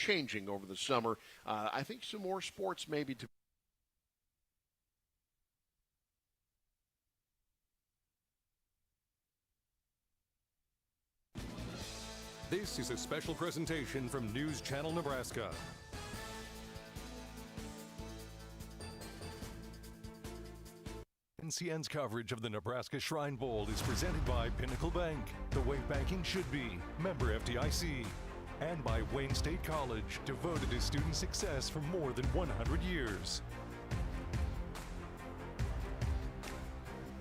changing over the summer. I think some more sports maybe to. This is a special presentation from News Channel Nebraska. NCN's coverage of the Nebraska Shrine Bowl is presented by Pinnacle Bank, the way banking should be, member FDIC, and by Wayne State College, devoted to student success for more than 100 years.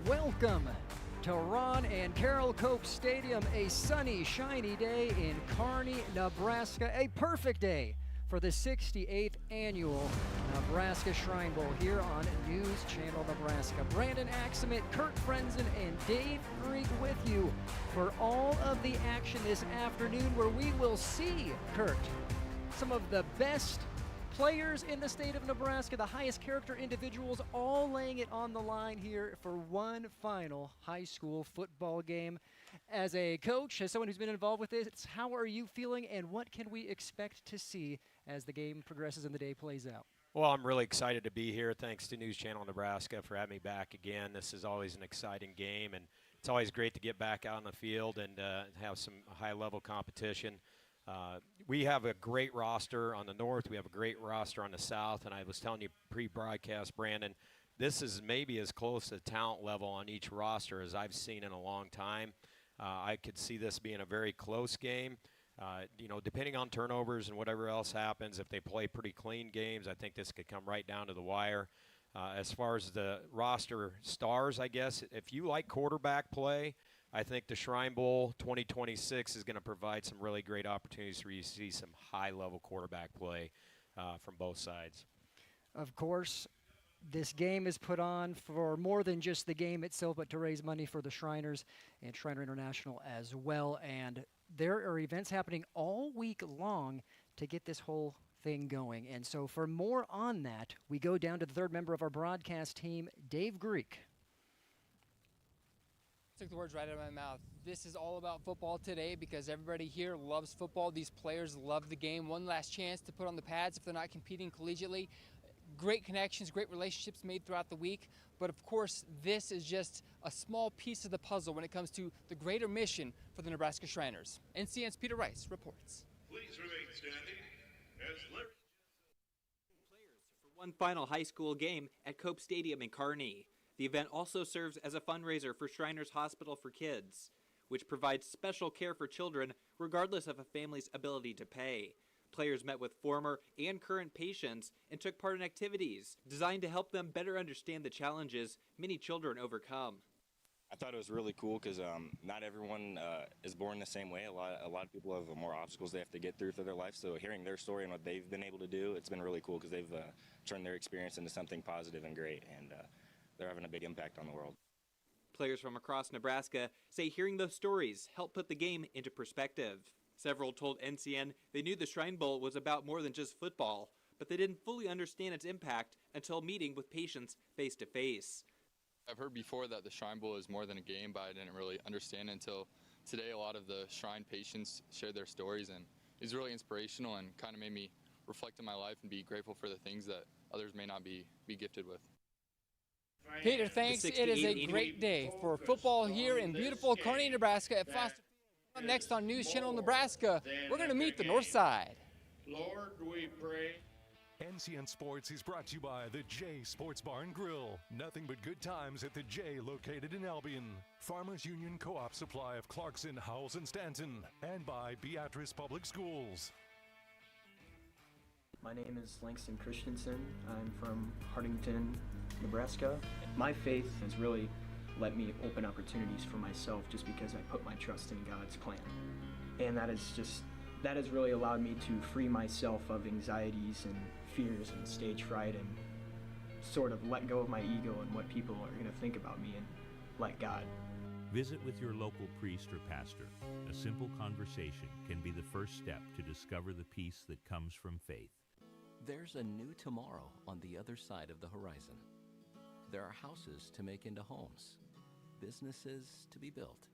Welcome to Ron and Carol Cope Stadium, a sunny, shiny day in Kearney, Nebraska, a perfect day for the 68th annual Nebraska Shrine Bowl here on News Channel Nebraska. Brandon Axemet, Kurt Frenzen, and Dave Greig with you for all of the action this afternoon, where we will see, Kurt, some of the best players in the state of Nebraska, the highest character individuals, all laying it on the line here for one final high school football game. As a coach, as someone who's been involved with this, how are you feeling, and what can we expect to see as the game progresses and the day plays out? Well, I'm really excited to be here. Thanks to News Channel Nebraska for having me back again. This is always an exciting game, and it's always great to get back out on the field and have some high-level competition. We have a great roster on the north. We have a great roster on the south. And I was telling you pre-broadcast, Brandon, this is maybe as close to talent level on each roster as I've seen in a long time. I could see this being a very close game. Depending on turnovers and whatever else happens, if they play pretty clean games, I think this could come right down to the wire. As far as the roster stars, I guess, if you like quarterback play, I think the Shrine Bowl 2026 is going to provide some really great opportunities for you to see some high-level quarterback play from both sides. Of course, this game is put on for more than just the game itself, but to raise money for the Shriners and Shriner International as well. And there are events happening all week long to get this whole thing going. And so for more on that, we go down to the third member of our broadcast team, Dave Greig. Took the words right out of my mouth. This is all about football today because everybody here loves football. These players love the game. One last chance to put on the pads if they're not competing collegiately. Great connections, great relationships made throughout the week. But of course, this is just a small piece of the puzzle when it comes to the greater mission for the Nebraska Shriners. NCN's Peter Rice reports. Please remain standing as Larry players for one final high school game at Cope Stadium in Kearney. The event also serves as a fundraiser for Shriners Hospital for Kids, which provides special care for children regardless of a family's ability to pay. Players met with former and current patients and took part in activities designed to help them better understand the challenges many children overcome. I thought it was really cool because not everyone is born the same way. A lot of people have more obstacles they have to get through their life. So hearing their story and what they've been able to do, it's been really cool because they've turned their experience into something positive and great. And they're having a big impact on the world. Players from across Nebraska say hearing those stories helped put the game into perspective. Several told NCN they knew the Shrine Bowl was about more than just football, but they didn't fully understand its impact until meeting with patients face to face. I've heard before that the Shrine Bowl is more than a game, but I didn't really understand until today. A lot of the Shrine patients shared their stories, and it was really inspirational and kind of made me reflect on my life and be grateful for the things that others may not be gifted with. Peter, thanks. It is a great day for football here in beautiful Kearney, Nebraska at Foster. Up next on News Channel Nebraska, we're going to meet the north side. Lord, we pray. NCN Sports is brought to you by the J Sports Bar and Grill. Nothing but good times at the J, located in Albion. Farmers Union Co-op Supply of Clarkson, Howells, and Stanton. And by Beatrice Public Schools. My name is Langston Christensen. I'm from Hardington, Nebraska. My faith has really let me open opportunities for myself just because I put my trust in God's plan. And that has really allowed me to free myself of anxieties and fears and stage fright and sort of let go of my ego and what people are going to think about me and let God. Visit with your local priest or pastor. A simple conversation can be the first step to discover the peace that comes from faith. There's a new tomorrow on the other side of the horizon. There are houses to make into homes, businesses to be built,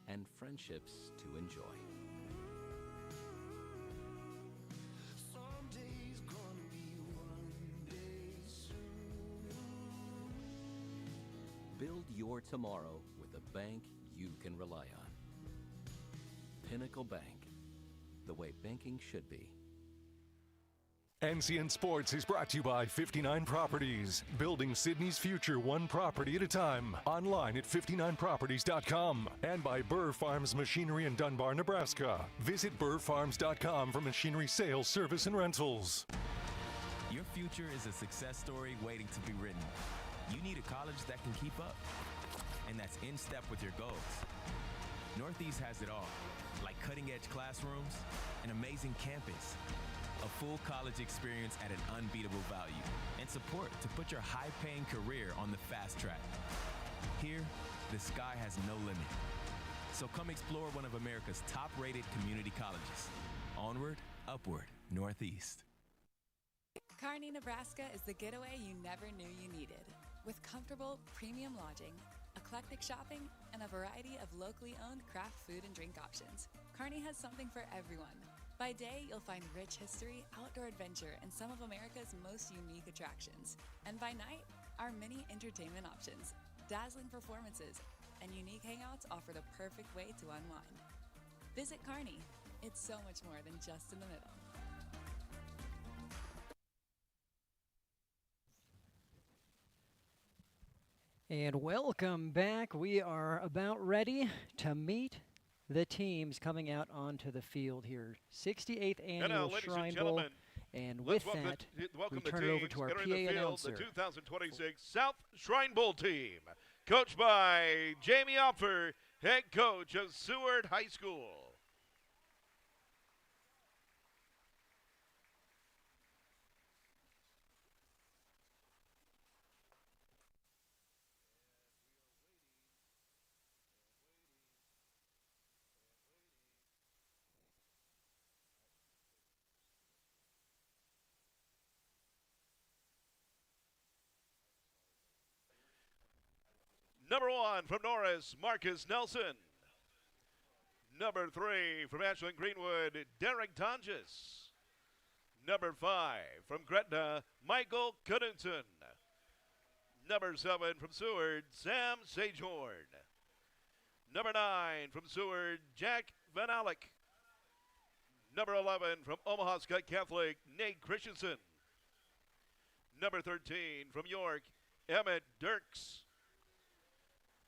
and friendships to enjoy. Build your tomorrow with a bank you can rely on. Pinnacle Bank, the way banking should be. NCN Sports is brought to you by 59 Properties, building Sydney's future one property at a time. Online at 59properties.com. And by Burr Farms Machinery in Dunbar, Nebraska. Visit burrfarms.com for machinery sales, service, and rentals. Your future is a success story waiting to be written. You need a college that can keep up, and that's in step with your goals. Northeast has it all, like cutting-edge classrooms, an amazing campus, a full college experience at an unbeatable value, and support to put your high-paying career on the fast track. Here, the sky has no limit. So come explore one of America's top-rated community colleges. Onward, upward, Northeast. Kearney, Nebraska is the getaway you never knew you needed. With comfortable, premium lodging, eclectic shopping, and a variety of locally owned craft food and drink options, Kearney has something for everyone. By day, you'll find rich history, outdoor adventure, and some of America's most unique attractions. And by night, our many entertainment options, dazzling performances, and unique hangouts offer the perfect way to unwind. Visit Kearney. It's so much more than just in the middle. And welcome back. We are about ready to meet the teams coming out onto the field here. 68th Annual Shrine Bowl. And with that, we turn it over to our PA announcer. The 2026 South Shrine Bowl team, coached by Jamie Opfer, head coach of Seward High School. Number 1 from Norris, Marcus Nelson. Number 3 from Ashland Greenwood, Derek Tonjes. Number 5 from Gretna, Michael Christensen. Number 7 from Seward, Sam Sagehorn. Number 9 from Seward, Jack Van Alec. Number 11 from Omaha Skutt Catholic, Nate Christensen. Number 13 from York, Emmett Dirks.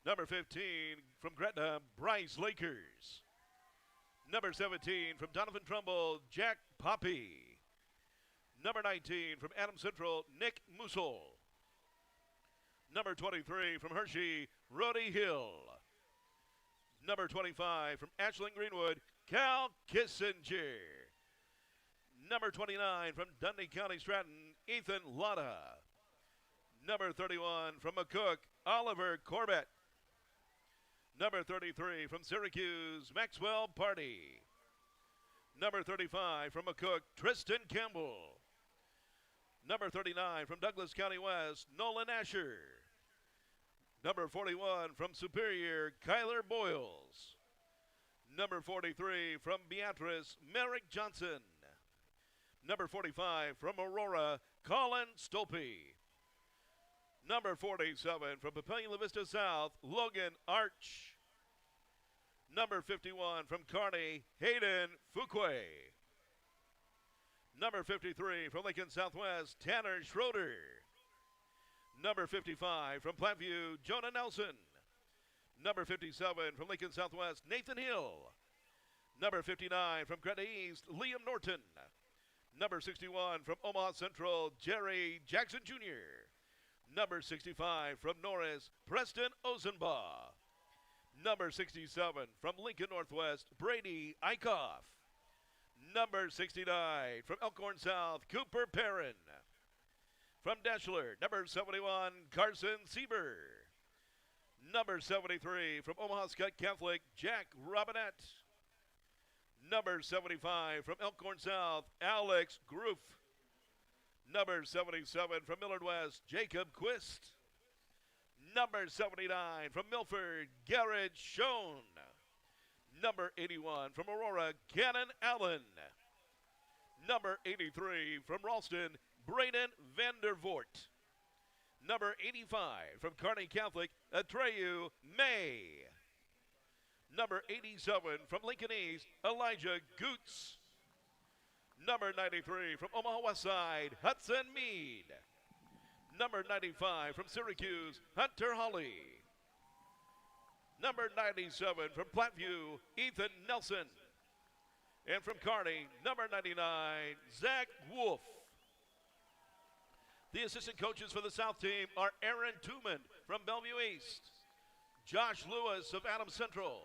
Number 15 from Gretna, Bryce Lakers. Number 17 from Donovan Trumbull, Jack Poppy. Number 19 from Adam Central, Nick Mussel. Number 23 from Hershey, Rody Hill. Number 25 from Ashland Greenwood, Cal Kissinger. Number 29 from Dundee County Stratton, Ethan Lotta. Number 31 from McCook, Oliver Corbett. Number 33 from Syracuse, Maxwell Party. Number 35 from McCook, Tristan Campbell. Number 39 from Douglas County West, Nolan Asher. Number 41 from Superior, Kyler Boyles. Number 43 from Beatrice, Merrick Johnson. Number 45 from Aurora, Colin Stolpe. Number 47 from Papillion-LaVista South, Logan Arch. Number 51 from Kearney, Hayden Fuquay. Number 53 from Lincoln Southwest, Tanner Schroeder. Number 55 from Platteview, Jonah Nelson. Number 57 from Lincoln Southwest, Nathan Hill. Number 59 from Gretna East, Liam Norton. Number 61 from Omaha Central, Jerry Jackson Jr. Number 65 from Norris, Preston Ozenbaugh. Number 67 from Lincoln Northwest, Brady Eichhoff. Number 69 from Elkhorn South, Cooper Perrin. From Dashler, number 71, Carson Sieber. Number 73 from Omaha Skutt Catholic, Jack Robinette. Number 75 from Elkhorn South, Alex Groof. Number 77 from Millard West, Jacob Quist. Number 79 from Milford, Garrett Schoen. Number 81 from Aurora, Canon Allen. Number 83 from Ralston, Braden Vandervoort. Number 85 from Kearney Catholic, Atreyu May. Number 87 from Lincoln East, Elijah Goots. Number 93 from Omaha Westside, Hudson Mead. Number 95 from Syracuse, Hunter Holly. Number 97 from Platteview, Ethan Nelson. And from Kearney, number 99, Zach Wolf. The assistant coaches for the South team are Aaron Tooman from Bellevue East, Josh Lewis of Adams Central,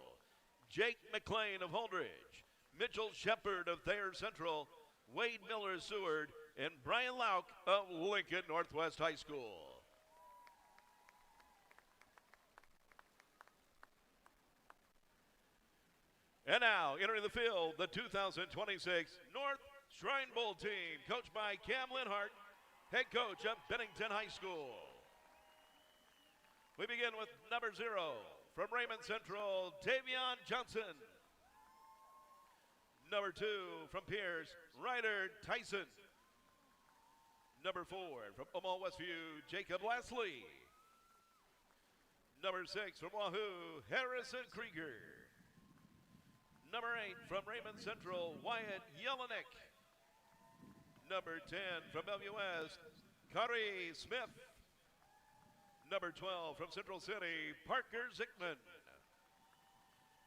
Jake McLean of Holdridge, Mitchell Shepard of Thayer Central, Wade Miller of Seward, and Brian Lauk of Lincoln Northwest High School. And now, entering the field, the 2026 North Shrine Bowl team, coached by Cam Lenhardt, head coach of Bennington High School. We begin with number 0 from Raymond Central, Tavion Johnson. Number 2 from Pierce, Ryder Tyson. Number 4 from Omaha Westview, Jacob Lasley. Number 6 from Wahoo, Harrison Krieger. Number 8 from Raymond Central, Wyatt Jelinek. Number 10 from Bellevue West, Kari Smith. Number 12 from Central City, Parker Zickman.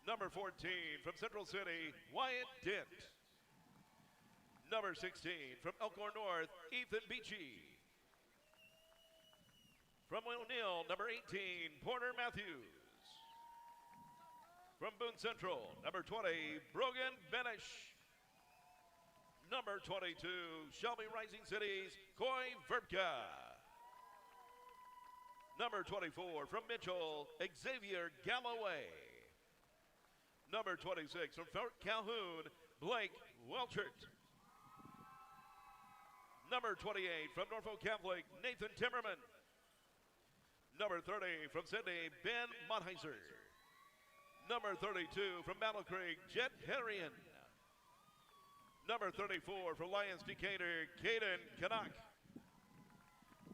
Number 14 from Central City, Wyatt Dent. Number 16 from Elkhorn North, Ethan Beachy. From O'Neill, number 18, Porter Matthews. From Boone Central, number 20, Brogan Benish. Number 22, Shelby Rising Cities, Coy Verbka. Number 24 from Mitchell, Xavier Galloway. Number 26 from Fort Calhoun, Blake Welchert. Number 28 from Norfolk Catholic, Nathan Timmerman. Number 30 from Sydney, Ben Montheiser. Number 32 from Battle Creek, Jet Herrian. Number 34 from Lions Decatur, Caden Canuck.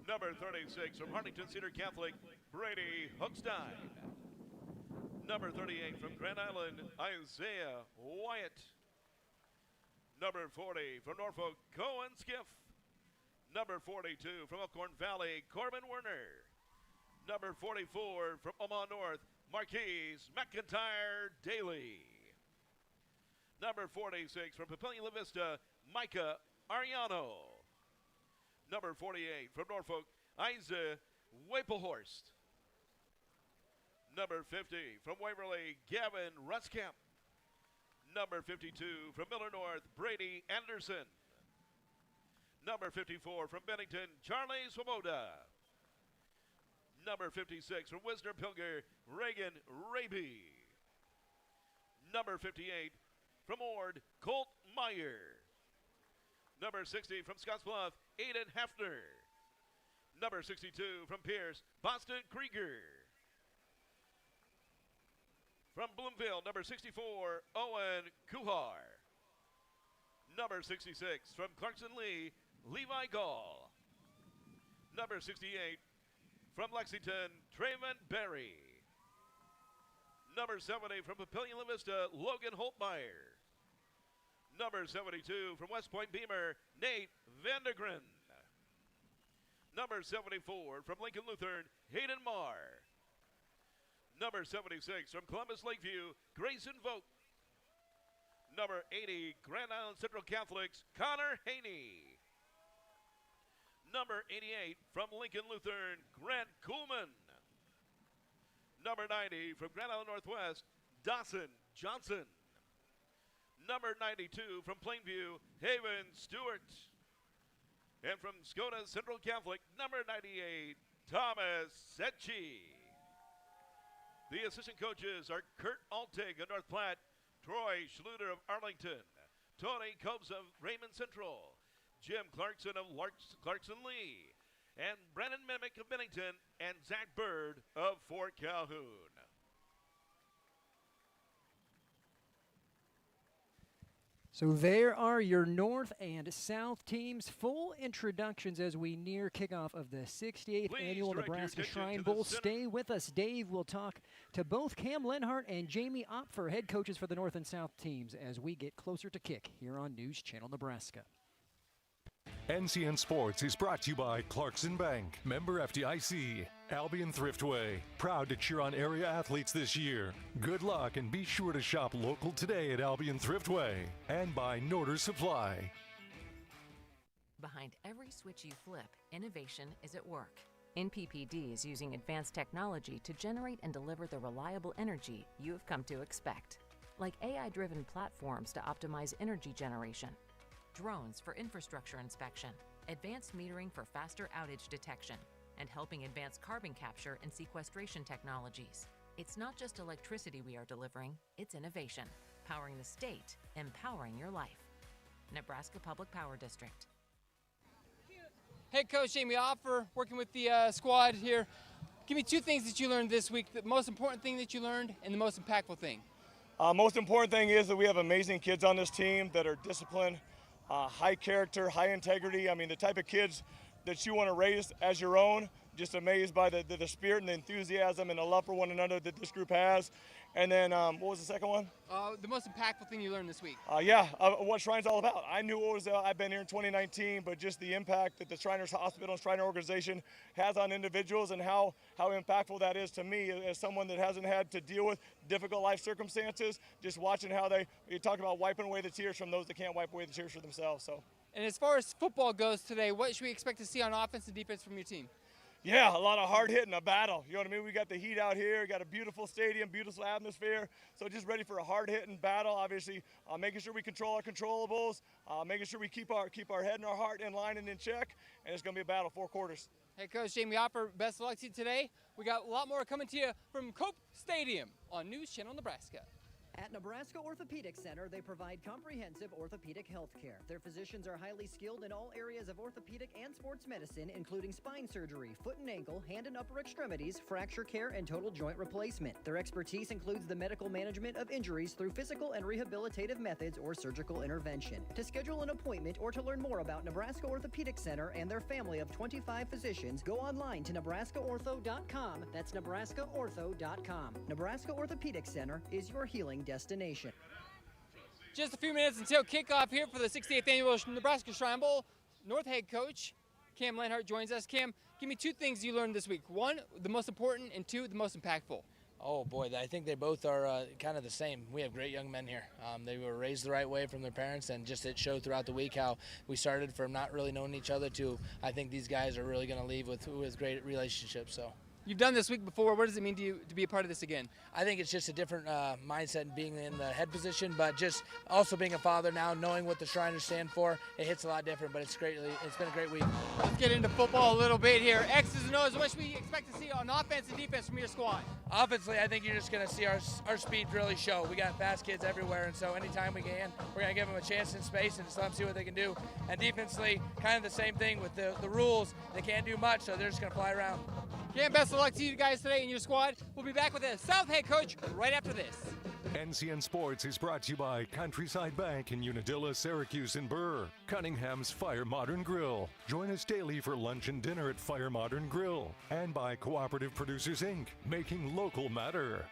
Number 36 from Hartington Cedar Catholic, Brady Hookstein. Number 38 from Grand Island, Isaiah Wyatt. Number 40 from Norfolk, Cohen Skiff. Number 42 from Elkhorn Valley, Corbin Werner. Number 44 from Omaha North, Marquise McIntyre-Dailey. Number 46 from Papillion-LaVista, Micah Arellano. Number 48 from Norfolk, Isa Wapelhorst. Number 50 from Waverly, Gavin Ruskamp. Number 52 from Millard North, Brady Andersen. Number 54 from Bennington, Charlie Swoboda. Number 56 from Wisner Pilger, Reagan Raby. Number 58 from Ord, Colt Meyer. Number 60 from Scottsbluff, Aiden Hefner. Number 62 from Pierce, Boston Krieger. From Bloomfield, number 64, Owen Kuhar. Number 66 from Clarkson Lee, Levi Gall. Number 68 from Lexington, Trayvon Berry. Number 70 from Papillion-LaVista, Logan Holtmeyer. Number 72 from West Point Beamer, Nate Vandergren. Number 74 from Lincoln Lutheran, Hayden Marr. Number 76 from Columbus Lakeview, Grayson Vogt. Number 80, Grand Island Central Catholics, Connor Haney. Number 88 from Lincoln Lutheran, Grant Kuhlman. Number 90 from Grand Island Northwest, Dawson Johnson. Number 92 from Plainview, Haven Stewart. And from Skoda Central Catholic, number 98, Thomas Setchi. The assistant coaches are Kurt Altig of North Platte, Troy Schluter of Arlington, Tony Cobes of Raymond Central, Jim Clarkson of Clarkson Lee, and Brandon Mimick of Bennington, and Zach Bird of Fort Calhoun. So there are your North and South teams. Full introductions as we near kickoff of the 68th Please Annual direct your Nebraska attention Shrine to the Bowl. center. Stay with us. Dave will talk to both Cam Lenhardt and Jamie Opfer, head coaches for the North and South teams, as we get closer to kick here on News Channel Nebraska. NCN Sports is brought to you by Clarkson Bank, member FDIC, Albion Thriftway, proud to cheer on area athletes this year. Good luck and be sure to shop local today at Albion Thriftway, and by Norder Supply. Behind every switch you flip, innovation is at work. NPPD is using advanced technology to generate and deliver the reliable energy you have come to expect, like AI-driven platforms to optimize energy generation, drones for infrastructure inspection, advanced metering for faster outage detection, and helping advance carbon capture and sequestration technologies. It's not just electricity we are delivering, it's innovation, powering the state, empowering your life. Nebraska Public Power District. Head coach Jamie Opfer, working with the squad here. Give me 2 things that you learned this week, the most important thing that you learned and the most impactful thing. Most important thing is that we have amazing kids on this team that are disciplined, high character, high integrity. I mean, the type of kids that you want to raise as your own. Just amazed by the spirit and the enthusiasm and the love for one another that this group has. And then what was the second one? The most impactful thing you learned this week. What Shrine's all about. I knew what was, I've been here in 2019, but just the impact that the Shriners Hospital and Shriner organization has on individuals and how impactful that is to me as someone that hasn't had to deal with difficult life circumstances, just watching how you talk about wiping away the tears from those that can't wipe away the tears for themselves. So. And as far as football goes today, what should we expect to see on offense and defense from your team? Yeah, a lot of hard hitting, a battle. You know what I mean? We got the heat out here, got a beautiful stadium, beautiful atmosphere. So just ready for a hard hitting battle. Obviously, making sure we control our controllables, making sure we keep our head and our heart in line and in check. And it's going to be a battle, 4 quarters. Hey, Coach Jamie Opfer, best of luck to you today. We got a lot more coming to you from Cope Stadium on News Channel Nebraska. At Nebraska Orthopedic Center, they provide comprehensive orthopedic health care. Their physicians are highly skilled in all areas of orthopedic and sports medicine, including spine surgery, foot and ankle, hand and upper extremities, fracture care, and total joint replacement. Their expertise includes the medical management of injuries through physical and rehabilitative methods or surgical intervention. To schedule an appointment or to learn more about Nebraska Orthopedic Center and their family of 25 physicians, go online to nebraskaortho.com. That's nebraskaortho.com. Nebraska Orthopedic Center is your healing destination. Just a few minutes until kickoff here for the 68th Annual Nebraska Shrine Bowl. North head coach Cam Lenhardt joins us. Cam, give me 2 things you learned this week. 1, the most important, and 2, the most impactful. Oh boy, I think they both are kind of the same. We have great young men here. They were raised the right way from their parents, and just it showed throughout the week how we started from not really knowing each other to I think these guys are really going to leave with great relationships. So. You've done this week before. What does it mean to you to be a part of this again? I think it's just a different mindset being in the head position, but just also being a father now, knowing what the Shriners stand for, it hits a lot different, but it's been a great week. Let's get into football a little bit here. X's and O's, what should we expect to see on offense and defense from your squad? Offensively, I think you're just going to see our speed really show. We got fast kids everywhere, and so anytime we can, we're going to give them a chance in space and just let them see what they can do. And defensively, kind of the same thing with the rules. They can't do much, so they're just going to fly around. Cam, best of luck to you guys today and your squad. We'll be back with the South head coach right after this. NCN Sports is brought to you by Countryside Bank in Unadilla, Syracuse, and Burr. Cunningham's Fire Modern Grill. Join us daily for lunch and dinner at Fire Modern Grill. And by Cooperative Producers, Inc., making local matter.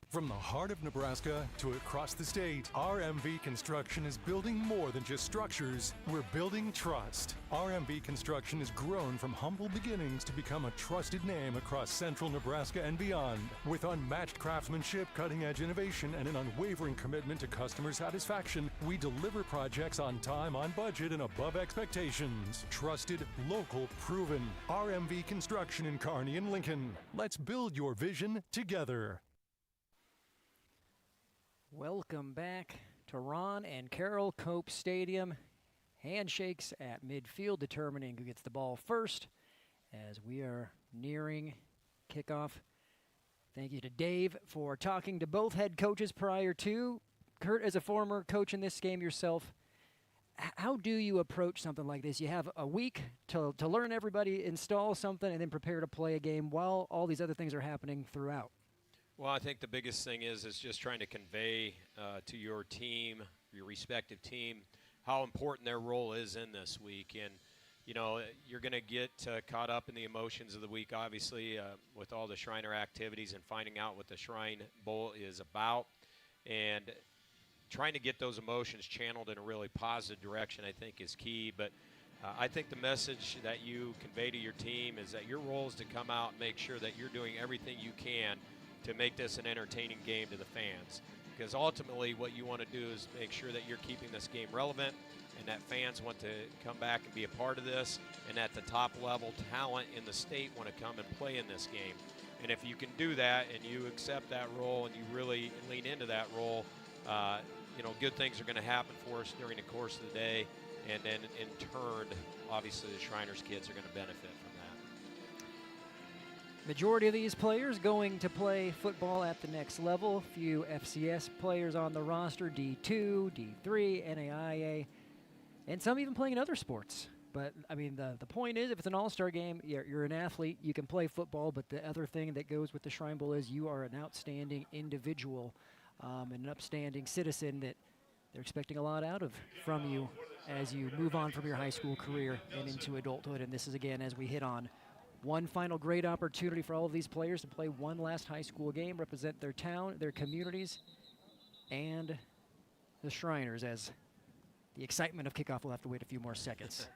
From the heart of Nebraska to across the state, RMV Construction is building more than just structures. We're building trust. RMV Construction has grown from humble beginnings to become a trusted name across central Nebraska and beyond. With unmatched craftsmanship, cutting-edge innovation, and an unwavering commitment to customer satisfaction, we deliver projects on time, on budget, and above expectations. Trusted, local, proven. RMV Construction in Kearney and Lincoln. Let's build your vision together. Welcome back to Ron and Carol Cope Stadium. Handshakes at midfield determining who gets the ball first as we are nearing kickoff. Thank you to Dave for talking to both head coaches prior to. Kurt, as a former coach in this game yourself, how do you approach something like this? You have a week to learn everybody, install something, and then prepare to play a game while all these other things are happening throughout. Well, I think the biggest thing is just trying to convey to your team, your respective team, how important their role is in this week. And, you know, you're going to get caught up in the emotions of the week, obviously, with all the Shriner activities and finding out what the Shrine Bowl is about. And trying to get those emotions channeled in a really positive direction, I think, is key. But I think the message that you convey to your team is that your role is to come out and make sure that you're doing everything you can to make this an entertaining game to the fans. Because ultimately what you want to do is make sure that you're keeping this game relevant and that fans want to come back and be a part of this, and at the top level talent in the state want to come and play in this game. And if you can do that and you accept that role and you really lean into that role, you know, good things are going to happen for us during the course of the day. And then in turn, obviously the Shriners kids are going to benefit from that. Majority of these players going to play football at the next level. Few FCS players on the roster, D2, D3, NAIA, and some even playing in other sports. But, I mean, the point is, if it's an all-star game, you're an athlete, you can play football, but the other thing that goes with the Shrine Bowl is you are an outstanding individual and an upstanding citizen that they're expecting a lot out of from you as you move on from your high school career and into adulthood. And this is, again, as we hit on, one final great opportunity for all of these players to play one last high school game, represent their town, their communities, and the Shriners, as the excitement of kickoff will have to wait a few more seconds.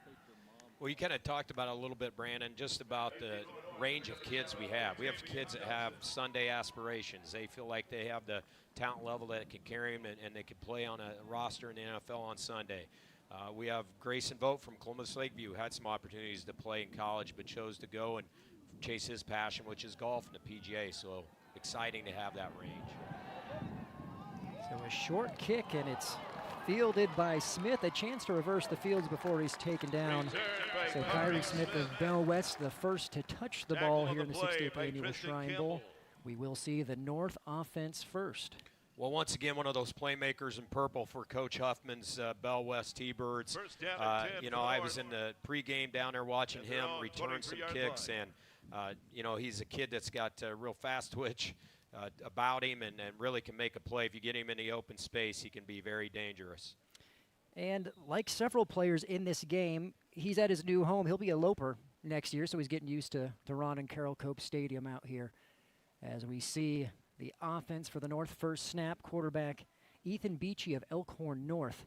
Well, you kind of talked about it a little bit, Brandon, just about the range of kids we have. We have kids that have Sunday aspirations. They feel like they have the talent level that can carry them and they can play on a roster in the NFL on Sunday. We have Grayson Vogt from Columbus Lakeview, had some opportunities to play in college, but chose to go and chase his passion, which is golf and the PGA. So exciting to have that range. So a short kick, and it's fielded by Smith. A chance to reverse the fields before he's taken down. So Kyrie Smith of Bell West, the first to touch the ball here in the 68th Annual Shrine Bowl. We will see the North offense first. Well, once again, one of those playmakers in purple for Coach Huffman's Bell West T-Birds. You know, I was in the pregame down there watching him return some kicks, and, you know, he's a kid that's got real fast twitch about him and really can make a play. If you get him in the open space, he can be very dangerous. And like several players in this game, he's at his new home. He'll be a Loper next year, so he's getting used to Ron and Carol Cope Stadium out here. As we see the offense for the North, first snap, quarterback Ethan Beachy of Elkhorn North.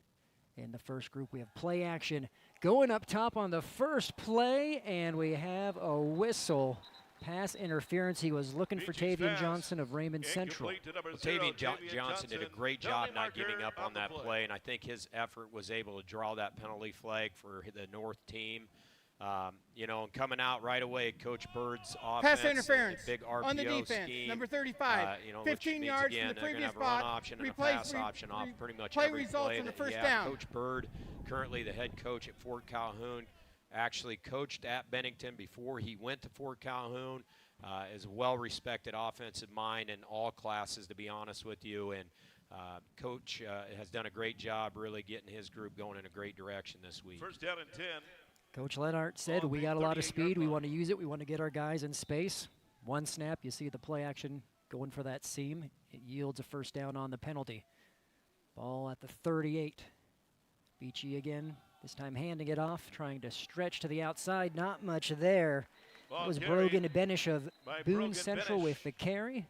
In the first group, we have play action going up top on the first play, and we have a whistle. Pass interference. He was looking for Tavian Johnson of Raymond Central. Well, Tavian Johnson did a great job not giving up on that play, and I think his effort was able to draw that penalty flag for the North team. You know, and coming out right away, Coach Bird's offense, pass interference big RPO on the defense, scheme. number 35, you know, 15 yards again, from the previous they're gonna have a spot. run option and a pass option off pretty much play every results play on the that first you down. have. Coach Bird, currently the head coach at Fort Calhoun, actually coached at Bennington before he went to Fort Calhoun. Is a well-respected offensive mind in all classes, to be honest with you, and Coach has done a great job really getting his group going in a great direction this week. First down and 10. Coach Lenhardt said, we got a lot of speed. We want to use it. We want to get our guys in space. One snap, you see the play action going for that seam. It yields a first down on the penalty. Ball at the 38. Beachy again, this time handing it off, trying to stretch to the outside. Not much there. That was Brogan Benish of Boone Central with the carry.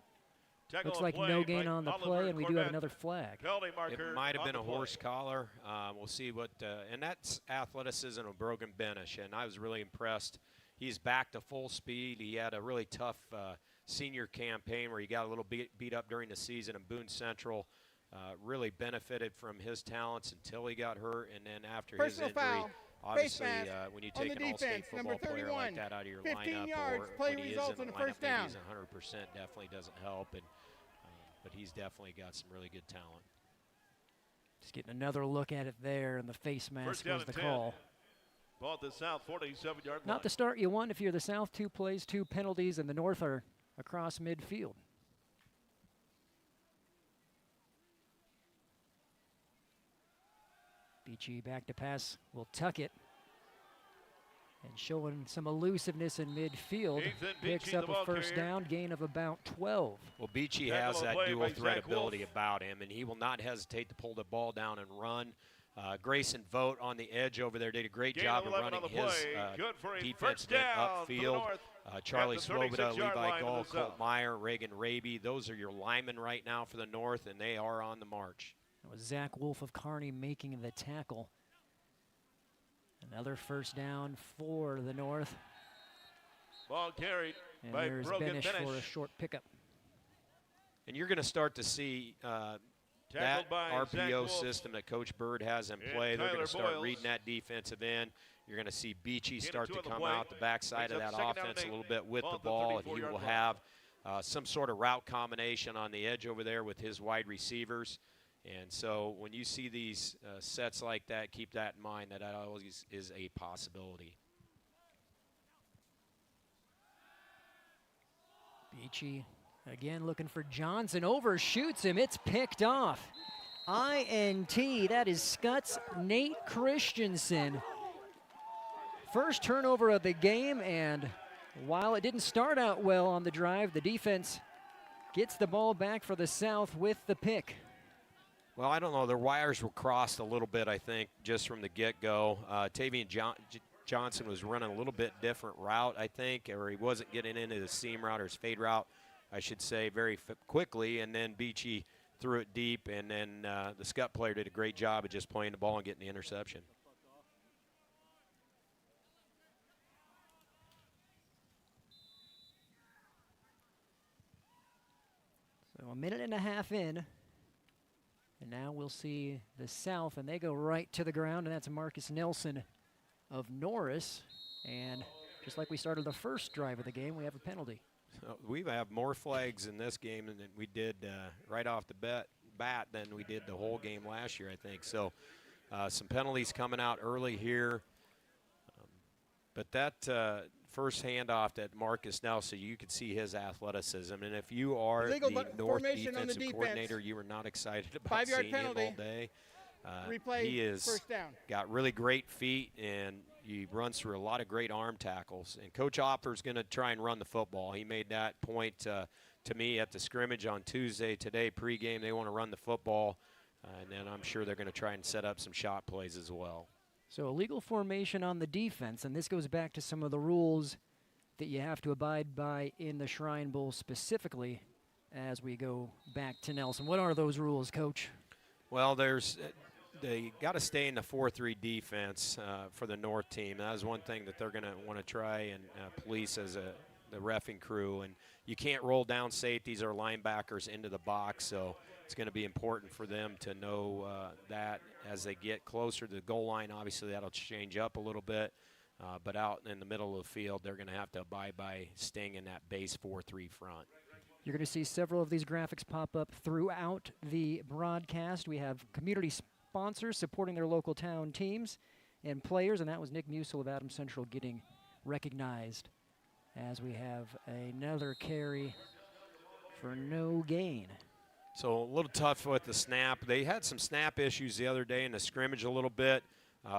Looks like no gain on the play, and we do have another flag. It might have been a horse collar. We'll see what, and that's athleticism of Brogan Benish, and I was really impressed. He's back to full speed. He had a really tough senior campaign where he got a little beat up during the season, and Boone Central really benefited from his talents until he got hurt, and then after his injury, obviously, when you take an all-state football player like that out of your lineup, or when he is in the lineup, maybe he's 100%, definitely doesn't help. And but he's definitely got some really good talent. Just getting another look at it there, and the face mask was the call. Ball at the South 47-yard line. Not the start you want if you're the South. 2 plays, 2 penalties, and the North are across midfield. Beachy back to pass, will tuck it. And showing some elusiveness in midfield. Ethan Picks Beachy, up the a ball first carrier. down, gain of about 12. Well, Beachy Tackle has on that play dual by threat Zach ability Wolf. about him, and he will not hesitate to pull the ball down and run. Grayson Vogt on the edge over there did a great Gain job of of 11 on running the his play. Good for a defense first went down for the upfield. North. Charlie At the Swoboda, 36-yard Levi line to Gall, the Colt south. Meyer, Reagan Raby. Those are your linemen right now for the North, and they are on the march. It was Zach Wolf of Kearney making the tackle. Another first down for the North. Ball carried And by there's Brogan Benish for a short pickup. And you're going to start to see that Tackled by Zach RPO Wolf. system that Coach Bird has in And play. They're going Tyler to start Boyles. reading that defensive end. You're going to see Beachy Gain of start 2 to on the come play. out the backside of Brings that up second down offense a and little 8. bit with Ball the at the ball, and he 34-yard will line. have some sort of route combination on the edge over there with his wide receivers. And so when you see these sets like that, keep that in mind, that always is a possibility. Beachy again looking for Johnson, overshoots him, it's picked off. INT, that is Skutt's Nate Christensen. First turnover of the game, and while it didn't start out well on the drive, the defense gets the ball back for the South with the pick. Well, I don't know. Their wires were crossed a little bit, I think, just from the get-go. Tavian Johnson was running a little bit different route, I think, or he wasn't getting into the seam route or his fade route, I should say, very quickly. And then Beachy threw it deep, and then the Skutt player did a great job of just playing the ball and getting the interception. So a minute and a half in. And now we'll see the South, and they go right to the ground, and that's Marcus Nelson of Norris. And just like we started the first drive of the game, we have a penalty. So we have more flags in this game than we did right off the bat than we did the whole game last year, I think. So some penalties coming out early here. But that first handoff that Marcus Nelson, you could see his athleticism. And if you are Illegal the North formation on the defensive coordinator, you are not excited about 5-yard seeing penalty. him all day. Replay, he is first down. Got really great feet, and he runs through a lot of great arm tackles. And Coach Opfer is going to try and run the football. He made that point to me at the scrimmage on Tuesday. Today, pregame, they want to run the football. And then I'm sure they're going to try and set up some shot plays as well. So illegal formation on the defense, and this goes back to some of the rules that you have to abide by in the Shrine Bowl specifically as we go back to Nelson. What are those rules, Coach? Well, they got to stay in the 4-3 defense for the North team. That is one thing that they're going to want to try and police as the reffing crew. And you can't roll down safeties or linebackers into the box, so it's going to be important for them to know that as they get closer to the goal line. Obviously, that'll change up a little bit. But out in the middle of the field, they're going to have to abide by staying in that base 4-3 front. You're going to see several of these graphics pop up throughout the broadcast. We have community sponsors supporting their local town teams and players, and that was Nick Musil of Adams Central getting recognized as we have another carry for no gain. So a little tough with the snap. They had some snap issues the other day in the scrimmage a little bit.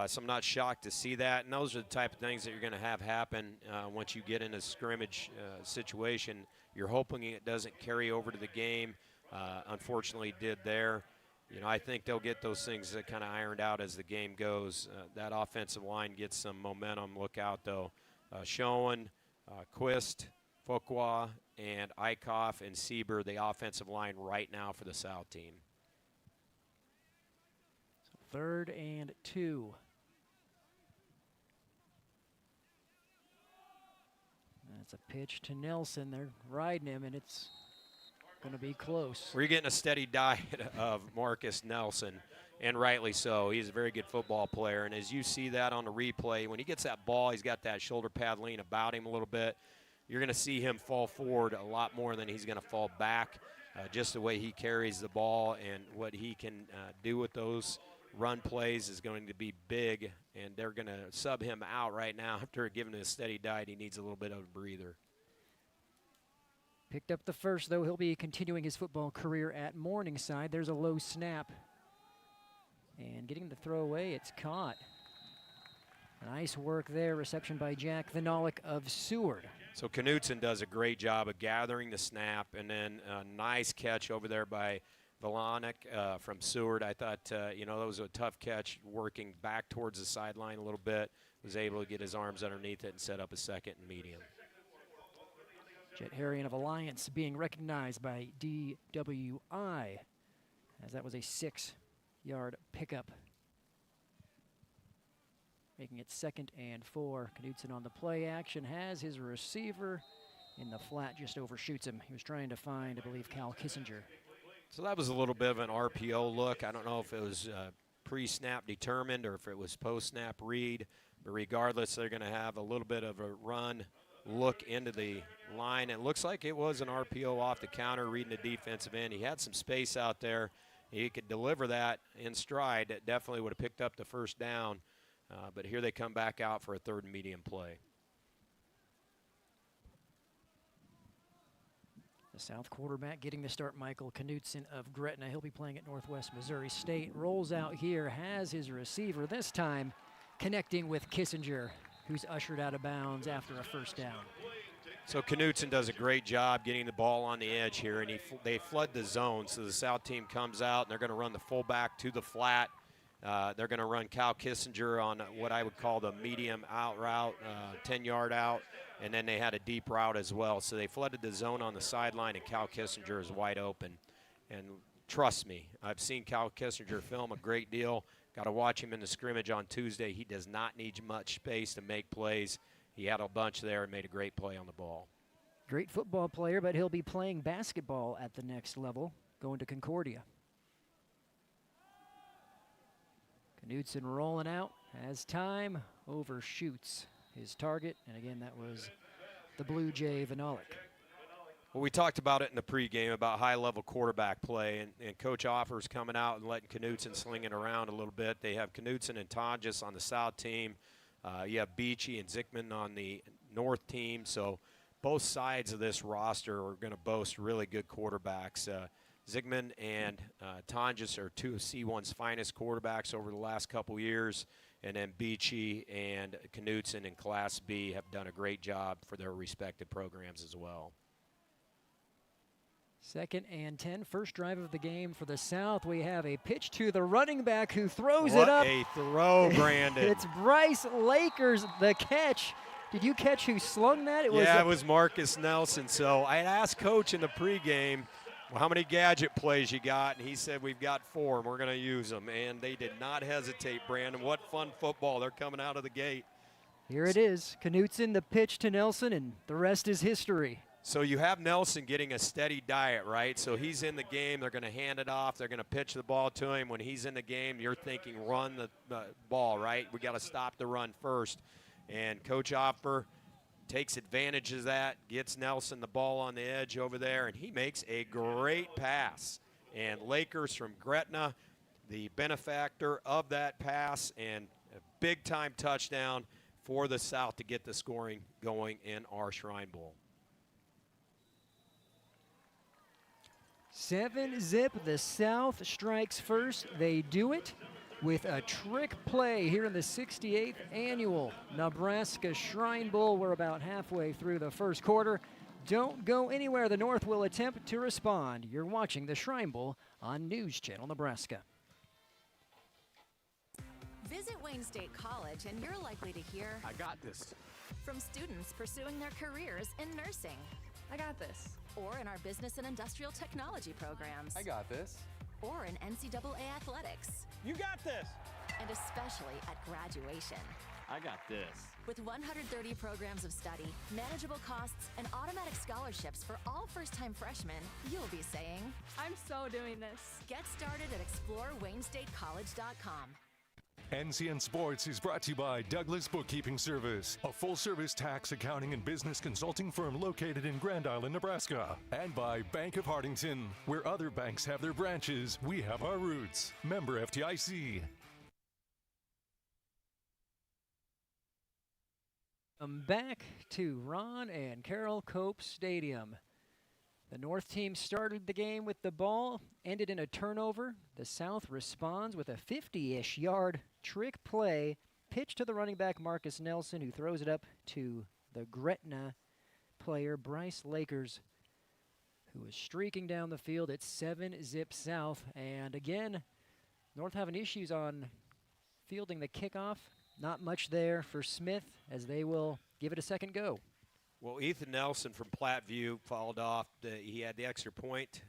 So I'm not shocked to see that. And those are the type of things that you're going to have happen once you get in a scrimmage situation. You're hoping it doesn't carry over to the game. Unfortunately, did there. You know, I think they'll get those things kind of ironed out as the game goes. That offensive line gets some momentum. Look out, though. Schoen, Quist, Fuqua, and Eichhoff and Sieber, the offensive line right now for the South team. 3rd and 2. That's a pitch to Nelson. They're riding him, and it's going to be close. We're getting a steady diet of Marcus Nelson, and rightly so. He's a very good football player, and as you see that on the replay, when he gets that ball, he's got that shoulder pad lean about him a little bit. You're going to see him fall forward a lot more than he's going to fall back, just the way he carries the ball and what he can do with those run plays is going to be big, and they're going to sub him out right now after giving him a steady diet. He needs a little bit of a breather. Picked up the first, though. He'll be continuing his football career at Morningside. There's a low snap. And getting the throw away, it's caught. Nice work there. Reception by Jack Vinalik of Seward. So Knutson does a great job of gathering the snap, and then a nice catch over there by Velanek from Seward. I thought, that was a tough catch, working back towards the sideline a little bit. Was able to get his arms underneath it and set up a second and medium. Jet Harrion of Alliance being recognized by DWI, as that was a 6-yard pickup. Making it 2nd and 4. Knutson on the play action has his receiver in the flat, just overshoots him. He was trying to find, I believe, Cal Kissinger. So that was a little bit of an RPO look. I don't know if it was pre-snap determined or if it was post-snap read, but regardless, they're going to have a little bit of a run look into the line. It looks like it was an RPO off the counter, reading the defensive end. He had some space out there. He could deliver that in stride. That definitely would have picked up the first down. But here they come back out for a 3rd and medium play. The South quarterback getting the start, Michael Knutson of Gretna. He'll be playing at Northwest Missouri State. Rolls out here, has his receiver, this time connecting with Kissinger, who's ushered out of bounds after a first down. So Knutson does a great job getting the ball on the edge here, and they flood the zone. So the South team comes out, and they're going to run the fullback to the flat. They're going to run Cal Kissinger on what I would call the medium out route, 10-yard out, and then they had a deep route as well. So they flooded the zone on the sideline, and Cal Kissinger is wide open. And trust me, I've seen Cal Kissinger film a great deal. Got to watch him in the scrimmage on Tuesday. He does not need much space to make plays. He had a bunch there and made a great play on the ball. Great football player, but he'll be playing basketball at the next level, going to Concordia. Knutson rolling out, has time, overshoots his target, and again, that was the Blue Jay Vinalik. Well, we talked about it in the pregame about high-level quarterback play, and Coach Opfer's coming out and letting Knutson sling it around a little bit. They have Knutson and Tonjes on the South team. You have Beachy and Zickman on the North team, so both sides of this roster are going to boast really good quarterbacks. Zickman and Tonjes are 2 of C1's finest quarterbacks over the last couple years, and then Beachy and Knutson in Class B have done a great job for their respective programs as well. 2nd and 10, first drive of the game for the South. We have a pitch to the running back who throws it up. What a throw, Brandon. It's Bryce Lakers, the catch. Did you catch who slung that? It was Marcus Nelson. So I asked Coach in the pregame, well, how many gadget plays you got? And he said, we've got 4, and we're going to use them. And they did not hesitate, Brandon. What fun football. They're coming out of the gate. Here it is. Knutson, the pitch to Nelson, and the rest is history. So you have Nelson getting a steady diet, right? So he's in the game. They're going to hand it off. They're going to pitch the ball to him. When he's in the game, you're thinking run the ball, right? We got to stop the run first. And Coach Opfer takes advantage of that, gets Nelson the ball on the edge over there, and he makes a great pass. And Lakers from Gretna, the benefactor of that pass, and a big-time touchdown for the South to get the scoring going in our Shrine Bowl. 7-zip, the South strikes first. They do it with a trick play here in the 68th annual Nebraska Shrine Bowl. We're about halfway through the first quarter. Don't go anywhere. The North will attempt to respond. You're watching the Shrine Bowl on News Channel Nebraska. Visit Wayne State College and you're likely to hear, I got this. From students pursuing their careers in nursing. I got this. Or in our business and industrial technology programs. I got this. Or in NCAA athletics. You got this. And especially at graduation. I got this. With 130 programs of study, manageable costs, and automatic scholarships for all first-time freshmen, you'll be saying, I'm so doing this. Get started at ExploreWayneStateCollege.com. NCN Sports is brought to you by Douglas Bookkeeping Service, a full-service tax, accounting, and business consulting firm located in Grand Island, Nebraska. And by Bank of Hardington, where other banks have their branches, we have our roots. Member FDIC. Back to Ron and Carol Cope Stadium. The North team started the game with the ball, ended in a turnover. The South responds with a 50-ish yard trick play pitch to the running back Marcus Nelson, who throws it up to the Gretna player Bryce Lakers, who is streaking down the field. It's 7-zip south. And again, North having issues on fielding the kickoff. Not much there for Smith as they will give it a second go. Well, Ethan Nelson from Platteview fouled off. He had the extra point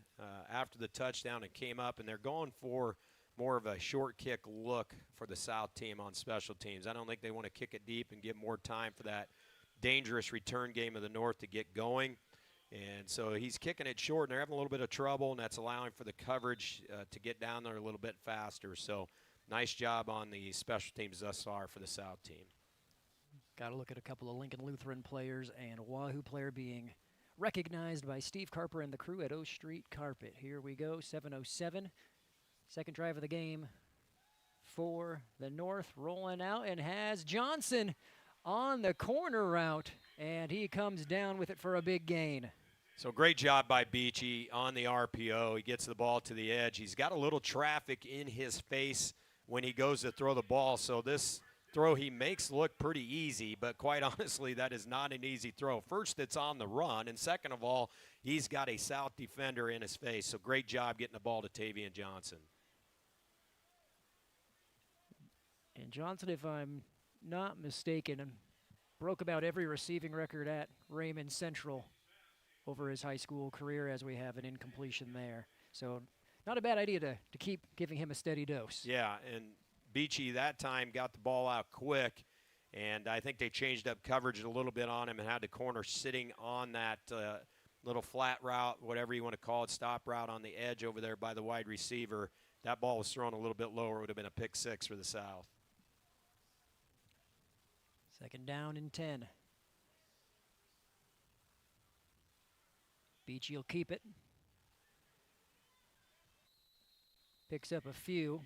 after the touchdown and came up, and they're going for more of a short kick look for the South team on special teams. I don't think they want to kick it deep and give more time for that dangerous return game of the North to get going. And so he's kicking it short, and they're having a little bit of trouble, and that's allowing for the coverage to get down there a little bit faster. So nice job on the special teams thus far for the South team. Got to look at a couple of Lincoln Lutheran players and a Wahoo player being recognized by Steve Carper and the crew at O Street Carpet. Here we go, 7:07. Second drive of the game for the North, rolling out and has Johnson on the corner route, and he comes down with it for a big gain. So great job by Beachy on the RPO. He gets the ball to the edge. He's got a little traffic in his face when he goes to throw the ball, so this throw he makes look pretty easy, but quite honestly, that is not an easy throw. First, it's on the run, and second of all, he's got a South defender in his face, so great job getting the ball to Tavian Johnson. And Johnson, if I'm not mistaken, broke about every receiving record at Raymond Central over his high school career, as we have an incompletion there. So not a bad idea to keep giving him a steady dose. Yeah, and Beachy that time got the ball out quick, and I think they changed up coverage a little bit on him and had the corner sitting on that little flat route, whatever you want to call it, stop route on the edge over there by the wide receiver. That ball was thrown a little bit lower. It would have been a pick six for the South. Second down and 10. Beachy will keep it. Picks up a few.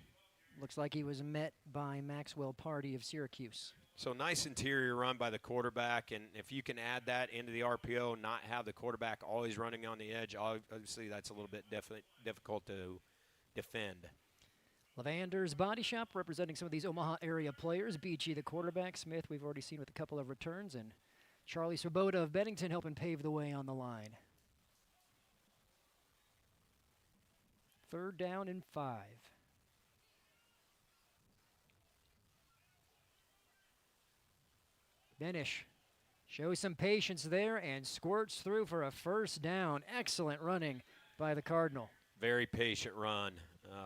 Looks like he was met by Maxwell Party of Syracuse. So nice interior run by the quarterback, and if you can add that into the RPO, not have the quarterback always running on the edge, obviously that's a little bit difficult to defend. Lavander's Body Shop representing some of these Omaha area players. Beachy, the quarterback. Smith, we've already seen with a couple of returns. And Charlie Swoboda of Bennington helping pave the way on the line. Third down and 5. Benish shows some patience there and squirts through for a first down. Excellent running by the Cardinal. Very patient run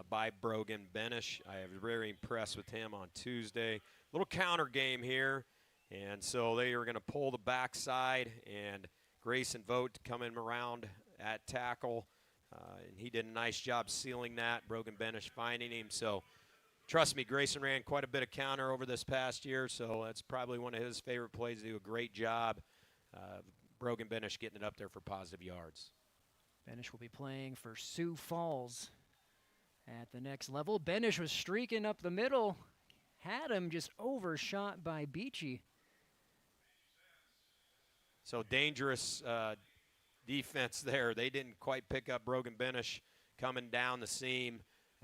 by Brogan Benish. I was very impressed with him on Tuesday. Little counter game here, and so they are going to pull the backside, and Grayson Vogt coming around at tackle, and he did a nice job sealing that. Brogan Benish finding him. So trust me, Grayson ran quite a bit of counter over this past year, so that's probably one of his favorite plays. They do a great job. Brogan Benish getting it up there for positive yards. Benish will be playing for Sioux Falls at the next level. Benish was streaking up the middle, had him just overshot by Beachy. So dangerous defense there. They didn't quite pick up Brogan Benish coming down the seam.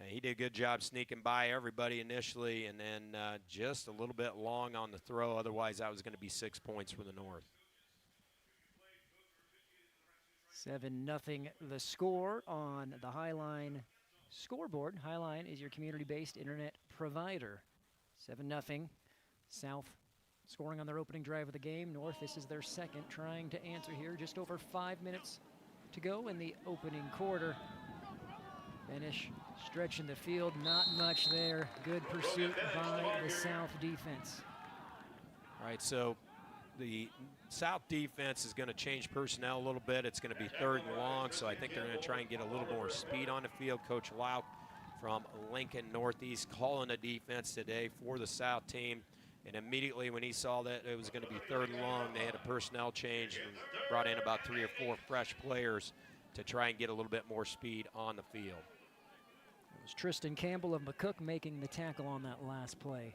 He did a good job sneaking by everybody initially, and then just a little bit long on the throw. Otherwise, that was going to be 6 points for the North. 7-0 the score on the Highline scoreboard. Highline is your community-based internet provider. 7-0. South scoring on their opening drive of the game. North, this is their second, trying to answer here. Just over 5 minutes to go in the opening quarter. Benish stretching the field, not much there. Good pursuit by the South defense. All right, so the South defense is going to change personnel a little bit. It's going to be third and long, so I think they're going to try and get a little more speed on the field. Coach Lauk from Lincoln Northeast calling the defense today for the South team. And immediately when he saw that it was going to be third and long, they had a personnel change and brought in about 3 or 4 fresh players to try and get a little bit more speed on the field. It was Tristan Campbell of McCook making the tackle on that last play.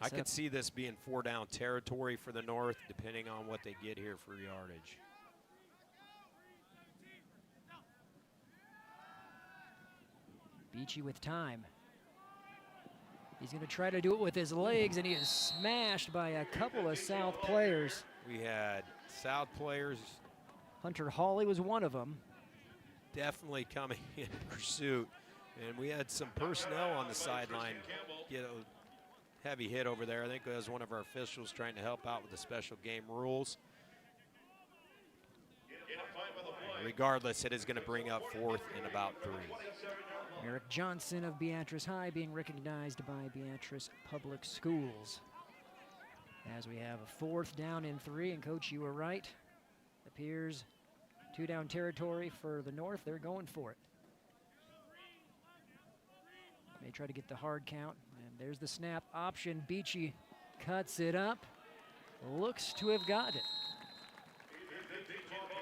I could see this being 4-down territory for the North, depending on what they get here for yardage. Beachy with time. He's going to try to do it with his legs, and he is smashed by a couple of South players. We had South players. Hunter Hawley was one of them. Definitely coming in pursuit. And we had some personnel on the sideline get a heavy hit over there. I think it was one of our officials trying to help out with the special game rules. Regardless, it is going to bring up 4th and about 3. Eric Johnson of Beatrice High being recognized by Beatrice Public Schools. As we have a 4th down and 3, and Coach, you were right. Appears 2 down territory for the North. They're going for it. May try to get the hard count, and there's the snap option. Beachy cuts it up. Looks to have got it.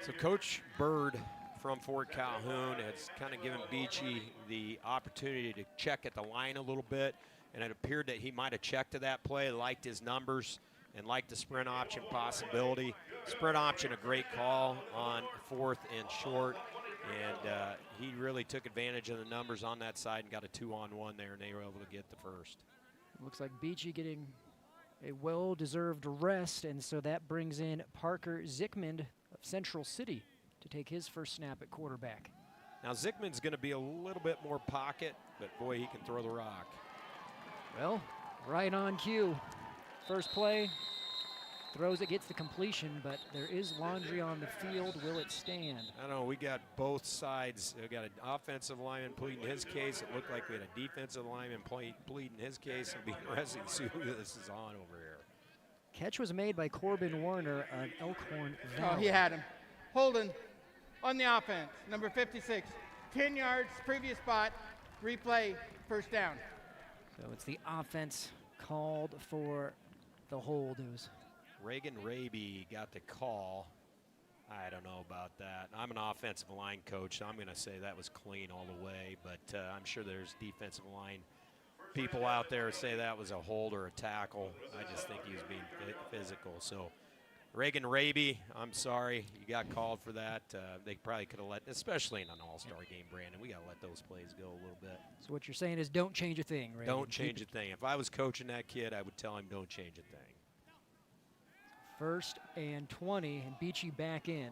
So Coach Bird from Fort Calhoun has kind of given Beachy the opportunity to check at the line a little bit, and it appeared that he might have checked to that play, liked his numbers, and liked the sprint option possibility. Sprint option, a great call on 4th and short, and he really took advantage of the numbers on that side and got a 2-on-1 there, and they were able to get the first. Looks like Beachy getting a well-deserved rest, and so that brings in Parker Zickmund of Central City to take his first snap at quarterback. Now Zickman's going to be a little bit more pocket, but boy, he can throw the rock. Well, right on cue. First play, throws it, gets the completion, but there is laundry on the field. Will it stand? I don't know, we got both sides. We got an offensive lineman pleading his case. It looked like we had a defensive lineman pleading his case. It'll be interesting to see who this is on over here. Catch was made by Corbin Warner of Elkhorn Valley. Oh, he had him. Holden on the offense, number 56. 10 yards, previous spot, replay, first down. So it's the offense called for the hold. It was Reagan Raby got the call. I don't know about that. I'm an offensive line coach, so I'm going to say that was clean all the way, but I'm sure there's defensive line people out there say that was a hold or a tackle. I just think he was being physical. So Reagan Raby, I'm sorry, you got called for that. They probably could have let, especially in an all-star game, Brandon, we got to let those plays go a little bit. So what you're saying is don't change a thing, right? Don't change a thing. If I was coaching that kid, I would tell him don't change a thing. 1st and 20, and Beachy back in.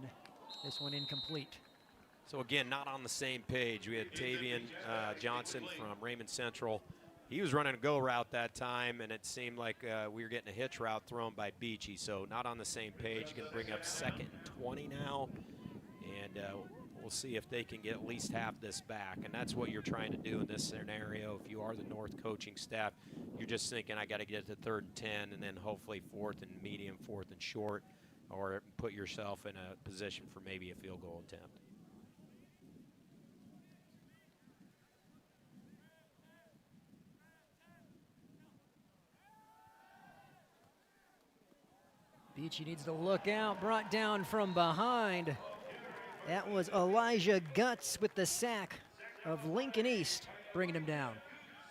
This one incomplete. So again, not on the same page. We had Tavian Johnson from Raymond Central. He was running a go route that time, and it seemed like we were getting a hitch route thrown by Beachy. So not on the same page. Going to bring up 2nd and 20 now, and we'll see if they can get at least half this back. And that's what you're trying to do in this scenario. If you are the North coaching staff, you're just thinking, I got to get to 3rd and 10, and then hopefully 4th and medium, 4th and short, or put yourself in a position for maybe a field goal attempt. Beachy needs to look out, brought down from behind. That was Elijah Guts with the sack of Lincoln East, bringing him down.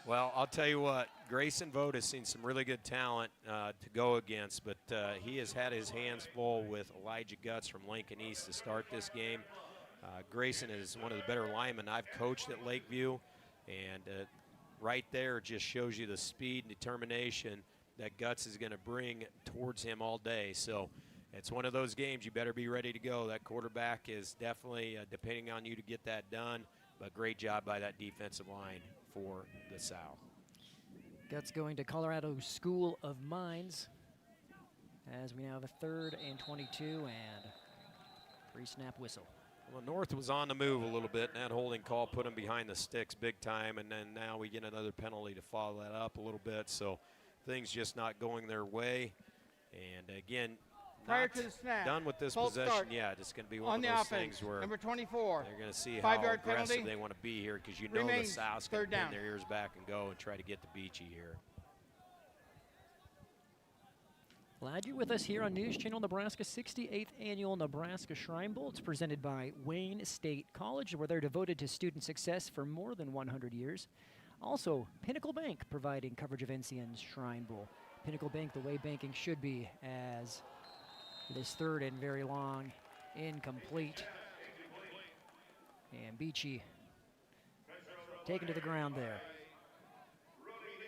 Well, I'll tell you what, Grayson Vogt has seen some really good talent to go against, but he has had his hands full with Elijah Guts from Lincoln East to start this game. Grayson is one of the better linemen I've coached at Lakeview, and right there just shows you the speed and determination that Guts is going to bring towards him all day. So it's one of those games you better be ready to go. That quarterback is definitely depending on you to get that done, but great job by that defensive line for the South. Guts going to Colorado School of Mines as we now have a 3rd and 22 and pre-snap whistle. Well, North was on the move a little bit, and that holding call put him behind the sticks big time, and then now we get another penalty to follow that up a little bit. So things just not going their way. And again, prior to the snap, done with this Bolt possession start. yet. It's going to be one On of the those offense, things where number 24, they're going to see how 5-yard aggressive penalty. they want to be here, because you know the Remains South's going 3rd to pin down. their ears back and go and try to get the Beachy here. Glad you're with us here on News Channel Nebraska 68th Annual Nebraska Shrine Bowl. It's presented by Wayne State College, where they're devoted to student success for more than 100 years. Also, Pinnacle Bank providing coverage of NCN's Shrine Bowl. Pinnacle Bank, the way banking should be, as this 3rd and very long incomplete. And Beachy taken to the ground there.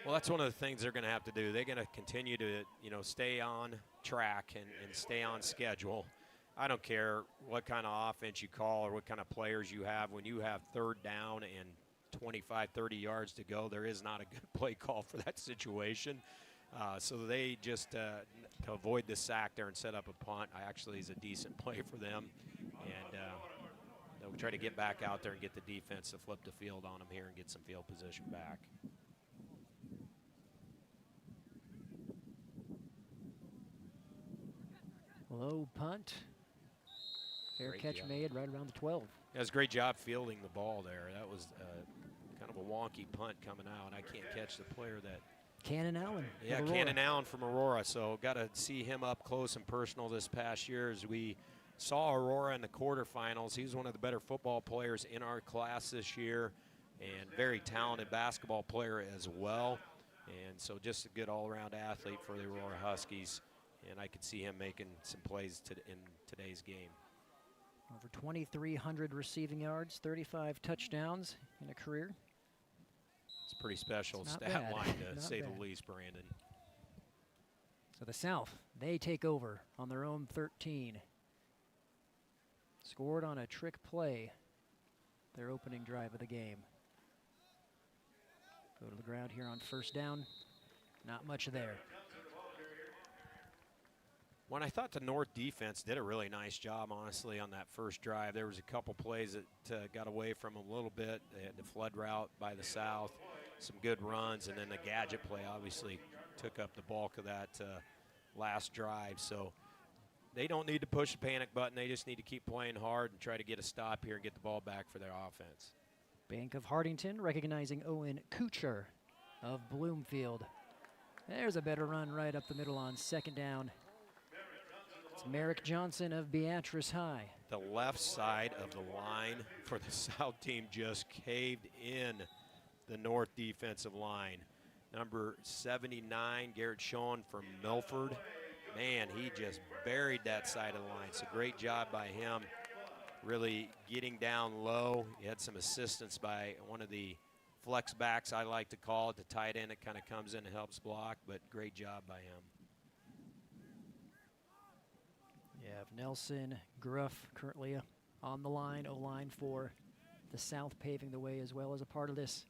Well, that's one of the things they're going to have to do. They're going to continue to, stay on track and stay on schedule. I don't care what kind of offense you call or what kind of players you have. When you have third down and 25, 30 yards to go, there is not a good play call for that situation. So they just, to avoid the sack there and set up a punt, actually is a decent play for them. And they'll try to get back out there and get the defense to flip the field on them here and get some field position back. Low punt. Fair Great catch job. made right around the 12. That was a great job fielding the ball there. That was kind of a wonky punt coming out. I can't catch the player that. Canon Allen. Yeah, Canon Allen from Aurora. So got to see him up close and personal this past year as we saw Aurora in the quarterfinals. He was one of the better football players in our class this year and very talented basketball player as well. And so just a good all-around athlete for the Aurora Huskies. And I could see him making some plays in today's game. Over 2,300 receiving yards, 35 touchdowns in a career. It's a pretty special stat bad. line, to Not say bad. the least, Brandon. So the South, they take over on their own 13. Scored on a trick play, their opening drive of the game. Go to the ground here on first down. Not much there. When I thought the North defense did a really nice job, honestly, on that first drive. There was a couple plays that got away from them a little bit. They had the flood route by the South, some good runs, and then the gadget play obviously took up the bulk of that last drive. So they don't need to push the panic button. They just need to keep playing hard and try to get a stop here and get the ball back for their offense. Bank of Hardington recognizing Owen Kuchar of Bloomfield. There's a better run right up the middle on second down. It's Merrick Johnson of Beatrice High. The left side of the line for the South team just caved in the North defensive line. Number 79, Garrett Schoen from Milford. Man, he just buried that side of the line. So great job by him, really getting down low. He had some assistance by one of the flex backs, I like to call it, the tight end that kind of comes in and helps block, but great job by him. You have Nelson, Gruff currently on the line, O-line for the South, paving the way as well as a part of this.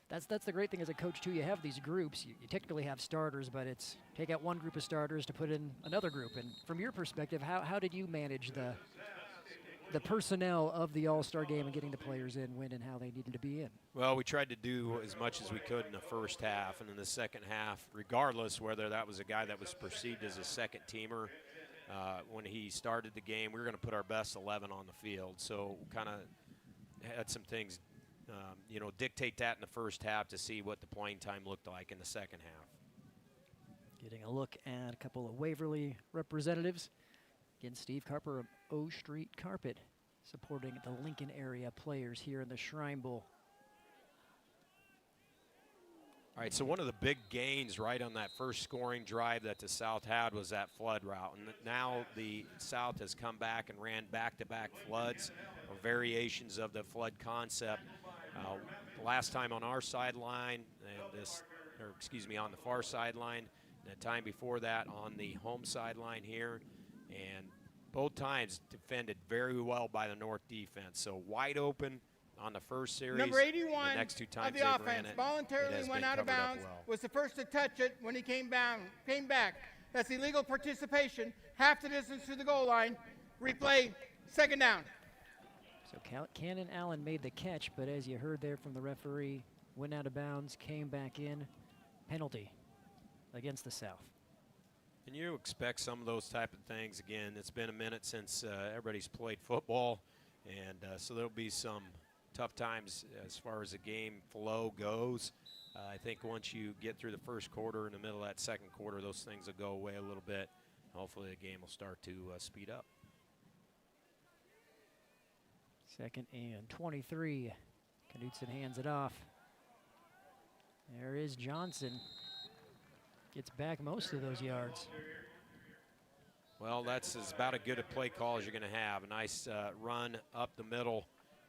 That's the great thing as a coach, too. You have these groups. You technically have starters, but it's take out one group of starters to put in another group. And from your perspective, how did you manage the personnel of the All-Star game and getting the players in when and how they needed to be in? Well, we tried to do as much as we could in the first half, and in the second half, regardless whether that was a guy that was perceived as a second teamer, when he started the game, we were going to put our best 11 on the field. So kind of had some things, dictate that in the first half to see what the playing time looked like in the second half. Getting a look at a couple of Waverly representatives. Again, Steve Carper of O Street Carpet supporting the Lincoln area players here in the Shrine Bowl. All right, so one of the big gains right on that first scoring drive that the South had was that flood route. And now the South has come back and ran back-to-back floods or variations of the flood concept. Last time on our sideline, and on the far sideline, and the time before that on the home sideline here. And both times defended very well by the North defense. So wide open on the first series. Number 81 the next two times of the they ran offense it, voluntarily it went out of bounds, was the first to touch it when he came back. That's illegal participation, half the distance to the goal line. Replay, second down. So Canon Allen made the catch, but as you heard there from the referee, went out of bounds, came back in. Penalty against the South. And you expect some of those type of things. Again, it's been a minute since everybody's played football, and so there'll be some tough times as far as the game flow goes. I think once you get through the first quarter, in the middle of that second quarter, those things will go away a little bit. Hopefully the game will start to speed up. 2nd and 23. Knudsen hands it off. There is Johnson. Gets back most of those yards. Well, that's about as good a play call as you're going to have. A nice run up the middle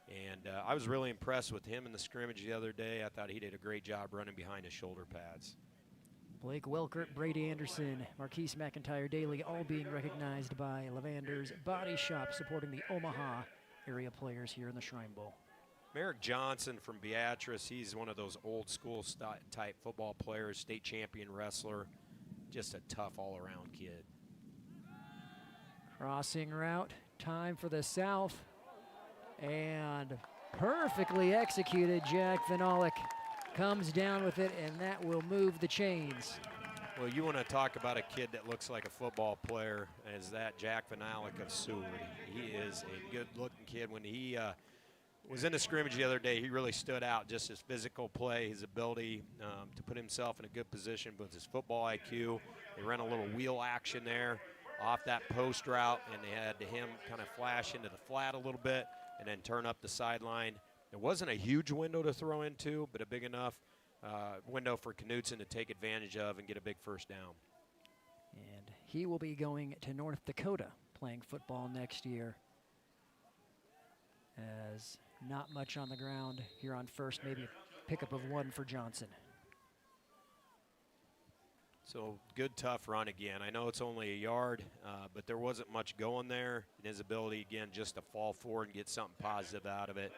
And I was really impressed with him in the scrimmage the other day. I thought he did a great job running behind his shoulder pads. Blake Welkert, Brady Andersen, Marquise McIntyre-Dailey, all being recognized by Lavander's Body Shop, supporting the Omaha area players here in the Shrine Bowl. Merrick Johnson from Beatrice, he's one of those old school type football players, state champion wrestler, just a tough all-around kid. Crossing route, time for the South, and perfectly executed. Jack Vinalik comes down with it, and that will move the chains. Well, you want to talk about a kid that looks like a football player, as that Jack Vinalik of Seward. He is a good-looking kid. When he was in the scrimmage the other day, he really stood out, just his physical play, his ability to put himself in a good position with his football IQ. They ran a little wheel action there off that post route, and they had him kind of flash into the flat a little bit and then turn up the sideline. It wasn't a huge window to throw into, but a big enough window for Knutson to take advantage of and get a big first down. And he will be going to North Dakota playing football next year. As not much on the ground here on first, maybe a pickup of 1 for Johnson. So good, tough run again. I know it's only a yard, but there wasn't much going there. And his ability, again, just to fall forward and get something positive out of it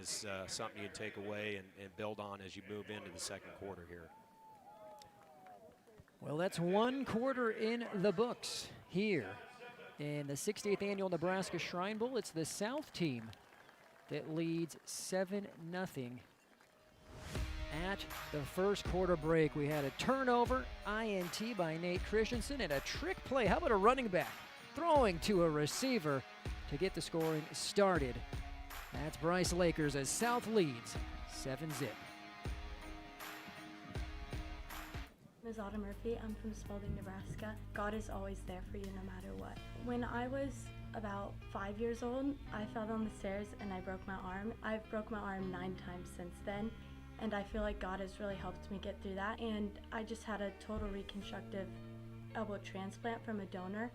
is something you can take away and build on as you move into the second quarter here. Well, that's 1 quarter in the books here in the 68th Annual Nebraska Shrine Bowl. It's the South team that leads 7-0. At the first quarter break, we had a turnover, INT by Nate Christensen, and a trick play. How about a running back throwing to a receiver to get the scoring started? That's Bryce Lakers as South leads 7-0. I'm Zada Murphy. I'm from Spalding, Nebraska. God is always there for you no matter what. When I was about 5 years old, I fell down the stairs and I broke my arm. I've broke my arm 9 times since then, and I feel like God has really helped me get through that. And I just had a total reconstructive elbow transplant from a donor,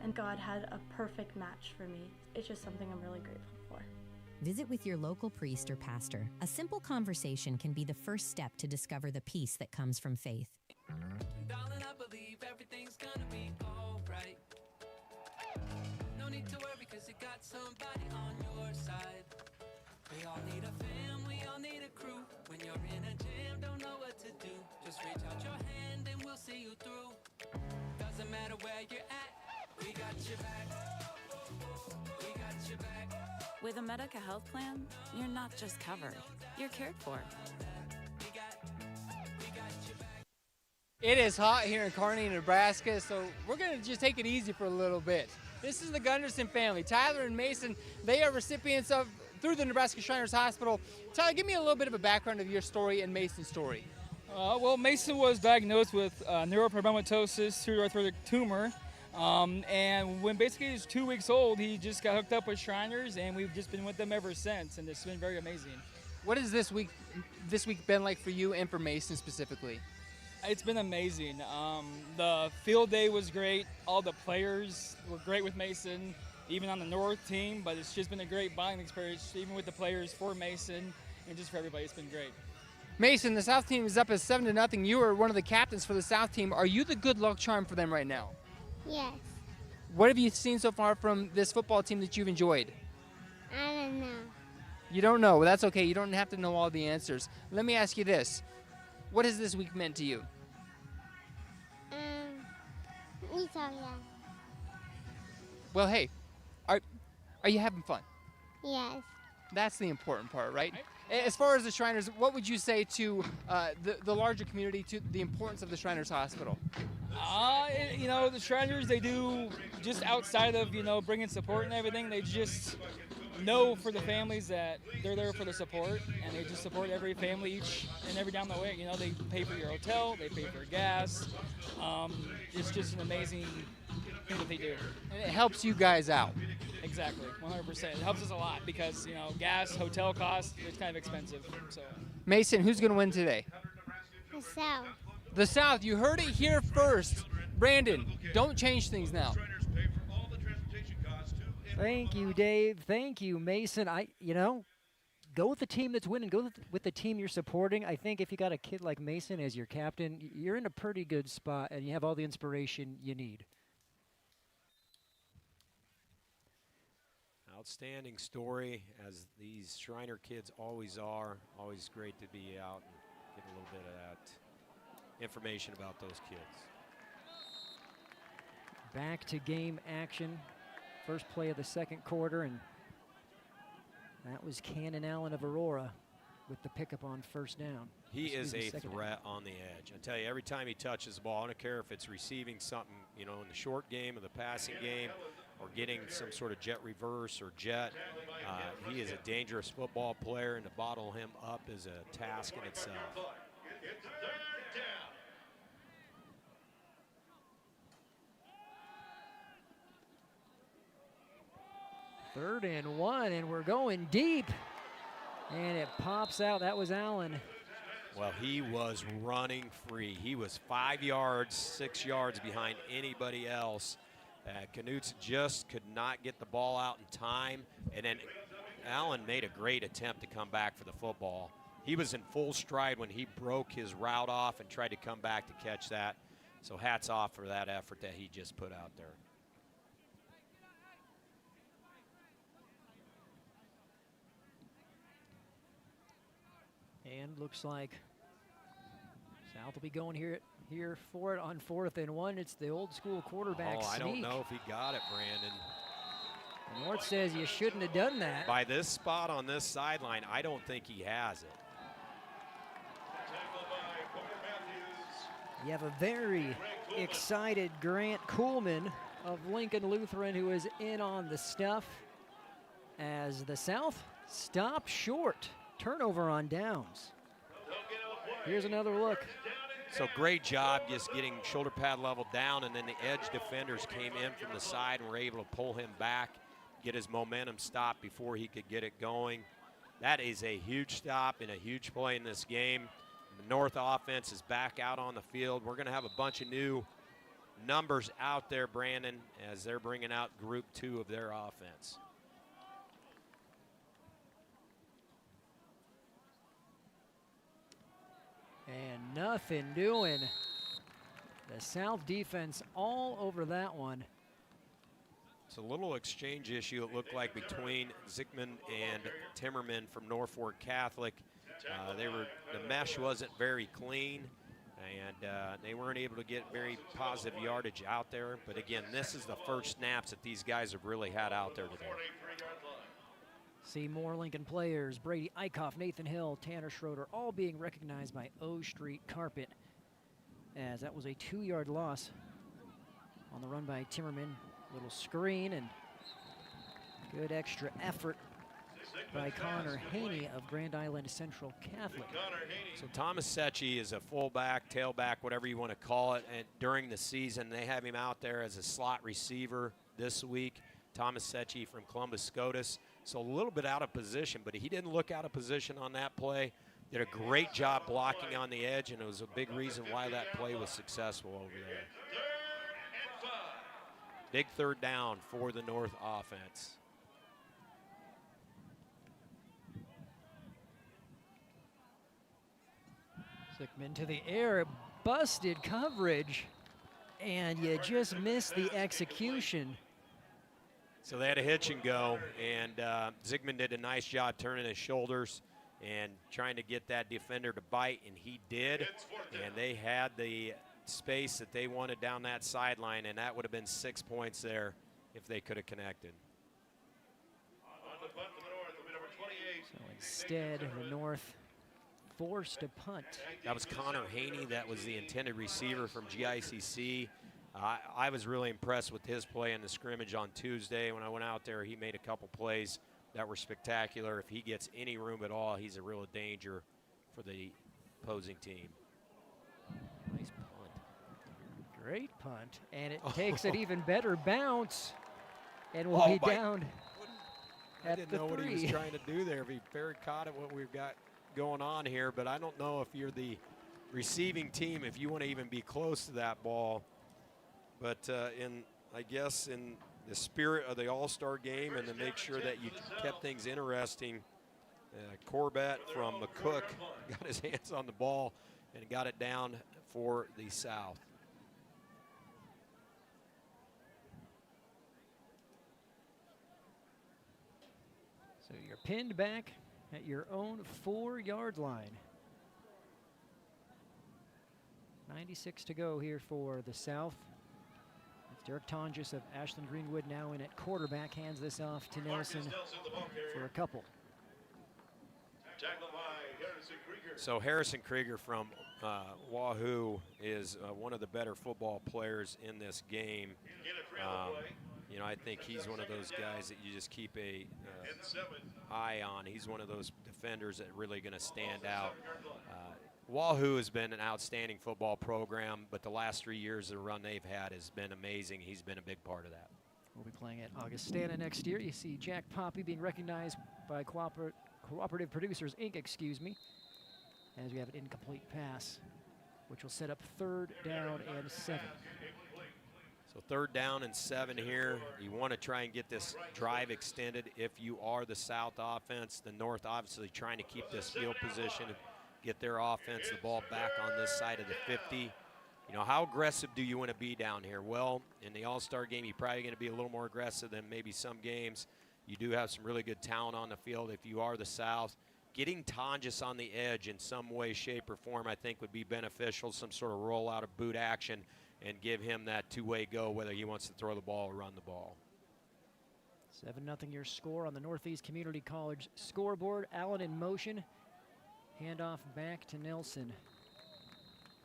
and God had a perfect match for me. It's just something I'm really grateful for. Visit with your local priest or pastor. A simple conversation can be the first step to discover the peace that comes from faith. Darling, I believe everything's gonna be alright. No need to worry, cause you got somebody on your side. We all need a fam, we all need a crew. When you're in a jam, don't know what to do, just reach out your hand and we'll see you through. Doesn't matter where you're at, we got your back. We got your back. With a Medica health plan, you're not just covered, you're cared for. It is hot here in Kearney, Nebraska, so we're going to just take it easy for a little bit. This is the Gunderson family. Tyler and Mason, they are recipients of through the Nebraska Shriners Hospital. Tyler, give me a little bit of a background of your story and Mason's story. Well, Mason was diagnosed with neurofibromatosis, cerebroarthritic tumor, and when basically he was 2 weeks old, he just got hooked up with Shriners, and we've just been with them ever since, and it's been very amazing. What has this week been like for you and for Mason specifically? It's been amazing. The field day was great. All the players were great with Mason, even on the North team, but it's just been a great bonding experience, even with the players for Mason and just for everybody. It's been great. Mason, the South team is up at 7-0. You are one of the captains for the South team. Are you the good luck charm for them right now? Yes. What have you seen so far from this football team that you've enjoyed? I don't know. You don't know. Well, that's okay. You don't have to know all the answers. Let me ask you this. What has this week meant to you? Well, hey, are you having fun? Yes. That's the important part, right? As far as the Shriners, what would you say to the larger community, to the importance of the Shriners Hospital? You know, the Shriners, they do just outside of, bringing support and everything, they just know for the families that they're there for the support, and they just support every family each and every down the way. They pay for your hotel, they pay for gas. It's just an amazing thing that they do. And it helps you guys out. Exactly, 100%. It helps us a lot because, gas, hotel costs, it's kind of expensive. So. Mason, who's going to win today? The South. The South. You heard it here first. Brandon, don't change things now. Thank you, Dave. Thank you, Mason. go with the team that's winning. Go with the team you're supporting. I think if you got a kid like Mason as your captain, you're in a pretty good spot, and you have all the inspiration you need. Outstanding story, as these Shriner kids always are. Always great to be out and get a little bit of that information about those kids. Back to game action. First play of the second quarter, and that was Canon Allen of Aurora with the pickup on first down. He is a threat on the edge. I tell you, every time he touches the ball, I don't care if it's receiving something, you know, in the short game or the passing game, or getting some sort of jet reverse or jet. He is a dangerous football player, and to bottle him up is a task in itself. Third and 1, and we're going deep. And it pops out. That was Allen. Well, he was running free. He was 5 yards, 6 yards behind anybody else. Knutz just could not get the ball out in time. And then Allen made a great attempt to come back for the football. He was in full stride when he broke his route off and tried to come back to catch that. So hats off for that effort that he just put out there. And looks like South will be going here for it on 4th and 1. It's the old school quarterback I sneak. don't know if he got it, Brandon. The North says you shouldn't have done that. By this spot on this sideline, I don't think he has it. You have a very excited Grant Kuhlman of Lincoln Lutheran who is in on the stuff as the South stops short. Turnover on downs. Here's another look. So great job just getting shoulder pad level down, and then the edge defenders came in from the side and were able to pull him back, get his momentum stopped before he could get it going. That is a huge stop and a huge play in this game. The North offense is back out on the field. We're going to have a bunch of new numbers out there, Brandon, as they're bringing out group 2 of their offense. And nothing doing. The South defense all over that one. It's a little exchange issue, it looked like, between Zickman and Timmerman from Norfolk Catholic. The mesh wasn't very clean, and they weren't able to get very positive yardage out there. But again, this is the first snaps that these guys have really had out there today. See more Lincoln players, Brady Eichhoff, Nathan Hill, Tanner Schroeder, all being recognized by O Street Carpet, as that was a 2-yard loss on the run by Timmerman. Little screen and good extra effort by Connor Haney of Grand Island Central Catholic. So Thomas Secchi is a fullback, tailback, whatever you want to call it, and during the season they have him out there as a slot receiver this week. Thomas Secchi from Columbus SCOTUS. So a little bit out of position, but he didn't look out of position on that play. Did a great job blocking on the edge, and it was a big reason why that play was successful over there. Big third down for the North offense. Zickman to the air, busted coverage, and you just missed the execution. So they had a hitch and go, and Zickman did a nice job turning his shoulders and trying to get that defender to bite, and he did. And they had the space that they wanted down that sideline, and that would have been 6 points there if they could have connected. So instead, the North forced a punt. That was Connor Haney. That was the intended receiver from GICC. I was really impressed with his play in the scrimmage on Tuesday. When I went out there, he made a couple plays that were spectacular. If he gets any room at all, he's a real danger for the opposing team. Nice punt. Great punt, and it takes an even better bounce, and will be down at the 3. I didn't know what he was trying to do there. If he very caught it, what we've got going on here, but I don't know if you're the receiving team, if you want to even be close to that ball. But I guess in the spirit of the All-Star game and to make sure that you kept things interesting, Corbett from McCook got his hands on the ball and got it down for the South. So you're pinned back at your own 4-yard line. 96 to go here for the South. It's Derek Tonjes of Ashland Greenwood now in at quarterback. Hands this off to Nelson for a couple. So Harrison Krieger from Wahoo is one of the better football players in this game. You know, I think he's one of those guys that you just keep a eye on. He's one of those defenders that really going to stand out. Wahoo has been an outstanding football program, but the last 3 years the run they've had has been amazing. He's been a big part of that. We'll be playing at Augustana next year. You see Jack Poppy being recognized by Cooperative Producers Inc., excuse me, as we have an incomplete pass, which will set up 3rd down and 7. So 3rd down and 7 here. You want to try and get this drive extended if you are the South offense. The North obviously trying to keep this field position, get their offense, the ball back on this side of the 50. You know, how aggressive do you want to be down here? Well, in the All-Star game, you're probably going to be a little more aggressive than maybe some games. You do have some really good talent on the field if you are the South. Getting Tonjes on the edge in some way, shape, or form I think would be beneficial, some sort of roll out of boot action and give him that two-way go, whether he wants to throw the ball or run the ball. 7-0 your score on the Northeast Community College scoreboard. Allen in motion. Handoff back to Nelson.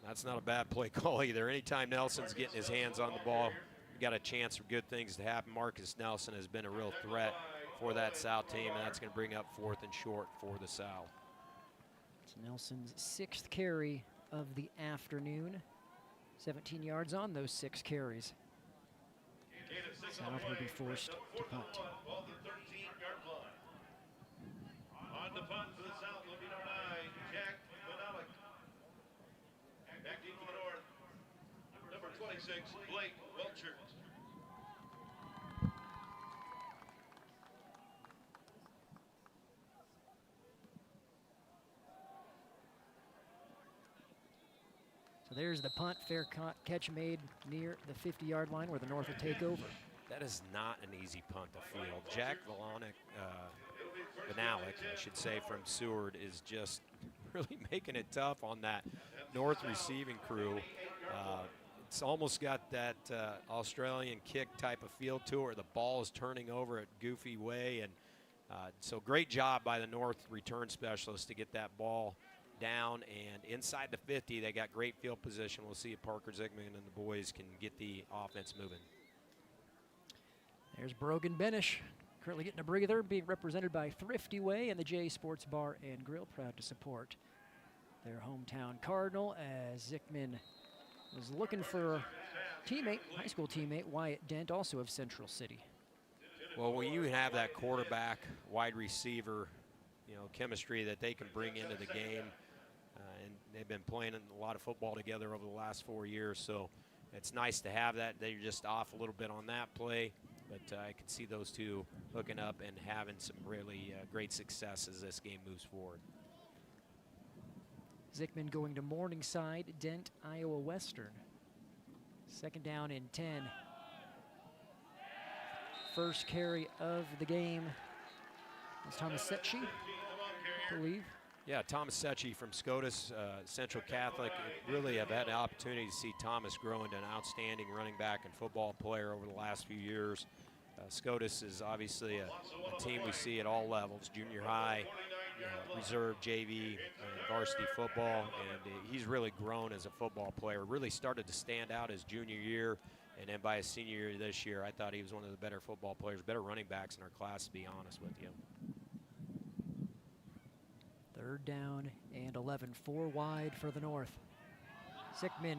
That's not a bad play call either. Anytime Nelson's getting his hands on the ball, you got a chance for good things to happen. Marcus Nelson has been a real threat for that South team, and that's going to bring up 4th and short for the South. It's Nelson's 6th carry of the afternoon. 17 yards on those 6 carries. South will be forced to punt. On the punt for the South will be number 9, Jack Benalik. Back deep for the North, number 26, Blake Welchert. So there's the punt, fair catch made near the 50-yard line where the North will take over. That is not an easy punt to field. Jack Benalik, I should say, from Seward is just really making it tough on that North receiving crew. It's almost got that Australian kick type of feel to it, where the ball is turning over a goofy way. And so great job by the North return specialist to get that ball down and inside the 50. They got great field position. We'll see if Parker Zigman and the boys can get the offense moving. There's Brogan Benish, currently getting a breather, being represented by Thrifty Way and the J Sports Bar and Grill, proud to support their hometown Cardinal, as Zickman was looking for a teammate, high school teammate, Wyatt Dent, also of Central City. Well, when you have that quarterback, wide receiver, you know, chemistry that they can bring into the game, and they've been playing a lot of football together over the last 4 years, so it's nice to have that. They're just off a little bit on that play, but I can see those two hooking up and having some really great success as this game moves forward. Zickman going to Morningside, Dent, Iowa Western. 2nd down and 10. First carry of the game is Thomas Secchi, I believe. Yeah, Thomas Secchi from SCOTUS, Central Catholic. Really have had an opportunity to see Thomas grow into an outstanding running back and football player over the last few years. SCOTUS is obviously a team we see at all levels, junior high, reserve, JV, varsity football, and he's really grown as a football player. Really started to stand out his junior year, and then by his senior year this year, I thought he was one of the better football players, better running backs in our class, to be honest with you. 3rd down and 11, 4 wide for the North. Zickman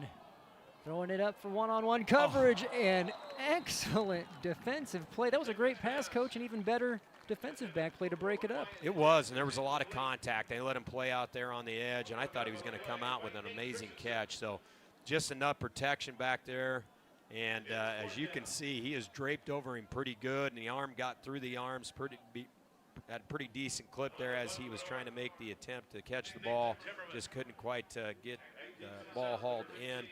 throwing it up for one-on-one coverage, and excellent defensive play. That was a great pass, coach, and even better defensive back play to break it up. It was, and there was a lot of contact. They let him play out there on the edge, and I thought he was going to come out with an amazing catch. So just enough protection back there, and as you can see, he is draped over him pretty good, and the arm got through the arms had a pretty decent clip there as he was trying to make the attempt to catch the ball. Just couldn't quite get the ball hauled in.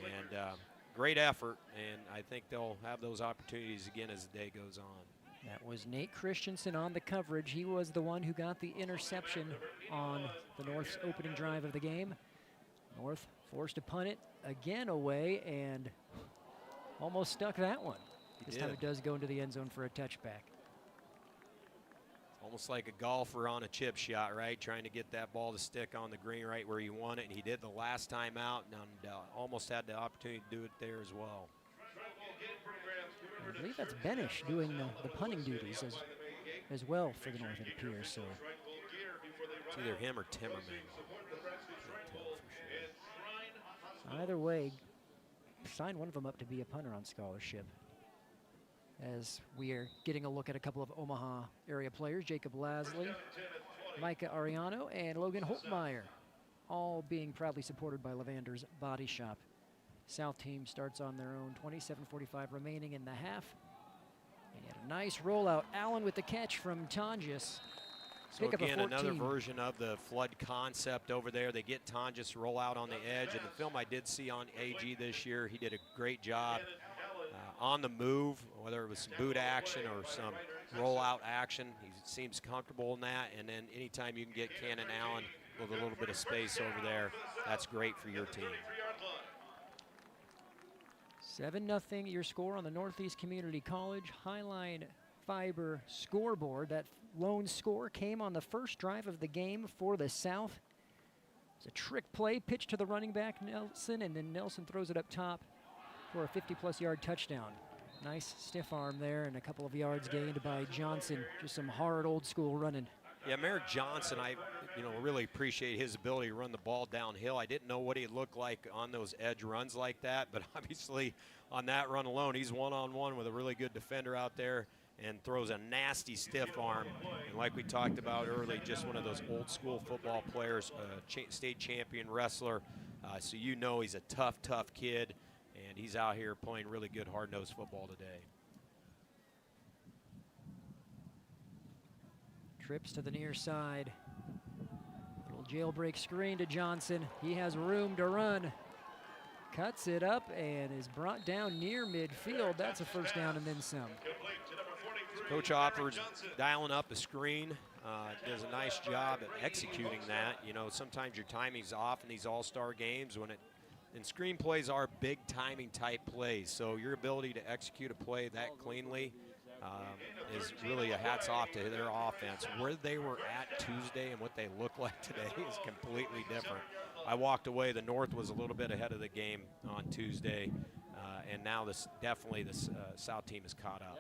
And great effort, and I think they'll have those opportunities again as the day goes on. That was Nate Christensen on the coverage. He was the one who got the interception on the North's opening drive of the game. North forced to punt it again away and almost stuck that one. This time it does go into the end zone for a touchback. Almost like a golfer on a chip shot, right? Trying to get that ball to stick on the green right where you want it, and he did the last time out, and almost had the opportunity to do it there as well. I believe that's Benish doing the punting duties as well for the North, it appears. So it's either him or Timmerman. Either way, sign one of them up to be a punter on scholarship. As we are getting a look at a couple of Omaha area players, Jacob Lasley, Micah Arellano, and Logan Holtmeyer, all being proudly supported by Lavander's Body Shop. South team starts on their own, 27:45 remaining in the half. And yet a nice rollout. Allen with the catch from Tonjes. So again, another version of the flood concept over there. They get Tonjes roll out on the edge. And the film I did see on AG this year, he did a great job on the move, whether it was some boot action or some rollout action. He seems comfortable in that. And then anytime you can get Canon Allen with a little bit of space over there, that's great for your team. 7-0 your score on the Northeast Community College Highline Fiber scoreboard. That lone score came on the first drive of the game for the South. It's a trick play, pitch to the running back Nelson, and then Nelson throws it up top for a 50-plus yard touchdown. Nice stiff arm there and a couple of yards gained by Johnson. Just some hard old school running. Yeah, Merrick Johnson, I really appreciate his ability to run the ball downhill. I didn't know what he looked like on those edge runs like that, but obviously on that run alone, he's one-on-one with a really good defender out there and throws a nasty stiff arm. And like we talked about early, just one of those old school football players, state champion wrestler. So you know he's a tough kid, and he's out here playing really good hard-nosed football today. Trips to the near side. Little jailbreak screen to Johnson. He has room to run. Cuts it up and is brought down near midfield. That's a first down and then some. Coach Opfer's dialing up the screen. Does a nice job at executing that. You know, sometimes your timing's off in these all-star games and screen plays are big timing type plays. So your ability to execute a play that cleanly is really a hats off to their offense. Where they were at Tuesday and what they look like today is completely different. I walked away, the North was a little bit ahead of the game on Tuesday, and now this South team is caught up.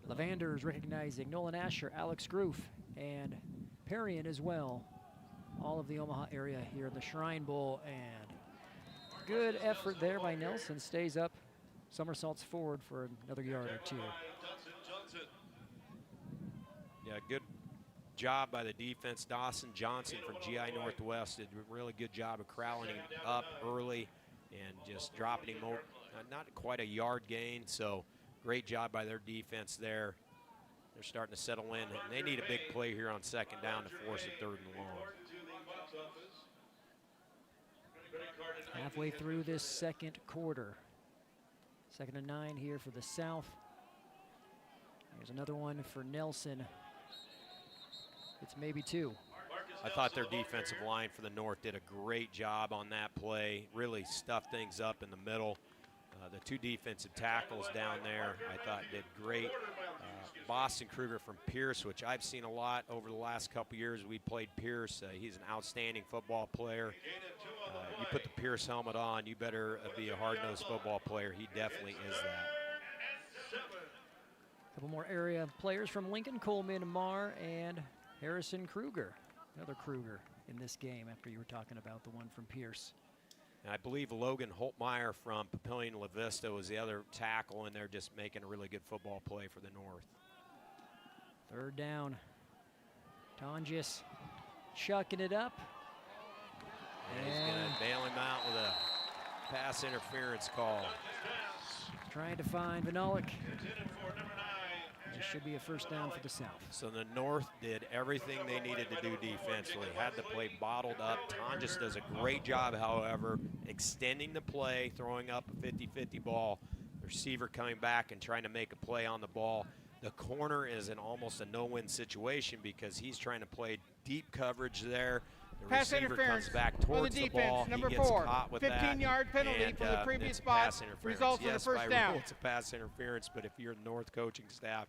Lavander is recognizing Nolan Asher, Alex Groof, and Perrion as well. All of the Omaha area here in the Shrine Bowl, and good effort there by Nelson. Stays up, somersaults forward for another yard or two. Yeah, good job by the defense. Dawson Johnson from GI Northwest did a really good job of corralling him up early and just dropping him over. Not quite a yard gain, so great job by their defense there. They're starting to settle in, and they need a big play here on second down to force a 3rd and long. Halfway through this second quarter. 2nd and 9 here for the South. Here's another one for Nelson. It's maybe 2. I thought their defensive line for the North did a great job on that play. Really stuffed things up in the middle. The 2 defensive tackles down there I thought did great. Boston Kruger from Pierce, which I've seen a lot over the last couple years. We played Pierce. He's an outstanding football player. You put the Pierce helmet on, you better be a hard-nosed football player. He definitely is that. Couple more area players from Lincoln, Coleman Marr and Harrison Kruger. Another Kruger in this game after you were talking about the one from Pierce. And I believe Logan Holtmeyer from Papillion-LaVista was the other tackle, and they're just making a really good football play for the North. 3rd down. Tonjes chucking it up. And he's going to bail him out with a pass interference call. Trying to find Vinalik. This should be a first down for the South. So the North did everything they needed to do defensively. Had the play bottled up. Tonjes does a great job, however, extending the play, throwing up a 50-50 ball. The receiver coming back and trying to make a play on the ball. The corner is in almost a no-win situation because he's trying to play deep coverage there. The Pass receiver interference comes back for the towards the defense, ball. number He gets 4. caught with that. 15-yard penalty And, from the previous it's spot pass interference. results in Yes, a first by down. rule, it's a pass interference, but if you're the North coaching staff,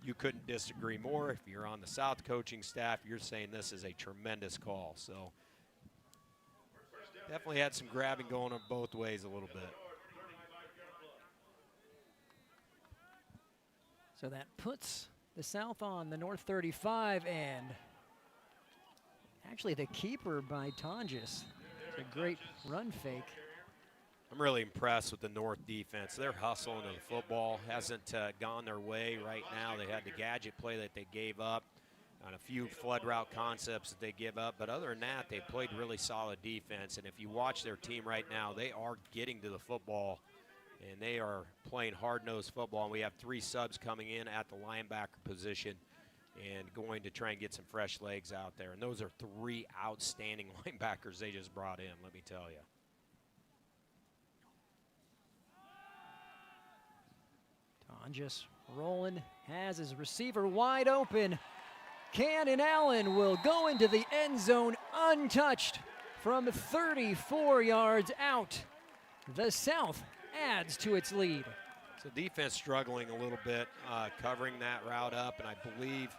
you couldn't disagree more. If you're on the South coaching staff, you're saying this is a tremendous call. So definitely had some grabbing going on both ways a little bit. So that puts the South on the North 35, and actually the keeper by Tonjes. A great run fake. I'm really impressed with the North defense. Their hustle into the football hasn't gone their way right now. They had the gadget play that they gave up on a few flood route concepts that they give up. But other than that, they played really solid defense. And if you watch their team right now, they are getting to the football, and they are playing hard-nosed football. And we have 3 subs coming in at the linebacker position and going to try and get some fresh legs out there. And those are 3 outstanding linebackers they just brought in, let me tell you. Tonjes rolling, has his receiver wide open. Cannon Allen will go into the end zone untouched from 34 yards out. The South adds to its lead. So defense struggling a little bit, covering that route up, and I believe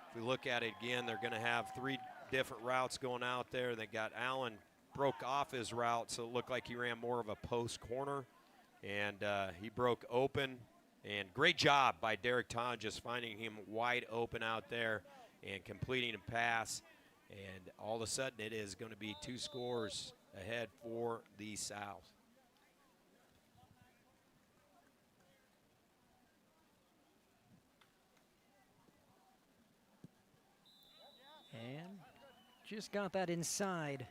if we look at it again, they're going to have 3 different routes going out there. They got Allen broke off his route, so it looked like he ran more of a post corner, and he broke open. And great job by Derek Tonjes finding him wide open out there and completing a pass. And all of a sudden, it is going to be 2 scores ahead for the South. And just got that inside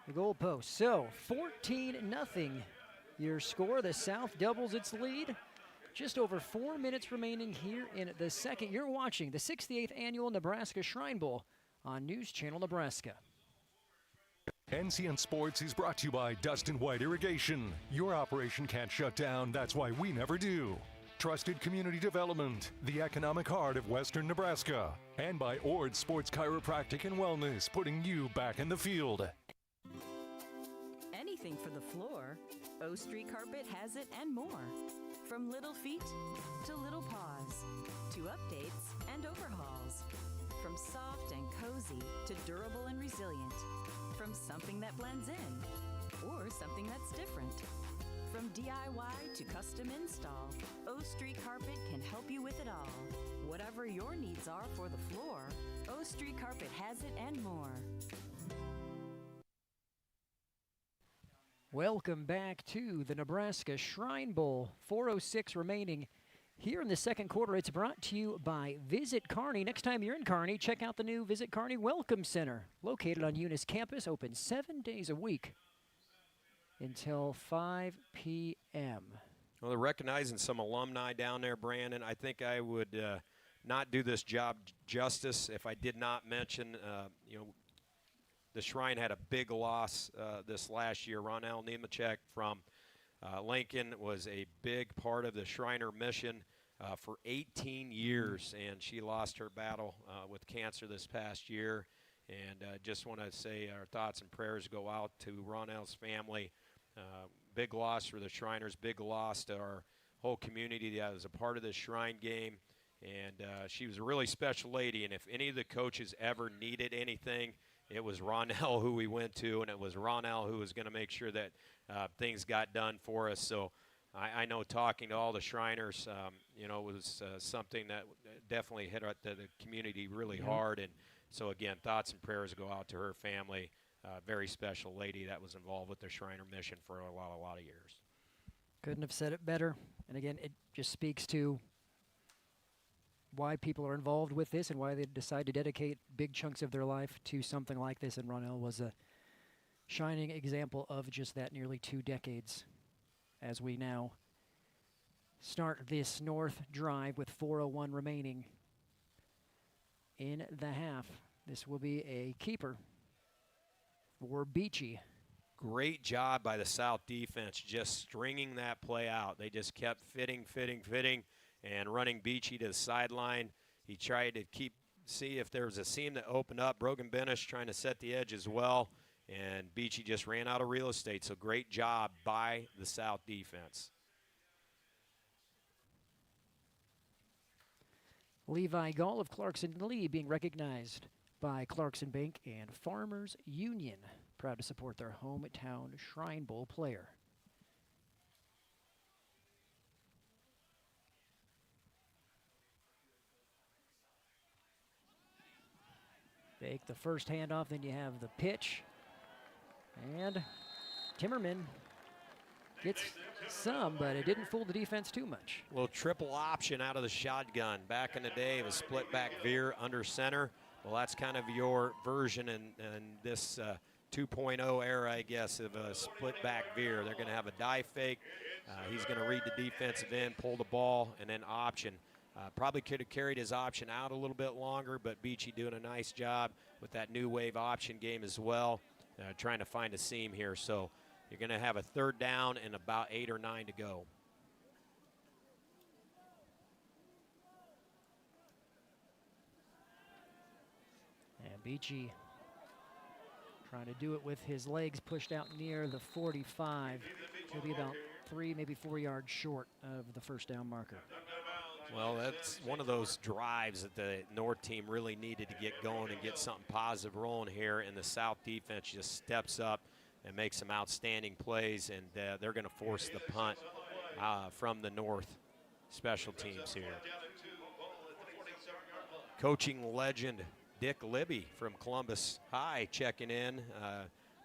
the goalpost. So 14-0 your score. The South doubles its lead. Just over 4 minutes remaining here in the second. You're watching the 68th Annual Nebraska Shrine Bowl on News Channel Nebraska. NCN Sports is brought to you by Dustin White Irrigation. Your operation can't shut down, that's why we never do. Trusted Community Development, the economic heart of Western Nebraska. And by Ord Sports Chiropractic and Wellness, putting you back in the field. Anything for the floor, O Street Carpet has it and more. From little feet to little paws, to updates and overhauls. From soft and cozy to durable and resilient. From something that blends in or something that's different. From DIY to custom install, O Street Carpet can help you with it all. Whatever your needs are for the floor, O Street Carpet has it and more. Welcome back to the Nebraska Shrine Bowl. 4:06 remaining here in the second quarter. It's brought to you by Visit Kearney. Next time you're in Kearney, check out the new Visit Kearney Welcome Center, located on Eunice campus, open 7 days a week until 5 p.m. Well, they're recognizing some alumni down there, Brandon. I think I would not do this job justice if I did not mention, the Shrine had a big loss this last year. Ronell Nemechek from Lincoln was a big part of the Shriner mission for 18 years, and she lost her battle with cancer this past year. And just want to say our thoughts and prayers go out to Ronell's family. Big loss for the Shriners, big loss to our whole community that was a part of this Shrine game. And she was a really special lady, and if any of the coaches ever needed anything, it was Ronell who we went to, and it was Ronell who was going to make sure that things got done for us. So I know talking to all the Shriners, it was something that definitely hit the community really hard. And so, again, thoughts and prayers go out to her family. Very special lady that was involved with the Shriner mission for a lot of years. Couldn't have said it better. And again, it just speaks to why people are involved with this and why they decide to dedicate big chunks of their life to something like this. And Ronell was a shining example of just that, nearly 2 decades as we now start this north drive with 4:01 remaining in the half. This will be a keeper for Beachy. Great job by the South defense just stringing that play out. They just kept fitting, and running Beachy to the sideline. He tried to see if there was a seam that opened up. Brogan Benish trying to set the edge as well, and Beachy just ran out of real estate. So great job by the South defense. Levi Gall of Clarkson Lee being recognized by Clarkson Bank and Farmers Union. Proud to support their hometown Shrine Bowl player. Take the first handoff, then you have the pitch. And Timmerman gets some, but it didn't fool the defense too much. A little triple option out of the shotgun. Back in the day, it was split back veer under center. Well, that's kind of your version in this 2.0 era, I guess, of a split back veer. They're going to have a dive fake. He's going to read the defensive end, pull the ball, and then option. Probably could have carried his option out a little bit longer, but Beachy doing a nice job with that new wave option game as well, trying to find a seam here. So you're going to have a third down and about 8 or 9 to go. And Beachy trying to do it with his legs pushed out near the 45. He'll be about 3, maybe 4 yards short of the first down marker. Well, that's one of those drives that the North team really needed to get going and get something positive rolling here, and the South defense just steps up and makes some outstanding plays, and they're going to force the punt from the North special teams here. Coaching legend Dick Libby from Columbus High checking in.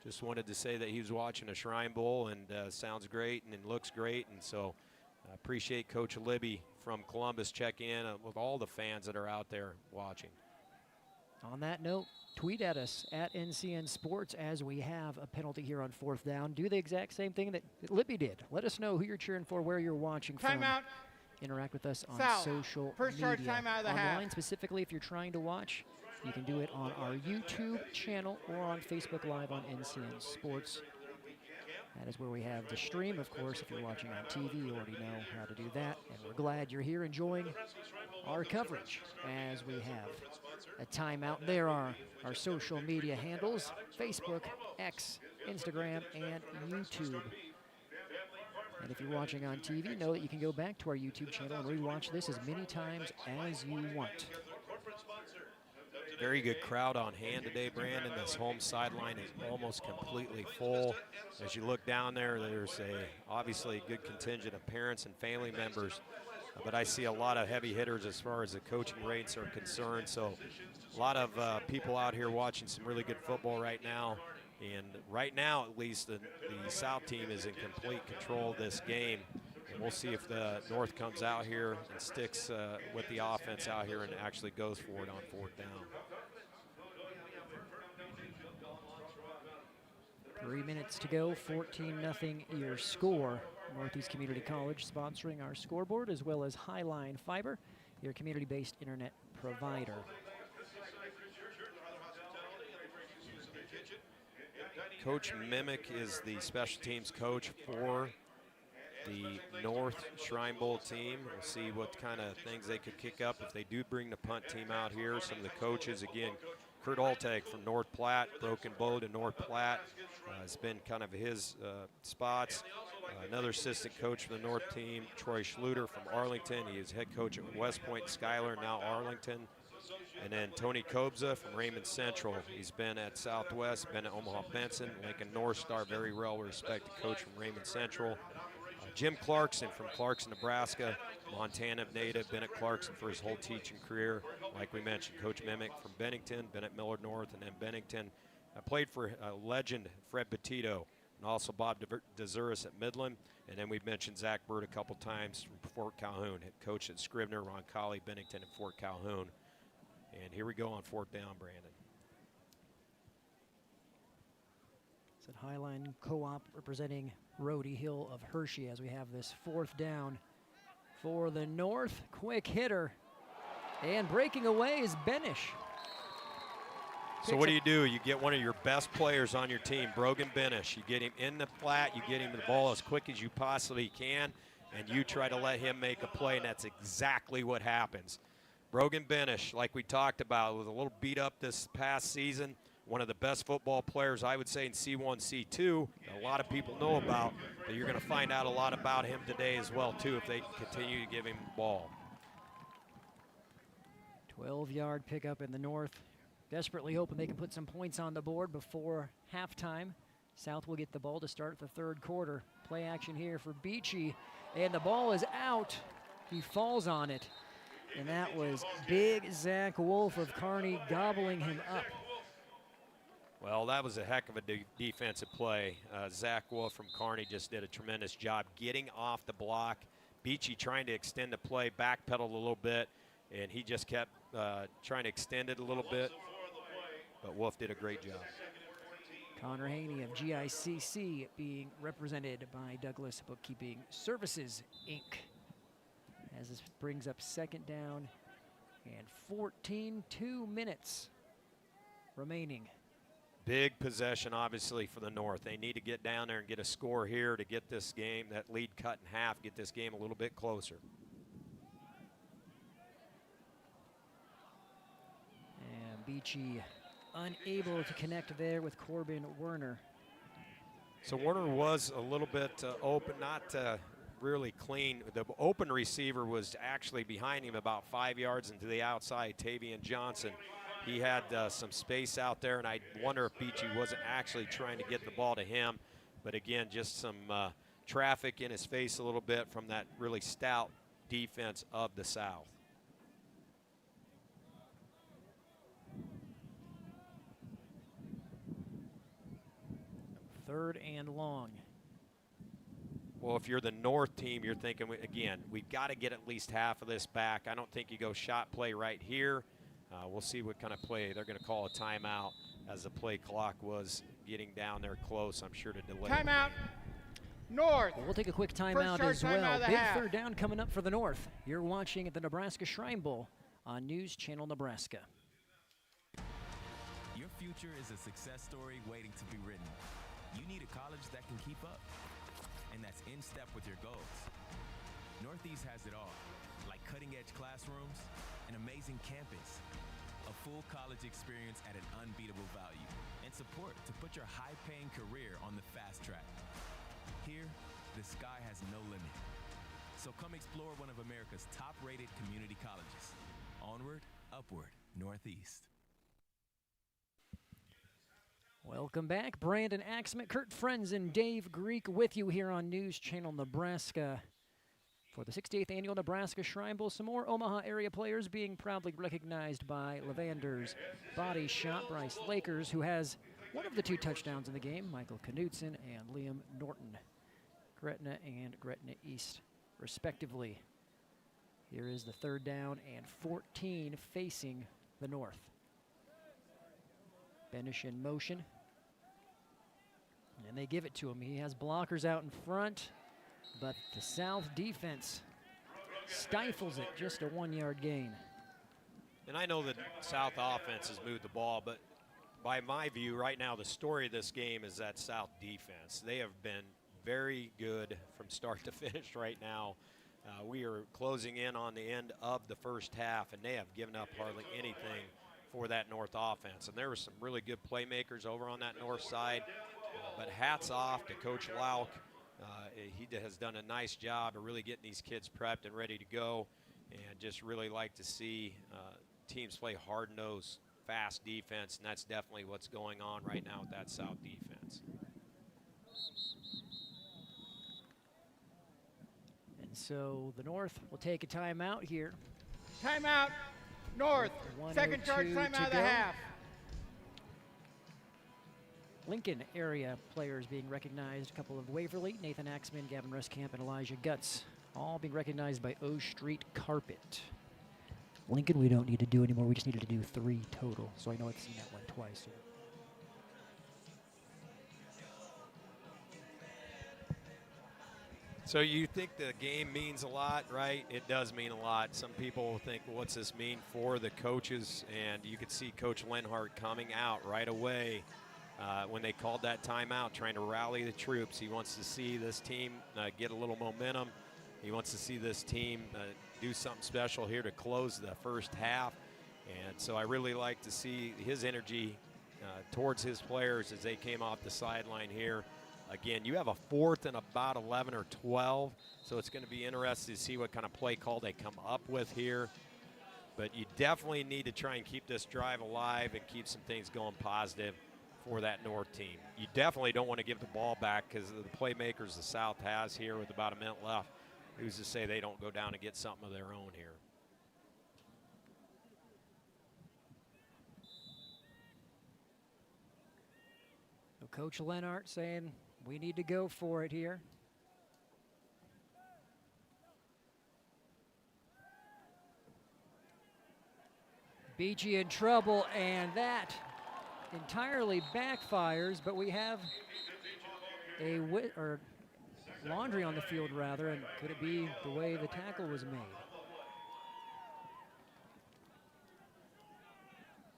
Just wanted to say that he was watching a Shrine Bowl, and sounds great and looks great, and so I appreciate Coach Libby from Columbus checking in with all the fans that are out there watching. On that note, tweet at us at NCN Sports as we have a penalty here on 4th down. Do the exact same thing that Libby did. Let us know who you're cheering for, where you're watching from. Timeout. Interact with us on Foul. social First media. charge timeout of the Online half. specifically, if you're trying to watch, you can do it on our YouTube channel or on Facebook Live on NCN Sports. That is where we have the stream. Of course, if you're watching on TV, you already know how to do that. And we're glad you're here enjoying our coverage as we have a timeout. There are our social media handles: Facebook, X, Instagram, and YouTube. And if you're watching on TV, know that you can go back to our YouTube channel and rewatch this as many times as you want. Very good crowd on hand today, Brandon. This home sideline is almost completely full. As you look down there, there's obviously a good contingent of parents and family members, but I see a lot of heavy hitters as far as the coaching rates are concerned. So a lot of people out here watching some really good football right now. And right now, at least, the South team is in complete control of this game. And we'll see if the North comes out here and sticks with the offense out here and actually goes for it on 4th down. 3 minutes to go, 14-0 your score. Northeast Community College sponsoring our scoreboard, as well as Highline Fiber, your community-based internet provider. Coach Mimick is the special teams coach for the North Shrine Bowl team. We'll see what kind of things they could kick up if they do bring the punt team out here. Some of the coaches, again, Kurt Alteg from North Platte, Broken Bow to North Platte, has been kind of his spots. Another assistant coach for the North team, Troy Schluter from Arlington. He is head coach at West Point, Schuyler, now Arlington. And then Tony Kobza from Raymond Central. He's been at Southwest, been at Omaha Benson, Lincoln North Star, very well-respected coach from Raymond Central. Jim Clarkson from Clarkson, Nebraska, Montana native, been at Clarkson for his whole teaching career. Like we mentioned, Coach Mimick from Bennington, been at Millard North and then Bennington. Played for legend Fred Petito and also Bob DeZuris at Midland. And then we've mentioned Zach Bird a couple times from Fort Calhoun, head coach at Scribner, Roncalli, Bennington, and Fort Calhoun. And here we go on 4th down, Brandon. It's at Highline Co-op representing Rhodey Hill of Hershey as we have this 4th down for the North. Quick hitter. And breaking away is Benish. So what do? You get one of your best players on your team, Brogan Benish. You get him in the flat, you get him the ball as quick as you possibly can, and you try to let him make a play, and that's exactly what happens. Brogan Benish, like we talked about, was a little beat up this past season. One of the best football players, I would say, in C1, C2. A lot of people know about, but you're going to find out a lot about him today as well, too, if they continue to give him the ball. 12-yard pickup in the North. Desperately hoping they can put some points on the board before halftime. South will get the ball to start the third quarter. Play action here for Beachy, and the ball is out. He falls on it, and that was big Zach Wolf of Kearney gobbling him up. Well, that was a heck of a defensive play. Zach Wolf from Kearney just did a tremendous job getting off the block. Beachy trying to extend the play, backpedaled a little bit, and he just kept trying to extend it a little bit. But Wolf did a great job. Connor Haney of GICC being represented by Douglas Bookkeeping Services, Inc. As this brings up second down and 2 minutes remaining. Big possession, obviously, for the North. They need to get down there and get a score here to get this game, that lead cut in half, get this game a little bit closer. And Beachy unable to connect there with Corbin Werner. So Werner was a little bit open, not really clean. The open receiver was actually behind him about 5 yards into the outside, Tavian Johnson. He had some space out there, and I wonder if Beachy wasn't actually trying to get the ball to him. But again, just some traffic in his face a little bit from that really stout defense of the South. Third and long. Well, if you're the North team, you're thinking, again, we've got to get at least half of this back. I don't think you go shot play right here. We'll see what kind of play. They're going to call a timeout as the play clock was getting down there close, I'm sure, to delay. Timeout, North. Well, we'll take a quick timeout as well. Big third down coming up for the North. You're watching the Nebraska Shrine Bowl on News Channel Nebraska. Your future is a success story waiting to be written. You need a college that can keep up, and that's in step with your goals. Northeast has it all, like cutting-edge classrooms, an amazing campus, a full college experience at an unbeatable value, and support to put your high-paying career on the fast track. Here, the sky has no limit. So come explore one of America's top-rated community colleges. Onward, upward, Northeast. Welcome back. Brandon Axman, Kurt Frenzen, Dave Greek with you here on News Channel Nebraska for the 68th Annual Nebraska Shrine Bowl. Some more Omaha area players being proudly recognized by Lavander's Body Shop. Bryce Lakers, who has one of the 2 touchdowns in the game, Michael Knutson and Liam Norton. Gretna and Gretna East, respectively. Here is the third down and 14 facing the North. Benish in motion. And they give it to him. He has blockers out in front, but the South defense stifles it, just a 1-yard gain. And I know that South offense has moved the ball, but by my view right now, the story of this game is that South defense. They have been very good from start to finish right now. We are closing in on the end of the first half, and they have given up hardly anything for that North offense. And there were some really good playmakers over on that North side. But hats off to Coach Lauk. He has done a nice job of really getting these kids prepped and ready to go. And just really like to see teams play hard-nosed, fast defense. And that's definitely what's going on right now with that South defense. And so the North will take a timeout here. Timeout, North. Second charge timeout of the half. Lincoln area players being recognized. A couple of Waverly, Nathan Axman, Gavin Ruskamp, and Elijah Gutz, all being recognized by O Street Carpet. Lincoln we don't need to do anymore. We just needed to do 3 total. So I know I've seen that one twice here. So you think the game means a lot, right? It does mean a lot. Some people will think, well, what's this mean for the coaches? And you could see Coach Lenhardt coming out right away when they called that timeout, trying to rally the troops. He wants to see this team get a little momentum. He wants to see this team do something special here to close the first half. And so I really like to see his energy towards his players as they came off the sideline here. Again, you have a 4th and about 11 or 12, so it's going to be interesting to see what kind of play call they come up with here. But you definitely need to try and keep this drive alive and keep some things going positive for that North team. You definitely don't want to give the ball back because of the playmakers the South has here with about a minute left. Who's to say they don't go down and get something of their own here? So Coach Lenhardt saying we need to go for it here. Beachy in trouble, and that entirely backfires, but we have a laundry on the field, rather, and could it be the way the tackle was made?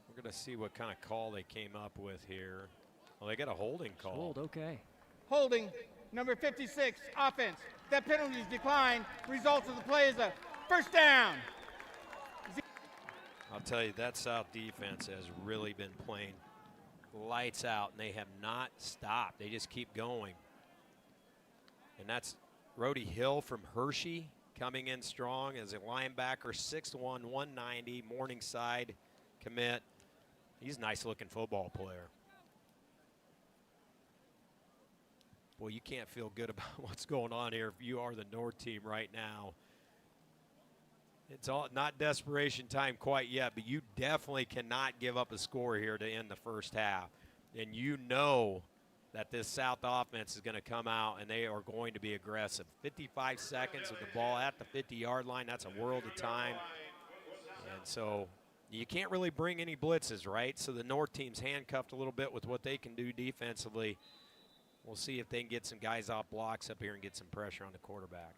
We're going to see what kind of call they came up with here. Well, they got a holding call. Hold, okay. Holding, number 56, offense. That penalty is declined. Results of the play is a first down. I'll tell you, that South defense has really been playing lights out, and they have not stopped. They just keep going. And that's Rhodey Hill from Hershey coming in strong as a linebacker, 6'1", 190, Morningside commit. He's a nice-looking football player. Boy, you can't feel good about what's going on here if you are the North team right now. It's all not desperation time quite yet, but you definitely cannot give up a score here to end the first half. And you know that this South offense is going to come out and they are going to be aggressive. 55 seconds with the ball at the 50-yard line, that's a world of time. And so you can't really bring any blitzes, right? So the North team's handcuffed a little bit with what they can do defensively. We'll see if they can get some guys off blocks up here and get some pressure on the quarterback.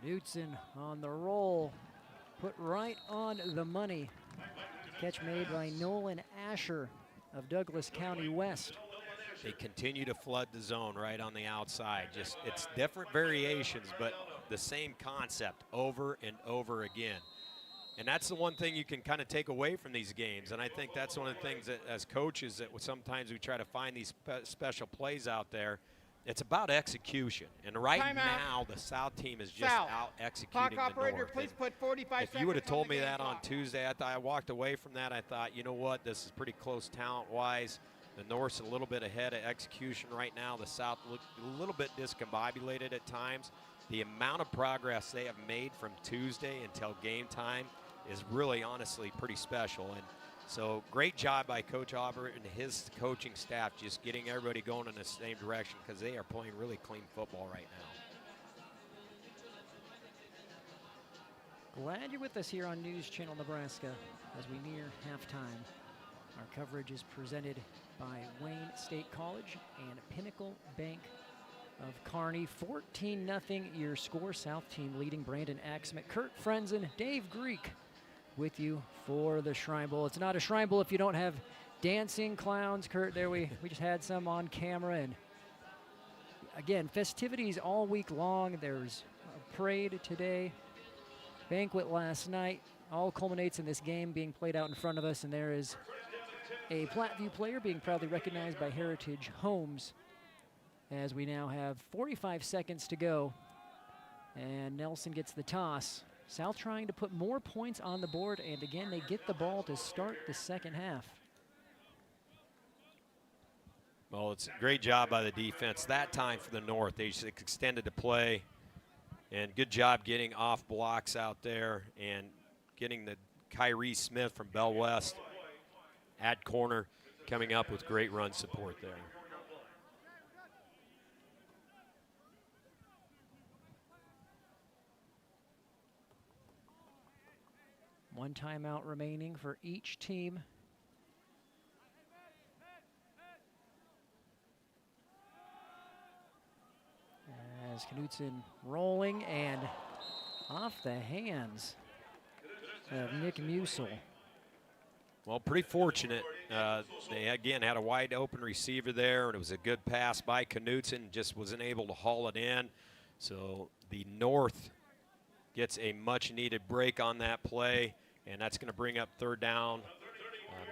Knutson on the roll, put right on the money. Catch made by Nolan Asher of Douglas County West. They continue to flood the zone right on the outside. Just it's different variations, but the same concept over and over again. And that's the one thing you can kind of take away from these games. And I think that's one of the things that as coaches that sometimes we try to find these special plays out there. It's about execution. And right now the South team is just out executing Clock operator, the North. please put 45 seconds. If you would have told me that clock. on Tuesday, I walked away from that. I thought, you know what, this is pretty close talent-wise. The North's a little bit ahead of execution right now. The South looked a little bit discombobulated at times. The amount of progress they have made from Tuesday until game time is really honestly pretty special. And so great job by Coach Opfer and his coaching staff just getting everybody going in the same direction because they are playing really clean football right now. Glad you're with us here on News Channel Nebraska as we near halftime. Our coverage is presented by Wayne State College and Pinnacle Bank of Kearney. 14-0 your score. South team leading. Brandon Axman, Kurt Frenzen, Dave Greek with you for the Shrine Bowl. It's not a Shrine Bowl if you don't have dancing clowns, Kurt. There we just had some on camera. And again, festivities all week long. There's a parade today, banquet last night. All culminates in this game being played out in front of us. And there is a Platteview player being proudly recognized by Heritage Homes as we now have 45 seconds to go. And Nelson gets the toss. South trying to put more points on the board, and again, they get the ball to start the second half. Well, it's a great job by the defense. That time for the North, they just extended the play, and good job getting off blocks out there and getting the Kyrie Smith from Bell West at corner coming up with great run support there. One timeout remaining for each team. as Knutson rolling and off the hands of Nick Musil. Well, pretty fortunate. They again had a wide open receiver there, and it was a good pass by Knutson, just wasn't able to haul it in. So the North gets a much needed break on that play, and that's going to bring up third down.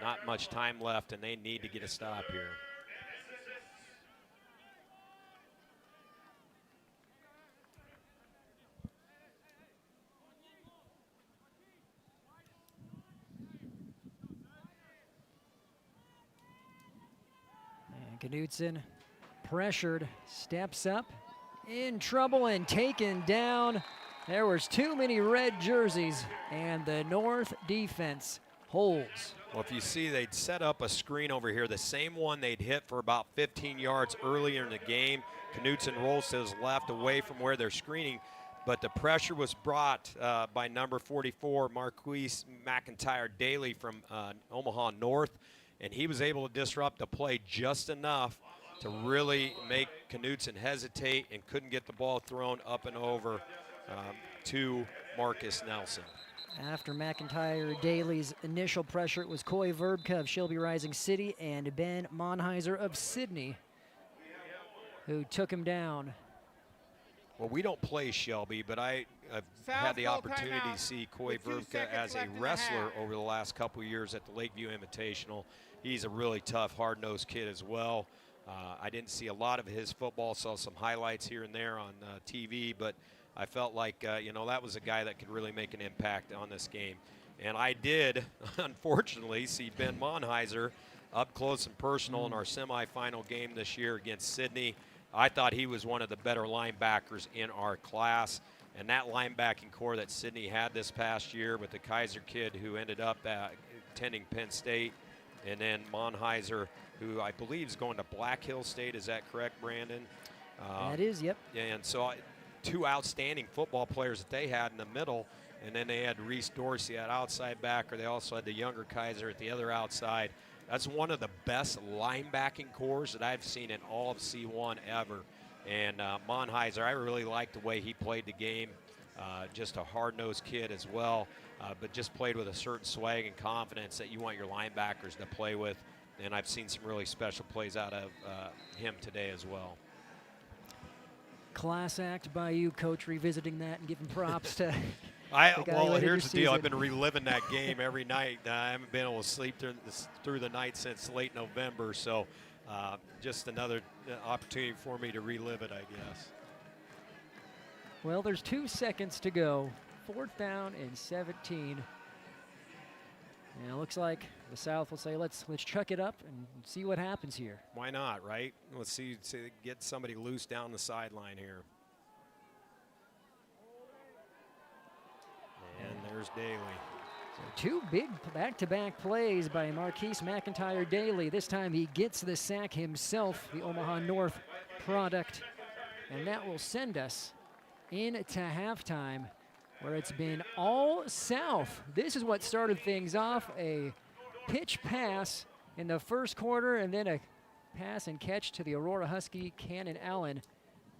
Not much time left, and they need to get a stop here. Knutson pressured, steps up, in trouble and taken down. There was too many red jerseys, and the North defense holds. Well, if you see, they'd set up a screen over here, the same one they'd hit for about 15 yards earlier in the game. Knutson rolls to his left away from where they're screening, but the pressure was brought by number 44, Marquise McIntyre-Dailey from Omaha North, and he was able to disrupt the play just enough to really make Knutson hesitate and couldn't get the ball thrown up and over to Marcus Nelson. After McIntyre-Dailey's initial pressure, it was Coy Verbka of Shelby Rising City and Ben Monheiser of Sydney who took him down. Well, we don't play Shelby, but I've had the opportunity to see Coy Verbka as a wrestler over the last couple of years at the Lakeview Invitational. He's a really tough, hard-nosed kid as well. I didn't see a lot of his football, saw some highlights here and there on TV, but I felt like, you know, that was a guy that could really make an impact on this game. And I did, unfortunately, see Ben Monheiser up close and personal in our semifinal game this year against Sydney. I thought he was one of the better linebackers in our class. And that linebacking core that Sydney had this past year with the Kaiser kid who ended up attending Penn State, and then Monheiser, who I believe is going to Black Hill State. Is that correct, Brandon? That is, yep. And so two outstanding football players that they had in the middle, and then they had Reese Dorsey at outside backer. They also had the younger Kaiser at the other outside. That's one of the best linebacking cores that I've seen in all of C1 ever. And Monheiser, I really liked the way he played the game. Just a hard-nosed kid as well, but just played with a certain swag and confidence that you want your linebackers to play with. And I've seen some really special plays out of him today as well. Class act by you, Coach, revisiting that and giving props to well, here's the deal. I've been reliving that game every night. I haven't been able to sleep through the night since late November, so just another opportunity for me to relive it, I guess. Well, there's 2 seconds to go. 4th down and 17. And it looks like the South will say, let's chuck it up and see what happens here. Why not, right? Let's see get somebody loose down the sideline here. And there's Dailey. So 2 big back-to-back plays by Marquise McIntyre-Dailey. This time he gets the sack himself, the Omaha North product. And that will send us into halftime, where it's been all South. This is what started things off, a pitch pass in the first quarter, and then a pass and catch to the Aurora Husky, Canon Allen.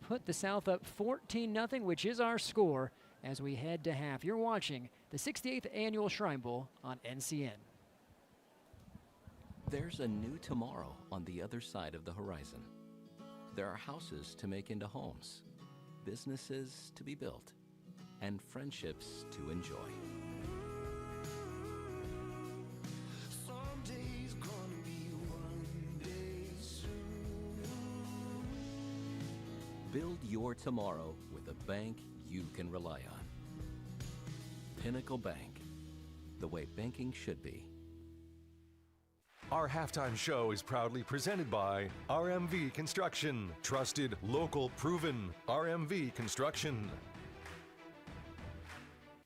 Put the South up 14-0, which is our score as we head to half. You're watching the 68th Annual Shrine Bowl on NCN. There's a new tomorrow on the other side of the horizon. There are houses to make into homes, businesses to be built, and friendships to enjoy. Someday's gonna be one day soon. Build your tomorrow with a bank you can rely on. Pinnacle Bank, the way banking should be. Our halftime show is proudly presented by RMV Construction. Trusted, local, proven. RMV Construction.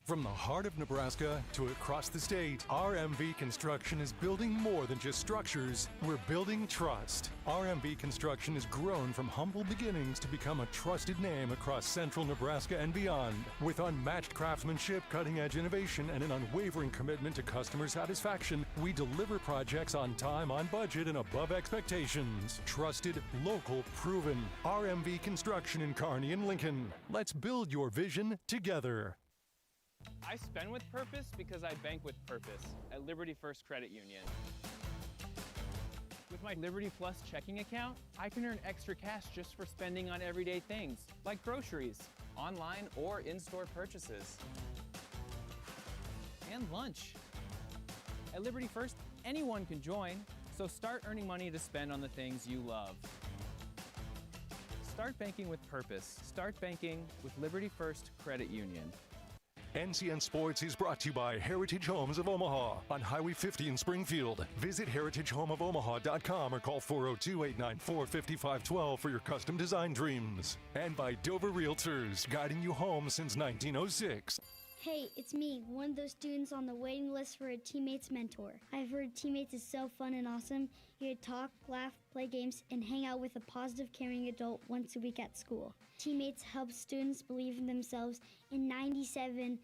From the heart of Nebraska to across the state, RMV Construction is building more than just structures. We're building trust. RMV Construction has grown from humble beginnings to become a trusted name across central Nebraska and beyond. With unmatched craftsmanship, cutting-edge innovation, and an unwavering commitment to customer satisfaction, we deliver projects on time, on budget, and above expectations. Trusted, local, proven. RMV Construction in Kearney and Lincoln. Let's build your vision together. I spend with purpose because I bank with purpose at Liberty First Credit Union. With my Liberty Plus checking account, I can earn extra cash just for spending on everyday things, like groceries, online or in-store purchases, and lunch. At Liberty First, anyone can join, so start earning money to spend on the things you love. Start banking with purpose. Start banking with Liberty First Credit Union. NCN Sports is brought to you by Heritage Homes of Omaha on Highway 50 in Springfield. Visit heritagehomeofomaha.com or call 402-894-5512 for your custom design dreams. And by Dover Realtors, guiding you home since 1906. Hey, it's me, one of those students on the waiting list for a teammate's mentor. I've heard teammates is so fun and awesome. You get to talk, laugh, play games, and hang out with a positive, caring adult once a week at school. Teammates help students believe in themselves, and 97%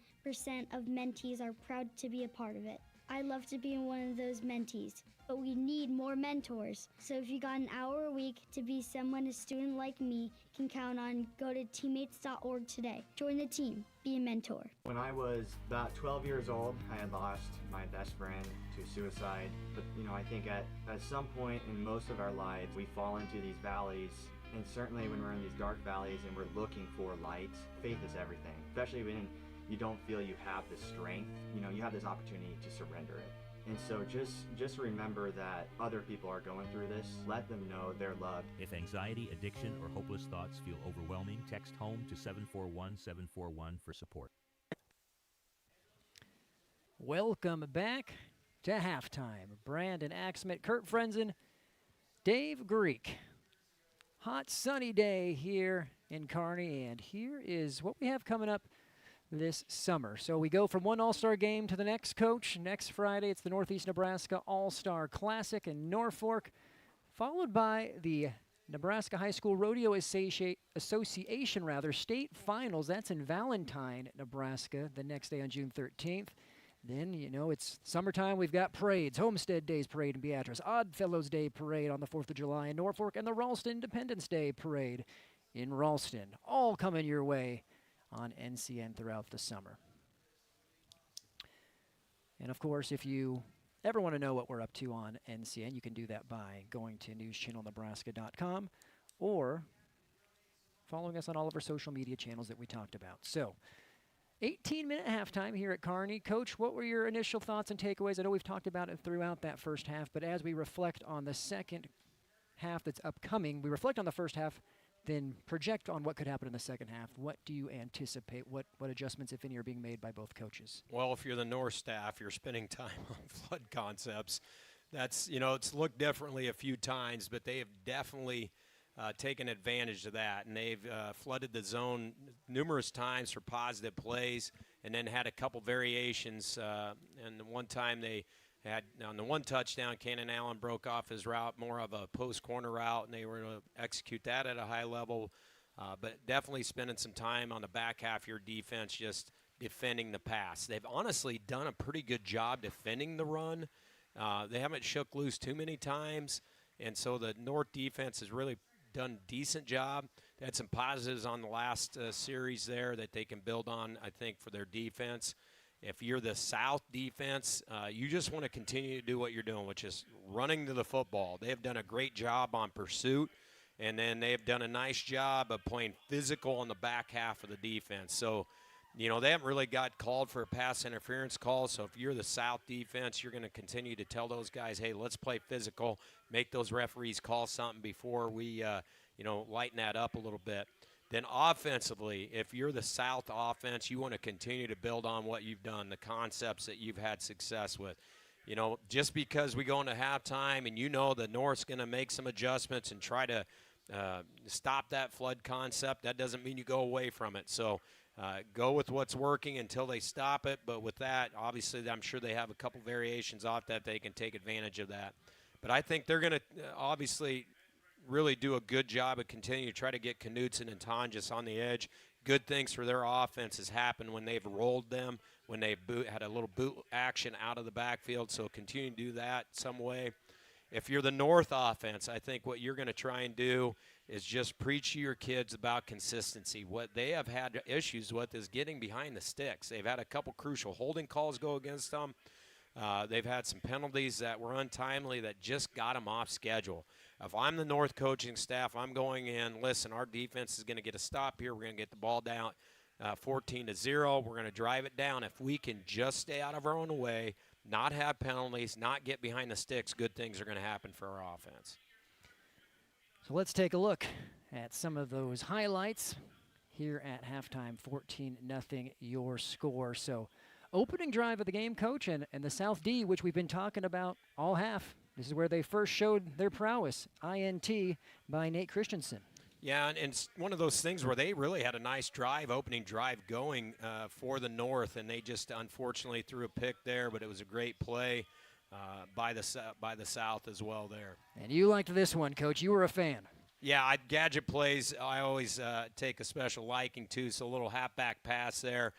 of mentees are proud to be a part of it. I love to be one of those mentees, but we need more mentors. So if you got an hour a week to be someone a student like me can count on, go to teammates.org today. Join the team. Be a mentor. When I was about 12 years old, I had lost my best friend to suicide. But I think at some point in most of our lives, we fall into these valleys. And certainly when we're in these dark valleys and we're looking for light, faith is everything. Especially when you don't feel you have the strength, you have this opportunity to surrender it. And so just remember that other people are going through this. Let them know they're loved. If anxiety, addiction, or hopeless thoughts feel overwhelming, text HOME to 741-741 for support. Welcome back to halftime. Brandon Axmett, Kurt Frenzen, Dave Greek. Hot sunny day here in Kearney, and here is what we have coming up this summer. So we go from one All-Star game to the next, Coach. Next Friday, it's the Northeast Nebraska All-Star Classic in Norfolk, followed by the Nebraska High School Rodeo Association state finals. That's in Valentine, Nebraska, the next day on June 13th. Then, it's summertime. We've got parades, Homestead Days Parade in Beatrice, Oddfellows Day Parade on the 4th of July in Norfolk, and the Ralston Independence Day Parade in Ralston. All coming your way on NCN throughout the summer. And of course, if you ever want to know what we're up to on NCN, you can do that by going to newschannelnebraska.com or following us on all of our social media channels that we talked about. So, 18-minute halftime here at Kearney. Coach, what were your initial thoughts and takeaways? I know we've talked about it throughout that first half, but as we reflect on the second half that's upcoming, we reflect on the first half, then project on what could happen in the second half. What do you anticipate? What adjustments, if any, are being made by both coaches? Well, if you're the North staff, you're spending time on flood concepts. That's, it's looked differently a few times, but they have definitely taken advantage of that. And they've flooded the zone numerous times for positive plays and then had a couple variations. And one time they had, on the one touchdown, Canon Allen broke off his route, more of a post corner route, and they were able to execute that at a high level. But definitely spending some time on the back half of your defense just defending the pass. They've honestly done a pretty good job defending the run. They haven't shook loose too many times, and so the North defense has really done a decent job. They had some positives on the last series there that they can build on, I think, for their defense. If you're the South defense, you just want to continue to do what you're doing, which is running to the football. They have done a great job on pursuit, and then they have done a nice job of playing physical on the back half of the defense. So, they haven't really got called for a pass interference call. So if you're the South defense, you're going to continue to tell those guys, hey, let's play physical, make those referees call something before we, lighten that up a little bit. Then offensively, if you're the South offense, you want to continue to build on what you've done, the concepts that you've had success with. Just because we go into halftime and the North's going to make some adjustments and try to stop that flood concept. That doesn't mean you go away from it. So go with what's working until they stop it. But with that, obviously, I'm sure they have a couple variations off that they can take advantage of that. But I think they're going to obviously really do a good job of continuing to try to get Knudsen and Tonjes on the edge. Good things for their offense has happened when they've rolled them, when they've had a little boot action out of the backfield. So continue to do that some way. If you're the North offense, I think what you're going to try and do is just preach to your kids about consistency. What they have had issues with is getting behind the sticks. They've had a couple crucial holding calls go against them. They've had some penalties that were untimely that just got them off schedule. If I'm the North coaching staff, I'm going in, listen, our defense is going to get a stop here. We're going to get the ball down 14-0. We're going to drive it down. If we can just stay out of our own way, not have penalties, not get behind the sticks, good things are going to happen for our offense. So let's take a look at some of those highlights here at halftime. 14-0 your score. So opening drive of the game, Coach, and the South D, which we've been talking about all half. This is where they first showed their prowess. INT by Nate Christensen. Yeah, and it's one of those things where they really had a nice opening drive going for the North, and they just unfortunately threw a pick there, but it was a great play by the South as well there. And you liked this one, Coach. You were a fan. Yeah, gadget plays I always take a special liking to, so a little halfback pass there.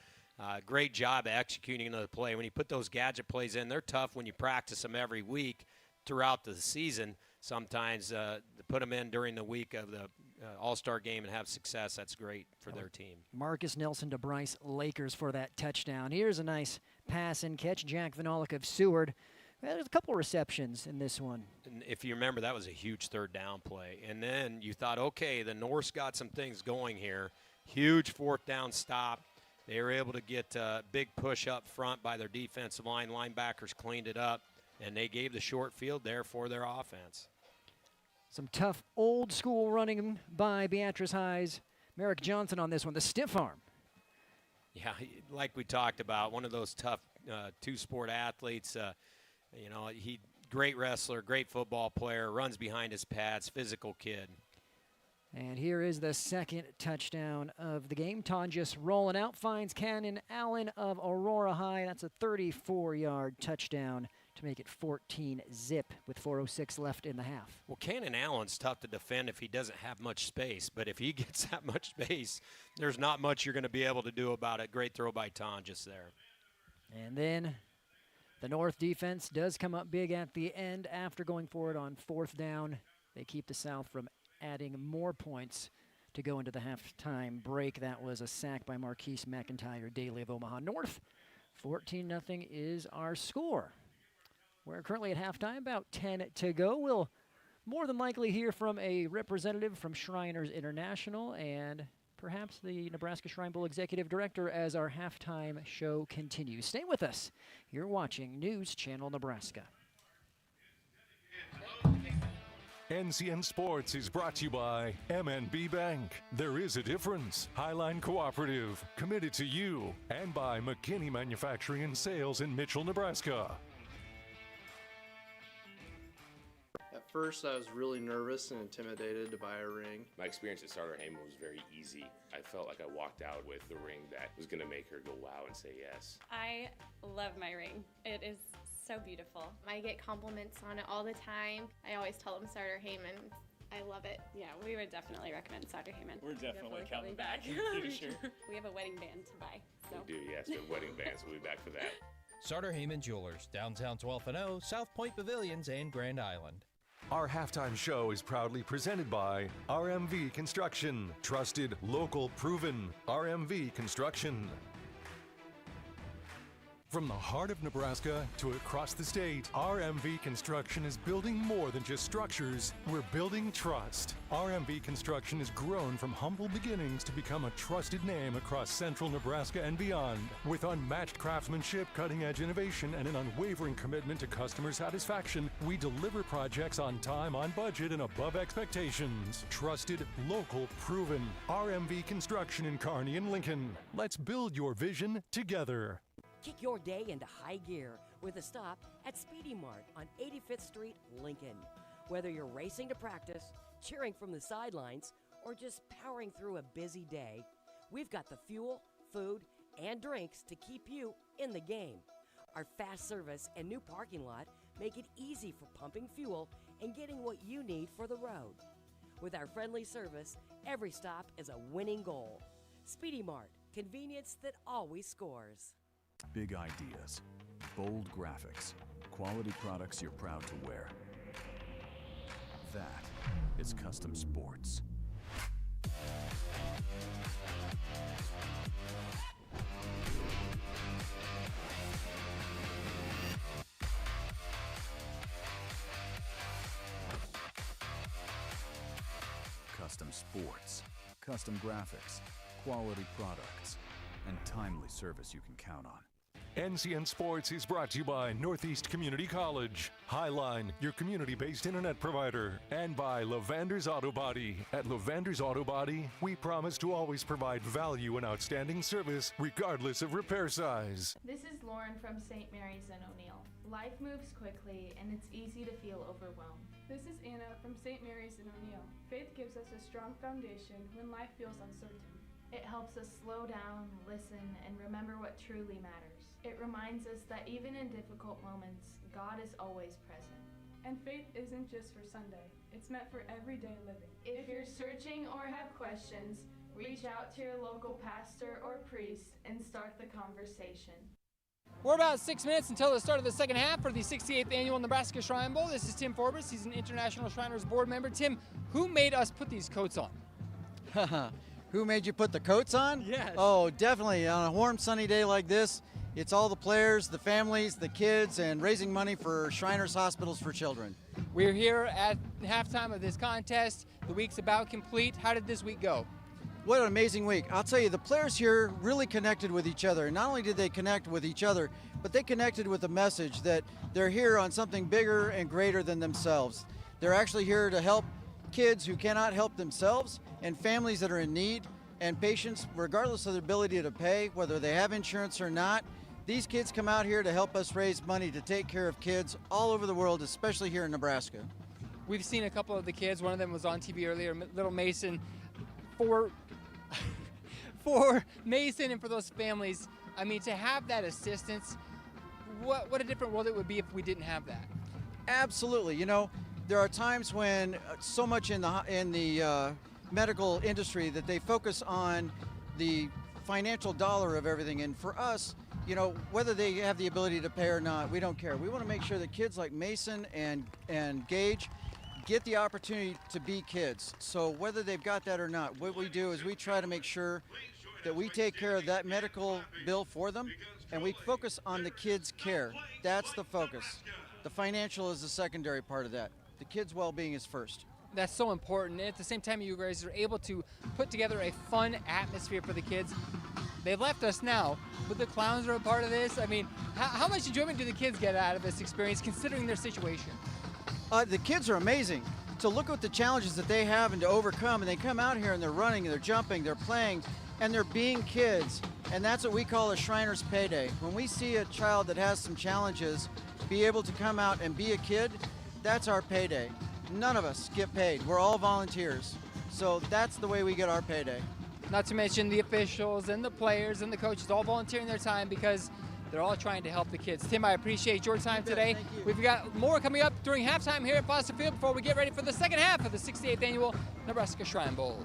Great job executing the play. When you put those gadget plays in, they're tough when you practice them every week throughout the season. Sometimes to put them in during the week of the All-Star game and have success, that's great for their team. Marcus Nelson to Bryce Lakers for that touchdown. Here's a nice pass and catch. Jack Vanolic of Seward. Well, there's a couple receptions in this one. And if you remember, that was a huge third down play. And then you thought, okay, the North's got some things going here. Huge fourth down stop. They were able to get a big push up front by their defensive line. Linebackers cleaned it up, and they gave the short field there for their offense. Some tough old school running by Beatrice High's Merrick Johnson on this one, the stiff arm. Yeah, like we talked about, one of those tough two-sport athletes. He great wrestler, great football player, runs behind his pads, physical kid. And here is the second touchdown of the game. Tonjes rolling out, finds Canon Allen of Aurora High. That's a 34-yard touchdown to make it 14-0 with 4:06 left in the half. Well, Canon Allen's tough to defend if he doesn't have much space, but if he gets that much space, there's not much you're going to be able to do about it. Great throw by Tonjes there. And then the North defense does come up big at the end after going forward on fourth down. They keep the South from adding more points to go into the halftime break. That was a sack by Marquise McIntyre-Dailey of Omaha North. 14-0 is our score. We're currently at halftime, about 10 to go. We'll more than likely hear from a representative from Shriners International and perhaps the Nebraska Shrine Bowl Executive Director as our halftime show continues. Stay with us. You're watching News Channel Nebraska. NCN Sports is brought to you by MNB Bank. There is a difference. Highline Cooperative, committed to you. And by McKinney Manufacturing and Sales in Mitchell, Nebraska. At first, I was really nervous and intimidated to buy a ring. My experience at Starter Heyman was very easy. I felt like I walked out with the ring that was going to make her go wow and say yes. I love my ring. It is so beautiful. I get compliments on it all the time. I always tell them Starter Heyman. I love it. Yeah, we would definitely recommend Starter Heyman. We're definitely coming back in the future. We have a wedding band to buy. So. We do, yes. We have wedding bands. We'll be back for that. Starter Heyman Jewelers, downtown 12th and O, South Point Pavilions, and Grand Island. Our halftime show is proudly presented by RMV Construction. Trusted, local, proven. RMV Construction. From the heart of Nebraska to across the state, RMV Construction is building more than just structures. We're building trust. RMV Construction has grown from humble beginnings to become a trusted name across central Nebraska and beyond. With unmatched craftsmanship, cutting-edge innovation, and an unwavering commitment to customer satisfaction, we deliver projects on time, on budget, and above expectations. Trusted, local, proven. RMV Construction in Kearney and Lincoln. Let's build your vision together. Kick your day into high gear with a stop at Speedy Mart on 85th Street, Lincoln. Whether you're racing to practice, cheering from the sidelines, or just powering through a busy day, we've got the fuel, food, and drinks to keep you in the game. Our fast service and new parking lot make it easy for pumping fuel and getting what you need for the road. With our friendly service, every stop is a winning goal. Speedy Mart, convenience that always scores. Big ideas, bold graphics, quality products you're proud to wear. That is Custom Sports. Custom Sports, custom graphics, quality products, and timely service you can count on. NCN Sports is brought to you by Northeast Community College, Highline, your community-based internet provider, and by Lavander's Auto Body. At Lavander's Auto Body, we promise to always provide value and outstanding service regardless of repair size. This is Lauren from St. Mary's in O'Neill. Life moves quickly and it's easy to feel overwhelmed. This is Anna from St. Mary's in O'Neill. Faith gives us a strong foundation when life feels uncertain. It helps us slow down, listen, and remember what truly matters. It reminds us that even in difficult moments, God is always present. And faith isn't just for Sunday, it's meant for everyday living. If you're searching or have questions, reach out to your local pastor or priest and start the conversation. We're about 6 minutes until the start of the second half for the 68th Annual Nebraska Shrine Bowl. This is Tim Forbes. He's an International Shriners Board member. Tim, who made us put these coats on? Who made you put the coats on? Yes. Oh, definitely. On a warm, sunny day like this, it's all the players, the families, the kids, and raising money for Shriners Hospitals for Children. We're here at halftime of this contest. The week's about complete. How did this week go? What an amazing week. I'll tell you, the players here really connected with each other. And not only did they connect with each other, but they connected with the message that they're here on something bigger and greater than themselves. They're actually here to help kids who cannot help themselves and families that are in need and patients, regardless of their ability to pay, whether they have insurance or not. These kids come out here to help us raise money to take care of kids all over the world, especially here in Nebraska. We've seen a couple of the kids. One of them was on TV earlier, little Mason. For Mason and for those families, I mean, to have that assistance, what a different world it would be if we didn't have that. Absolutely. You know, there are times when so much in the medical industry that they focus on the financial dollar of everything. And for us, you know, whether they have the ability to pay or not, we don't care. We want to make sure that kids like Mason and Gage get the opportunity to be kids. So whether they've got that or not, what we do is we try to make sure that we take care of that medical bill for them, and we focus on the kids' care. That's the focus. The financial is the secondary part of that. The kids' well-being is first. That's so important. And at the same time, you guys are able to put together a fun atmosphere for the kids. They've left us now, but the clowns are a part of this. I mean, how much enjoyment do the kids get out of this experience, considering their situation? The kids are amazing. To look at the challenges that they have and to overcome, and they come out here and they're running, and they're jumping, they're playing, and they're being kids. And that's what we call a Shriners Payday. When we see a child that has some challenges be able to come out and be a kid, that's our payday. None of us get paid. We're all volunteers. So that's the way we get our payday. Not to mention the officials and the players and the coaches all volunteering their time because they're all trying to help the kids. Tim, I appreciate your time today. We've got more coming up during halftime here at Foster Field before we get ready for the second half of the 68th Annual Nebraska Shrine Bowl.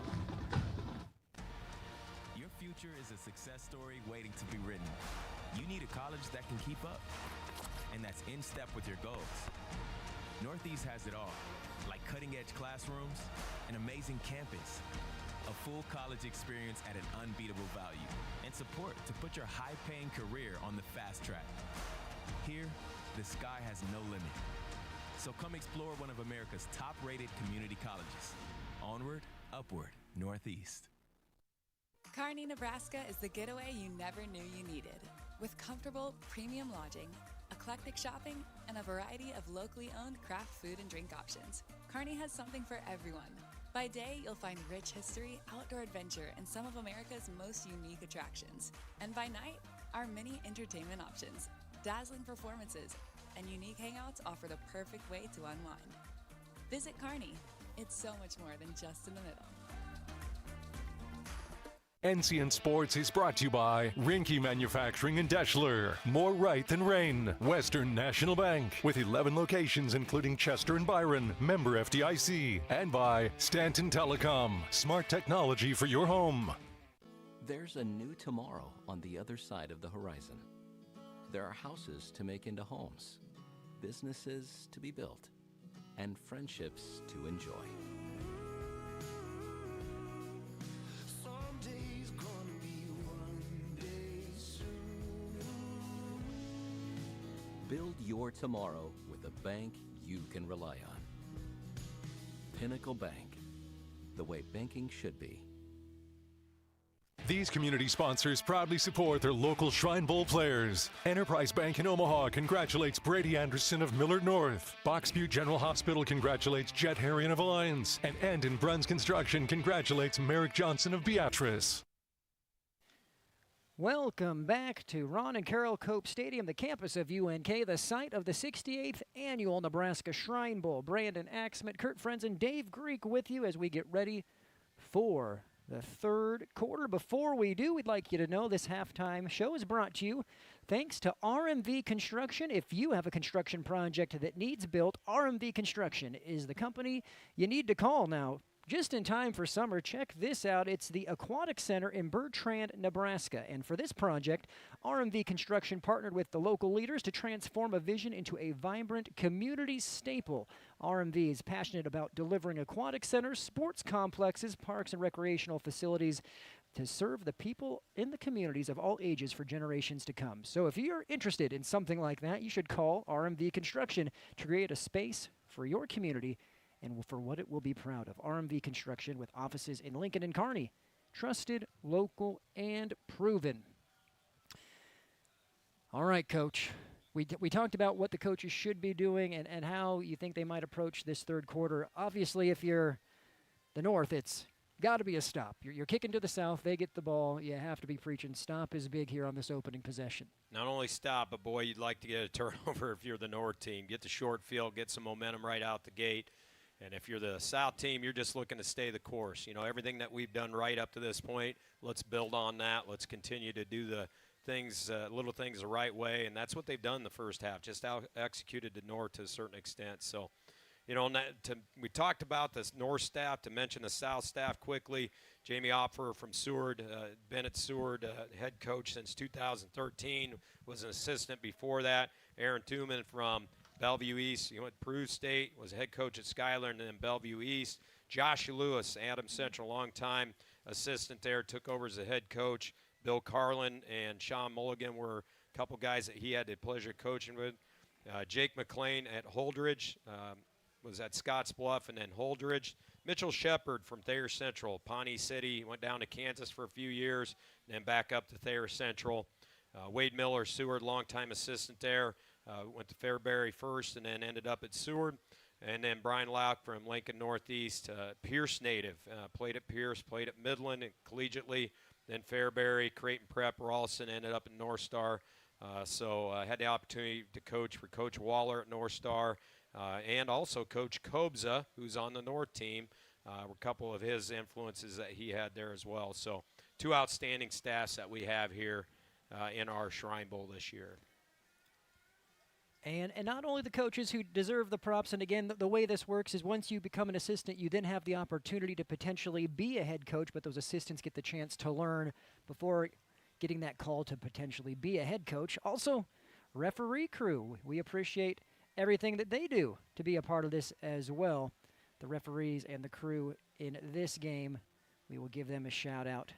Your future is a success story waiting to be written. You need a college that can keep up, and that's in step with your goals. Northeast has it all, like cutting-edge classrooms, an amazing campus, a full college experience at an unbeatable value, and support to put your high-paying career on the fast track. Here, the sky has no limit. So come explore one of America's top-rated community colleges. Onward, upward, Northeast. Kearney, Nebraska is the getaway you never knew you needed. With comfortable, premium lodging, eclectic shopping, and a variety of locally owned craft food and drink options, Kearney has something for everyone. By day, you'll find rich history, outdoor adventure, and some of America's most unique attractions. And by night, our many entertainment options, dazzling performances, and unique hangouts offer the perfect way to unwind. Visit Kearney, It's so much more than just in the middle. NCN Sports is brought to you by Rinke Manufacturing in Deschler. More right than rain. Western National Bank with 11 locations including Chester and Byron. Member FDIC. And by Stanton Telecom. Smart technology for your home. There's a new tomorrow on the other side of the horizon. There are houses to make into homes, businesses to be built, and friendships to enjoy. Build your tomorrow with a bank you can rely on. Pinnacle Bank, the way banking should be. These community sponsors proudly support their local Shrine Bowl players. Enterprise Bank in Omaha congratulates Brady Andersen of Millard North. Box Butte General Hospital congratulates Jet Harrion of Alliance. And Andon Bruns Construction congratulates Merrick Johnson of Beatrice. Welcome back to Ron and Carol Cope Stadium, the campus of UNK, the site of the 68th Annual Nebraska Shrine Bowl. Brandon Axman, Kurt Frenzen, Dave Greek with you as we get ready for the third quarter. Before we do, we'd like you to know this halftime show is brought to you thanks to RMV Construction. If you have a construction project that needs built, RMV Construction is the company you need to call now. Just in time for summer, check this out. It's the Aquatic Center in Bertrand, Nebraska. And for this project, RMV Construction partnered with the local leaders to transform a vision into a vibrant community staple. RMV is passionate about delivering aquatic centers, sports complexes, parks, and recreational facilities to serve the people in the communities of all ages for generations to come. So if you're interested in something like that, you should call RMV Construction to create a space for your community and for what it will be proud of. RMV Construction with offices in Lincoln and Kearney. Trusted, local, and proven. All right, Coach. We talked about what the coaches should be doing and how you think they might approach this third quarter. Obviously, if you're the North, it's got to be a stop. You're kicking to the South. They get the ball. You have to be preaching. Stop is big here on this opening possession. Not only stop, but, boy, you'd like to get a turnover if you're the North team. Get the short field, get some momentum right out the gate. And if you're the South team, you're just looking to stay the course. You know, everything that we've done right up to this point, let's build on that. Let's continue to do the things, little things the right way. And that's what they've done the first half, just executed the North to a certain extent. So, you know, we talked about the North staff. To mention the South staff quickly, Jamie Opfer from Seward, Bennett Seward, head coach since 2013, was an assistant before that. Aaron Thuman from Bellevue East, he went to Peru State, was head coach at Schuyler and then Bellevue East. Josh Lewis, Adams Central, long-time assistant there, took over as the head coach. Bill Carlin and Sean Mulligan were a couple guys that he had the pleasure of coaching with. Jake McLean at Holdridge, was at Scottsbluff and then Holdridge. Mitchell Shepard from Thayer Central, Pawnee City, went down to Kansas for a few years, and then back up to Thayer Central. Wade Miller, Seward, longtime assistant there. Went to Fairbury first and then ended up at Seward. And then Brian Lauk from Lincoln Northeast, Pierce native, played at Pierce, played at Midland and collegiately, then Fairbury, Creighton Prep, Ralston, ended up at North Star. So I had the opportunity to coach for Coach Waller at North Star and also Coach Kobza, who's on the North team. Were a couple of his influences that he had there as well. So two outstanding staffs that we have here in our Shrine Bowl this year. And not only the coaches who deserve the props, and again, the way this works is once you become an assistant, you then have the opportunity to potentially be a head coach, but those assistants get the chance to learn before getting that call to potentially be a head coach. Also, referee crew. We appreciate everything that they do to be a part of this as well. The referees and the crew in this game, we will give them a shout out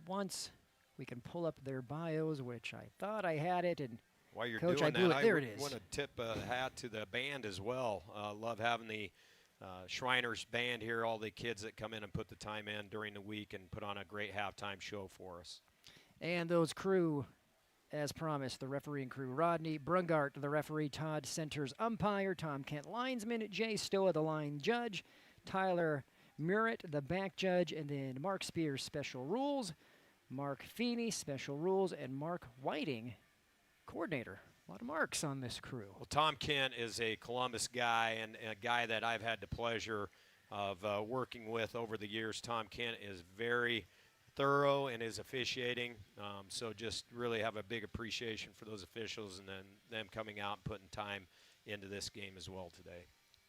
once we can pull up their bios, which I thought I had it, and while you're Coach, doing that, there it I is. want to tip a hat to the band as well. Love having the Shriners band here, all the kids that come in and put the time in during the week and put on a great halftime show for us. And those crew, as promised, the refereeing crew, Rodney Brungart, the referee, Todd Centers, umpire, Tom Kent, linesman, Jay Stoa, the line judge, Tyler Murrett, the back judge, and then Mark Spears, special rules, Mark Feeney, special rules, and Mark Whiting, coordinator. A lot of marks on this crew. Well, Tom Kent is a Columbus guy and a guy that I've had the pleasure of working with over the years. Tom Kent is very thorough in his officiating, so just really have a big appreciation for those officials and then them coming out and putting time into this game as well today.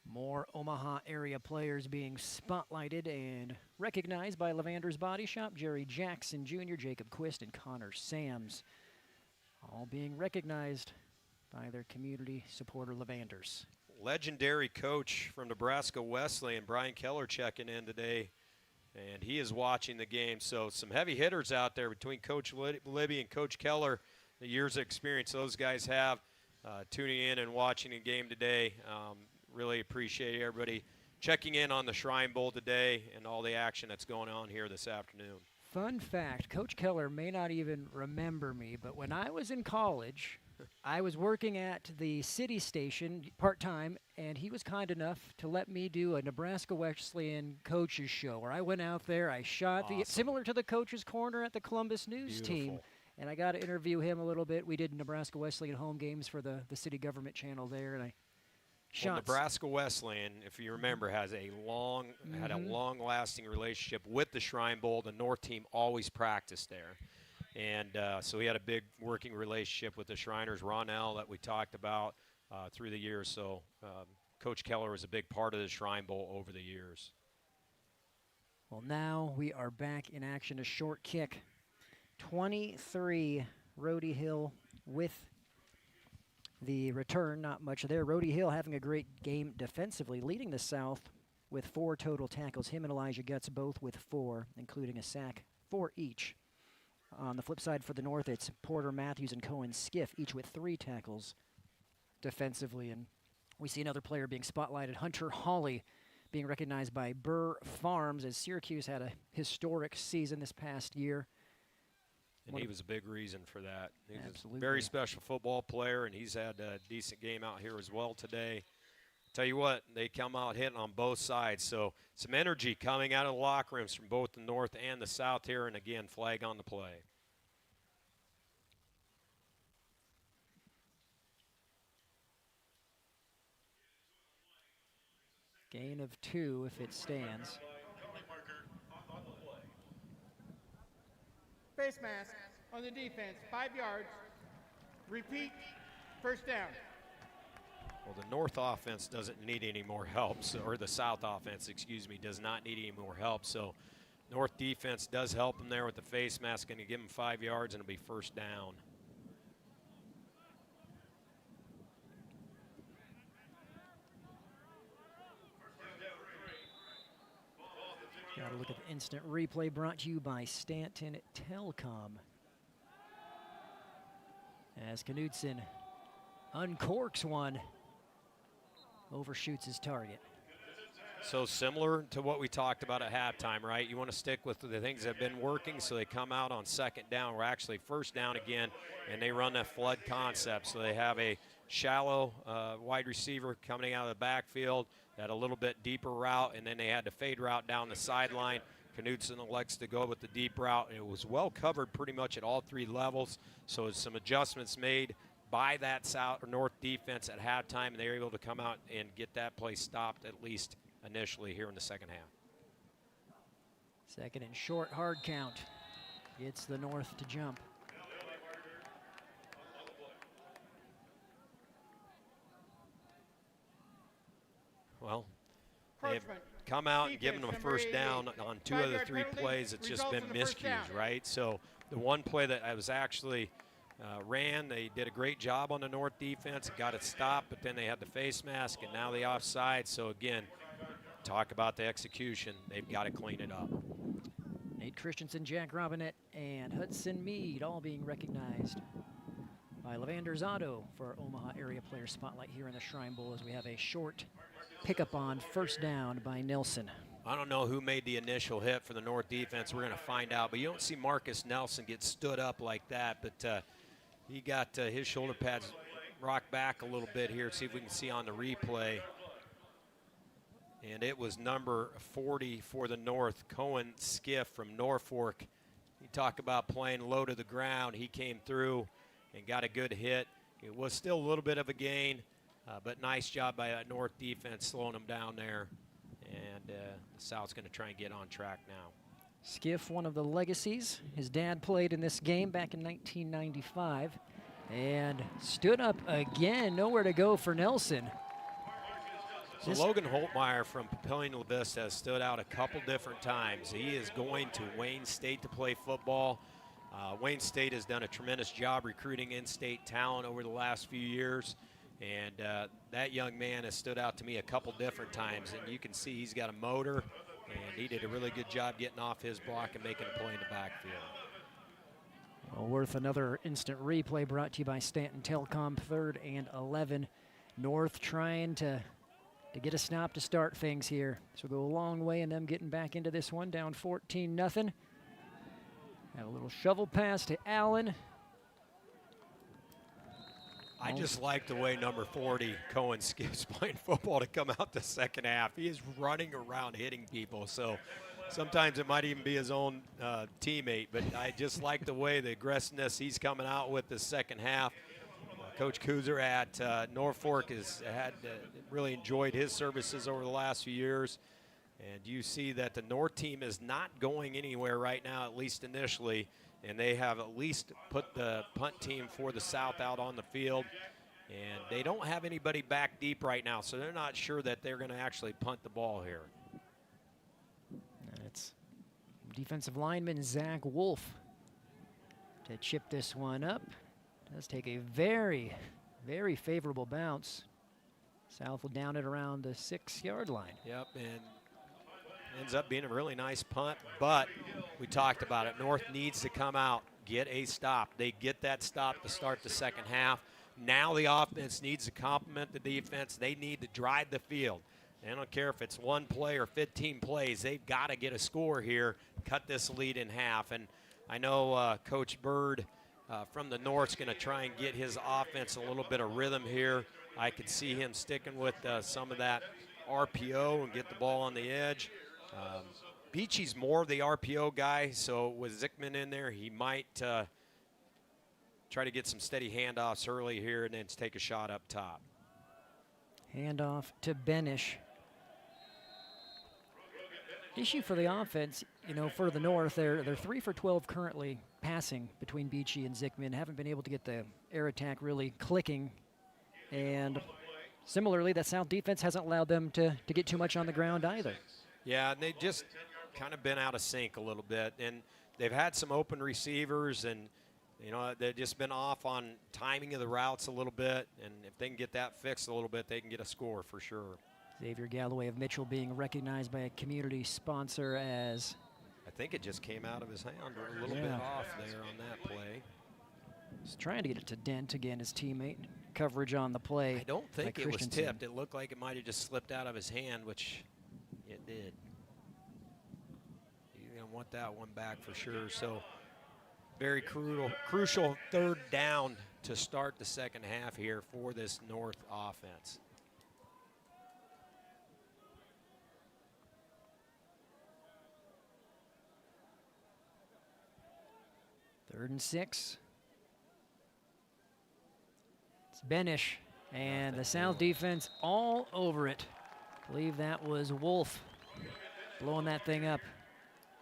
More Omaha area players being spotlighted and recognized by Lavander's Body Shop. Jerry Jackson Jr., Jacob Quist, and Connor Sams all being recognized by their community supporter Lavanders. Legendary coach from Nebraska Wesleyan, Brian Keller, checking in today, and he is watching the game. So some heavy hitters out there between Coach Libby and Coach Keller, the years of experience those guys have tuning in and watching the game today. Really appreciate everybody checking in on the Shrine Bowl today and all the action that's going on here this afternoon. Fun fact, Coach Keller may not even remember me, but when I was in college, I was working at the city station part-time, and he was kind enough to let me do a Nebraska Wesleyan coaches show where I went out there, I shot similar to the coach's corner at the Columbus News team, and I got to interview him a little bit. We did Nebraska Wesleyan home games for the city government channel there, and I well, Nebraska Wesleyan, if you remember, has a had a long-lasting relationship with the Shrine Bowl. The North team always practiced there. And so he had a big working relationship with the Shriners, Ronell, that we talked about through the years. So Coach Keller was a big part of the Shrine Bowl over the years. Well, now we are back in action. A short kick. 23, Rhodey Hill with the return. Not much there. Rhodey Hill having a great game defensively, leading the South with 4 total tackles. Him and Elijah Gutz both with 4, including a sack, 4 each. On the flip side for the North, it's Porter, Matthews, and Cohen Skiff, each with 3 tackles defensively. And we see another player being spotlighted, Hunter Hawley, being recognized by Burr Farms, as Syracuse had a historic season this past year. And he was a big reason for that. He was a very special football player, and he's had a decent game out here as well today. Tell you what, they come out hitting on both sides. So some energy coming out of the locker rooms from both the North and the South here. And again, flag on the play. Gain of 2 if it stands. Face mask on the defense, 5 yards. Repeat, first down. Well, the North offense doesn't need any more help, or the South offense, excuse me, does not need any more help. So North defense does help them there with the face mask, and you give them 5 yards, and it'll be first down. Got to look at the instant replay brought to you by Stanton Telcom. As Knudsen uncorks one, overshoots his target. So similar to what we talked about at halftime, right? You want to stick with the things that have been working, so they come out on second down. We're actually first down again, and they run that flood concept. So they have a shallow wide receiver coming out of the backfield, that a little bit deeper route, and then they had the fade route down the sideline. Knudsen elects to go with the deep route. It was well covered pretty much at all 3 levels, so some adjustments made by that South or North defense at halftime, and they were able to come out and get that play stopped, at least initially, here in the second half. Second and short, hard count. Gets the North to jump. Well, they have come out and given them a first down on 2 of the 3 plays. It's just been miscues, right? So the one play that I was actually ran, they did a great job on the North defense, got it stopped, but then they had the face mask and now the offside. So again, talk about the execution. They've got to clean it up. Nate Christensen, Jack Robinette, and Hudson Mead all being recognized by Lavander's Auto for Omaha area player spotlight here in the Shrine Bowl, as we have a short pickup on first down by Nelson. I don't know who made the initial hit for the North defense. We're going to find out. But you don't see Marcus Nelson get stood up like that. But he got his shoulder pads rocked back a little bit here. See if we can see on the replay. And it was number 40 for the North, Cohen Skiff from Norfolk. You talk about playing low to the ground. He came through and got a good hit. it was still a little bit of a gain, but nice job by that North defense slowing them down there. And the South's going to try and get on track now. Skiff, one of the legacies. His dad played in this game back in 1995 and stood up again. Nowhere to go for Nelson. So Logan Holtmeyer from Papillion-LaVista has stood out a couple different times. He is going to Wayne State to play football. Wayne State has done a tremendous job recruiting in-state talent over the last few years. And that young man has stood out to me a couple different times. And you can see he's got a motor, and he did a really good job getting off his block and making a play in the backfield. Well, worth another instant replay brought to you by Stanton Telecom, 3rd and 11. North trying to get a stop to start things here. So go a long way in them getting back into this one, down 14-0. Had a little shovel pass to Allen. I just like the way number 40, Cohen Skiff's playing football to come out the second half. He is running around hitting people, so sometimes it might even be his own teammate, but I just like the way the aggressiveness he's coming out with the second half. Coach Kuzer at Norfolk has really enjoyed his services over the last few years, and you see that the North team is not going anywhere right now, at least initially. And they have at least put the punt team for the South out on the field. And they don't have anybody back deep right now, so they're not sure that they're going to actually punt the ball here. And it's defensive lineman Zach Wolf to chip this one up. Does take a very, very favorable bounce. South will down it around the 6-yard line. Yep, and ends up being a really nice punt, but we talked about it. North needs to come out, get a stop. They get that stop to start the second half. Now the offense needs to complement the defense. They need to drive the field. They don't care if it's one play or 15 plays. They've got to get a score here, cut this lead in half. And I know Coach Bird from the North's going to try and get his offense a little bit of rhythm here. I could see him sticking with some of that RPO and get the ball on the edge. Beachy's more of the RPO guy, so with Zickman in there, he might try to get some steady handoffs early here and then take a shot up top. Handoff to Benish. Issue for the offense, for the North, they're 3 for 12 currently passing between Beachy and Zickman. Haven't been able to get the air attack really clicking. And similarly, that South defense hasn't allowed them to get too much on the ground either. Yeah, and they've just kind of been out of sync a little bit. And they've had some open receivers, and, they've just been off on timing of the routes a little bit. And if they can get that fixed a little bit, they can get a score for sure. Xavier Galloway of Mitchell being recognized by a community sponsor as... I think it just came out of his hand a little bit off there on that play. He's trying to get it to Dent again, his teammate. Coverage on the play. I don't think it was tipped. It looked like it might have just slipped out of his hand, which it did. You're going to want that one back for sure. So very crucial third down to start the second half here for this North offense. Third and 6. It's Benish, and the South defense all over it. I believe that was Wolf blowing that thing up.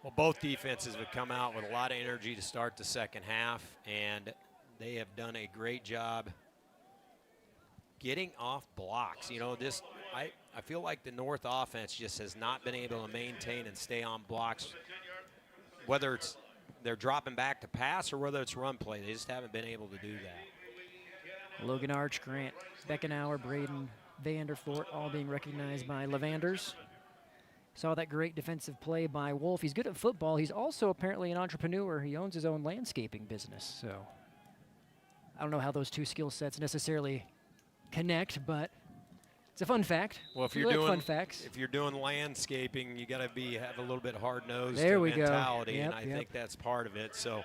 Well, both defenses have come out with a lot of energy to start the second half, and they have done a great job getting off blocks. I feel like the North offense just has not been able to maintain and stay on blocks, whether it's they're dropping back to pass or whether it's run play. They just haven't been able to do that. Logan Arch, Grant Beckenauer, Braden Vanderfort, all being recognized by Lavanders. Saw that great defensive play by Wolf. He's good at football. He's also apparently an entrepreneur. He owns his own landscaping business. So I don't know how those two skill sets necessarily connect, but it's a fun fact. Well, if you're doing fun facts, if you're doing landscaping, you got to have a little bit hard-nosed mentality, and I think that's part of it. So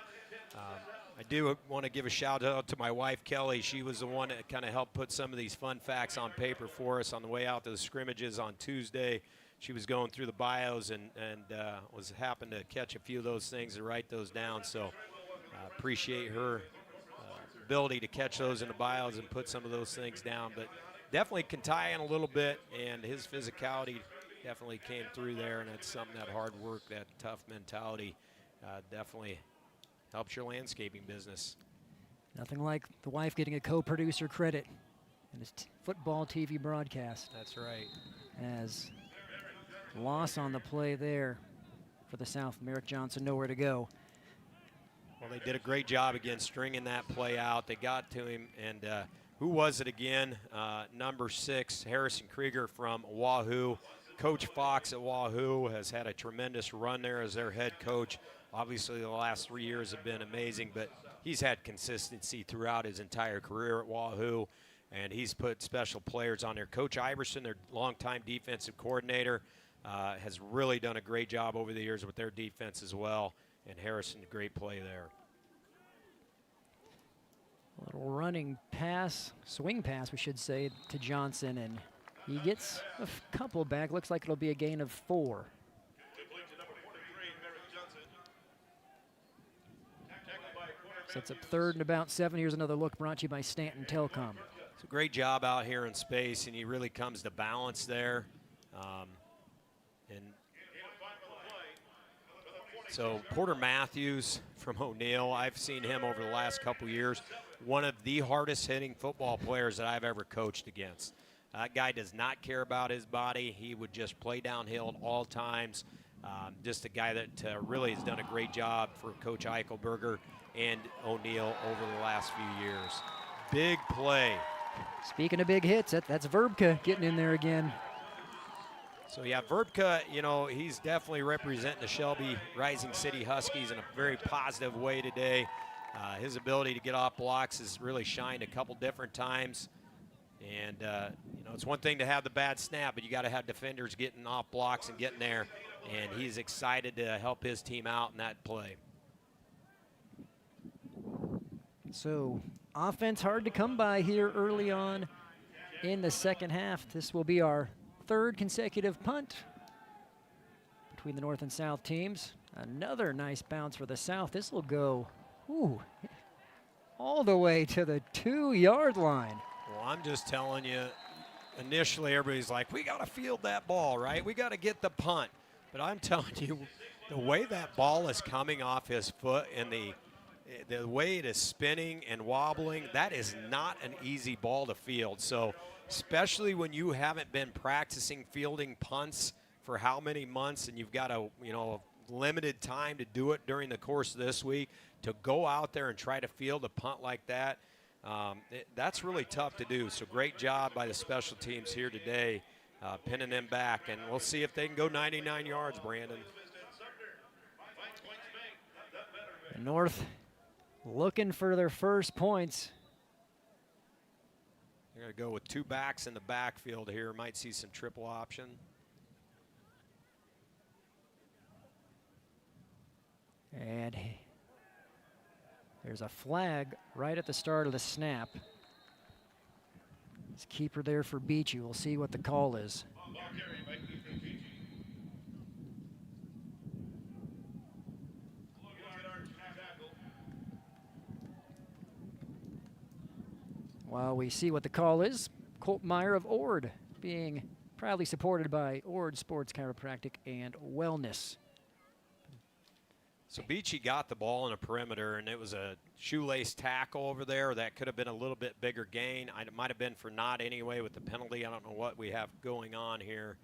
I do want to give a shout-out to my wife, Kelly. She was the one that kind of helped put some of these fun facts on paper for us on the way out to the scrimmages on Tuesday. She was going through the bios and was happened to catch a few of those things and write those down. So appreciate her ability to catch those in the bios and put some of those things down. But definitely can tie in a little bit, and his physicality definitely came through there, and it's something, that hard work, that tough mentality definitely helps your landscaping business. Nothing like the wife getting a co-producer credit in his football TV broadcast. That's right. As loss on the play there for the South. Merrick Johnson nowhere to go. Well, they did a great job again stringing that play out. They got to him, and who was it again? Number 6, Harrison Krieger from Wahoo. Coach Fox at Wahoo has had a tremendous run there as their head coach. Obviously, the last 3 years have been amazing, but he's had consistency throughout his entire career at Wahoo, and he's put special players on there. Coach Iverson, their longtime defensive coordinator, has really done a great job over the years with their defense as well, and Harrison, great play there. A little running pass, swing pass, we should say, to Johnson, and he gets a couple back. Looks like it'll be a gain of 4. Sets up 3rd and about 7. Here's another look brought to you by Stanton Telcom. It's a great job out here in space, and he really comes to balance there. And so Porter Matthews from O'Neill, I've seen him over the last couple years. One of the hardest hitting football players that I've ever coached against. That guy does not care about his body. He would just play downhill at all times. Just a guy that really has done a great job for Coach Eichelberger and O'Neill over the last few years. Big play. Speaking of big hits, that's Verbka getting in there again. So yeah, Verbka, you know, he's definitely representing the Shelby Rising City Huskies in a very positive way today. His ability to get off blocks has really shined a couple different times. And, you know, it's one thing to have the bad snap, but you got to have defenders getting off blocks and getting there. And he's excited to help his team out in that play. So offense hard to come by here early on in the second half. This will be our 3rd consecutive punt between the North and South teams. Another nice bounce for the South. This will go all the way to the 2-yard line. Well, I'm just telling you, initially everybody's like, we got to field that ball, right? We got to get the punt. But I'm telling you, the way that ball is coming off his foot and the way it is spinning and wobbling, that is not an easy ball to field. So especially when you haven't been practicing fielding punts for how many months, and you've got a limited time to do it during the course of this week, to go out there and try to field a punt like that, that's really tough to do. So great job by the special teams here today, pinning them back, and we'll see if they can go 99 yards, Brandon. The North looking for their first points. They're going to go with 2 backs in the backfield here. Might see some triple option. And there's a flag right at the start of the snap. It's keeper there for Beachy. We'll see what the call is. While we see what the call is, Colt Meyer of Ord being proudly supported by Ord Sports Chiropractic and Wellness. So Beachy got the ball in a perimeter, and it was a shoelace tackle over there. That could have been a little bit bigger gain. It might have been for not anyway with the penalty. I don't know what we have going on here.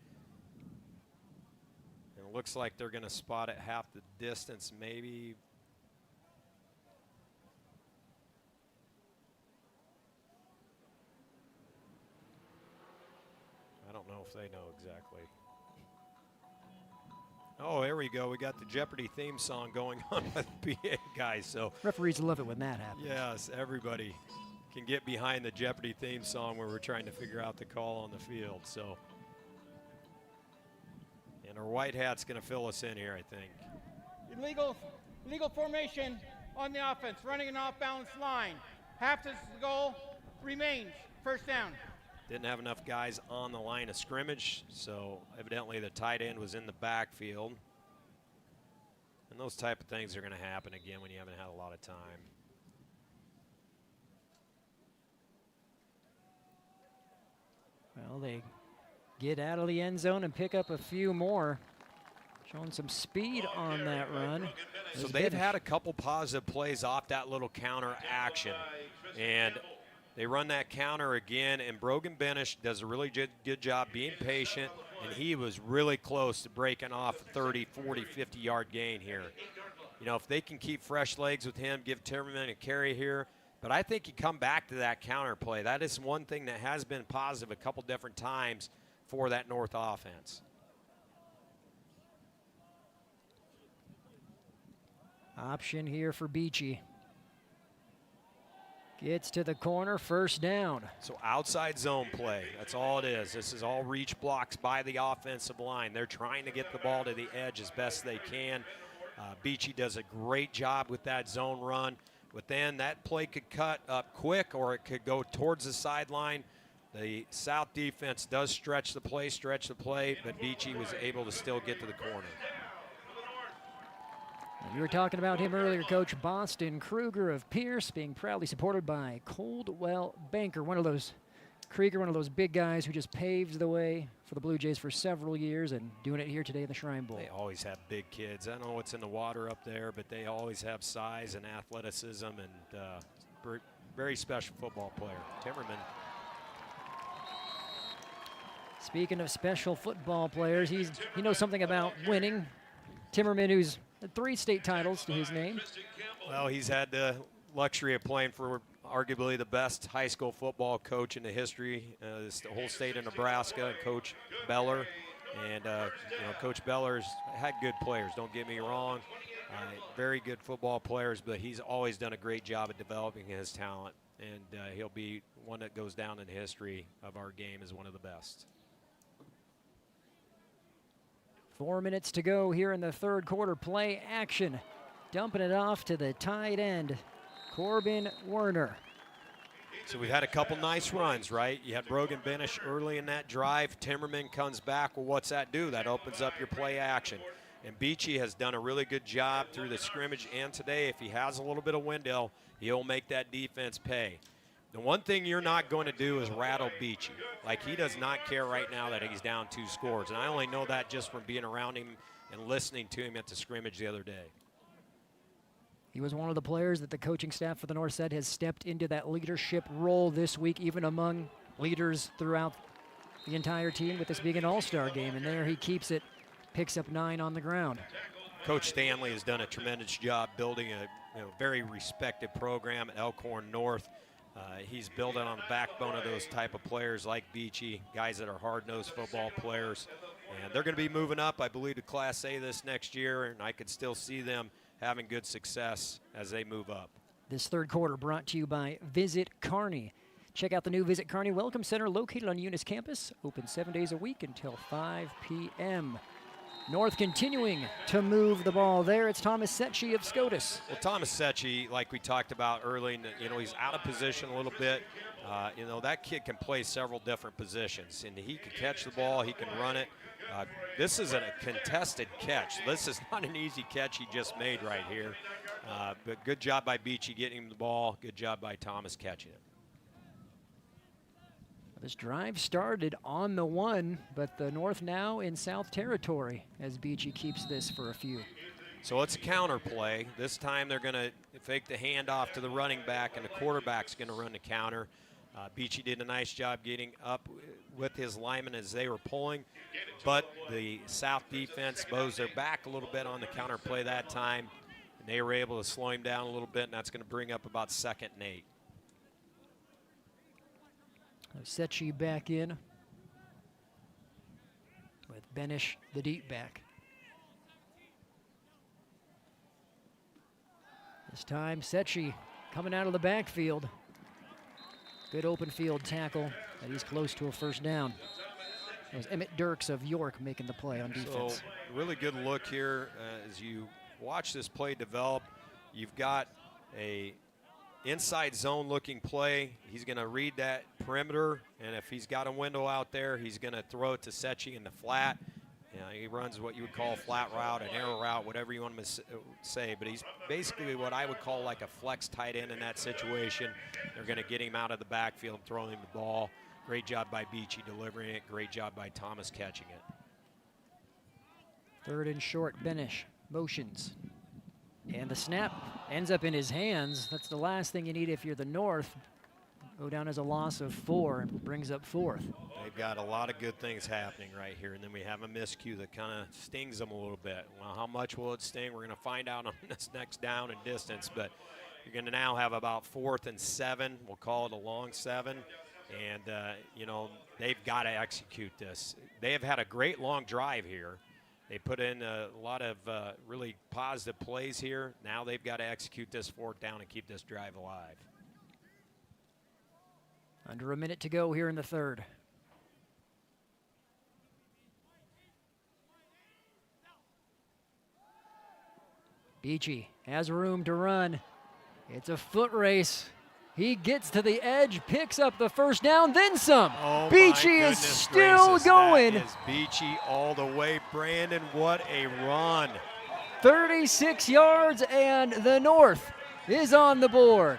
And it looks like they're going to spot it half the distance maybe. I don't know if they know exactly. Oh, there we go. We got the Jeopardy theme song going on with the PA guys. So referees love it when that happens. Yes, everybody can get behind the Jeopardy theme song where we're trying to figure out the call on the field. So, and our white hat's going to fill us in here, I think. Illegal formation on the offense, running an off-balance line. Half the goal remains. First down. Didn't have enough guys on the line of scrimmage, so evidently the tight end was in the backfield. And those type of things are going to happen again when you haven't had a lot of time. Well, they get out of the end zone and pick up a few more. Showing some speed on that run. So they've had a couple positive plays off that little counter action. And they run that counter again, and Brogan Benish does a really good job being patient, and he was really close to breaking off a 30, 40, 50-yard gain here. You know, if they can keep fresh legs with him, give Timmerman a carry here. But I think you come back to that counter play. That is one thing that has been positive a couple different times for that North offense. Option here for Beachy. Gets to the corner, first down. So outside zone play, that's all it is. This is all reach blocks by the offensive line. They're trying to get the ball to the edge as best they can. Beachy does a great job with that zone run. But then that play could cut up quick, or it could go towards the sideline. The South defense does stretch the play, but Beachy was able to still get to the corner. You were talking about him earlier, Coach. Boston Kruger of Pierce, being proudly supported by Coldwell Banker, one of those big guys who just paved the way for the Blue Jays for several years, and doing it here today in the Shrine Bowl. They always have big kids. I don't know what's in the water up there, but they always have size and athleticism, and very special football player. Timmerman. Speaking of special football players, he knows something about winning. Timmerman, who's 3 state titles to his name. Well, he's had the luxury of playing for arguably the best high school football coach in the history, the whole state of Nebraska, Coach Beller. And Coach Beller's had good players, don't get me wrong. Very good football players, but he's always done a great job at developing his talent. And he'll be one that goes down in history of our game as one of the best. 4 minutes to go here in the third quarter. Play action. Dumping it off to the tight end, Corbin Werner. So we've had a couple nice runs, right? You had Brogan Benish early in that drive. Timmerman comes back. Well, what's that do? That opens up your play action. And Beachy has done a really good job through the scrimmage and today. If he has a little bit of window, he'll make that defense pay. The one thing you're not going to do is rattle Beachy. Like, he does not care right now that he's down 2 scores. And I only know that just from being around him and listening to him at the scrimmage the other day. He was one of the players that the coaching staff for the North said has stepped into that leadership role this week, even among leaders throughout the entire team, with this being an all-star game. And there he keeps it, picks up 9 on the ground. Coach Stanley has done a tremendous job building a very respected program at Elkhorn North. He's building on the backbone of those type of players like Beachy, guys that are hard-nosed football players. And they're going to be moving up, I believe, to Class A this next year, and I could still see them having good success as they move up. This third quarter brought to you by Visit Kearney. Check out the new Visit Kearney Welcome Center located on Eunice campus, open 7 days a week until 5 p.m. North continuing to move the ball there. It's Thomas Secchi of SCOTUS. Well, Thomas Secchi, like we talked about early, he's out of position a little bit. That kid can play several different positions, and he can catch the ball, he can run it. This is a contested catch. This is not an easy catch he just made right here. But good job by Beachy getting him the ball. Good job by Thomas catching it. This drive started on the 1, but the North now in South territory as Beachy keeps this for a few. So it's a counter play. This time they're going to fake the handoff to the running back, and the quarterback's going to run the counter. Beachy did a nice job getting up with his linemen as they were pulling, but the South defense bows their back a little bit on the counter play that time, and they were able to slow him down a little bit, and that's going to bring up about 2nd and 8. Secchi back in with Benish, the deep back. This time, Secchi coming out of the backfield. Good open field tackle, and he's close to a first down. It was Emmett Dirks of York making the play on defense. So, really good look here as you watch this play develop. You've got a inside zone looking play. He's going to read that perimeter, and if he's got a window out there, he's going to throw it to Secchi in the flat. He runs what you would call a flat route, an arrow route, whatever you want to say, but he's basically what I would call like a flex tight end in that situation. They're going to get him out of the backfield and throw him the ball. Great job by Beachy delivering it. Great job by Thomas catching it. 3rd and short, Benish motions. And the snap ends up in his hands. That's the last thing you need if you're the North. Go down as a loss of 4 and brings up 4th. They've got a lot of good things happening right here, and then we have a miscue that kind of stings them a little bit. Well, how much will it sting? We're going to find out on this next down and distance, but you're going to now have about 4th and 7. We'll call it a long 7, and, you know, they've got to execute this. They have had a great long drive here. They put in a lot of really positive plays here. Now they've got to execute this 4th down and keep this drive alive. Under a minute to go here in the 3rd. Beachy has room to run. It's a foot race. He gets to the edge, picks up the 1st down, then some. Oh, Beachy is still going. That is Beachy all the way. Brandon, what a run. 36 yards, and the North is on the board.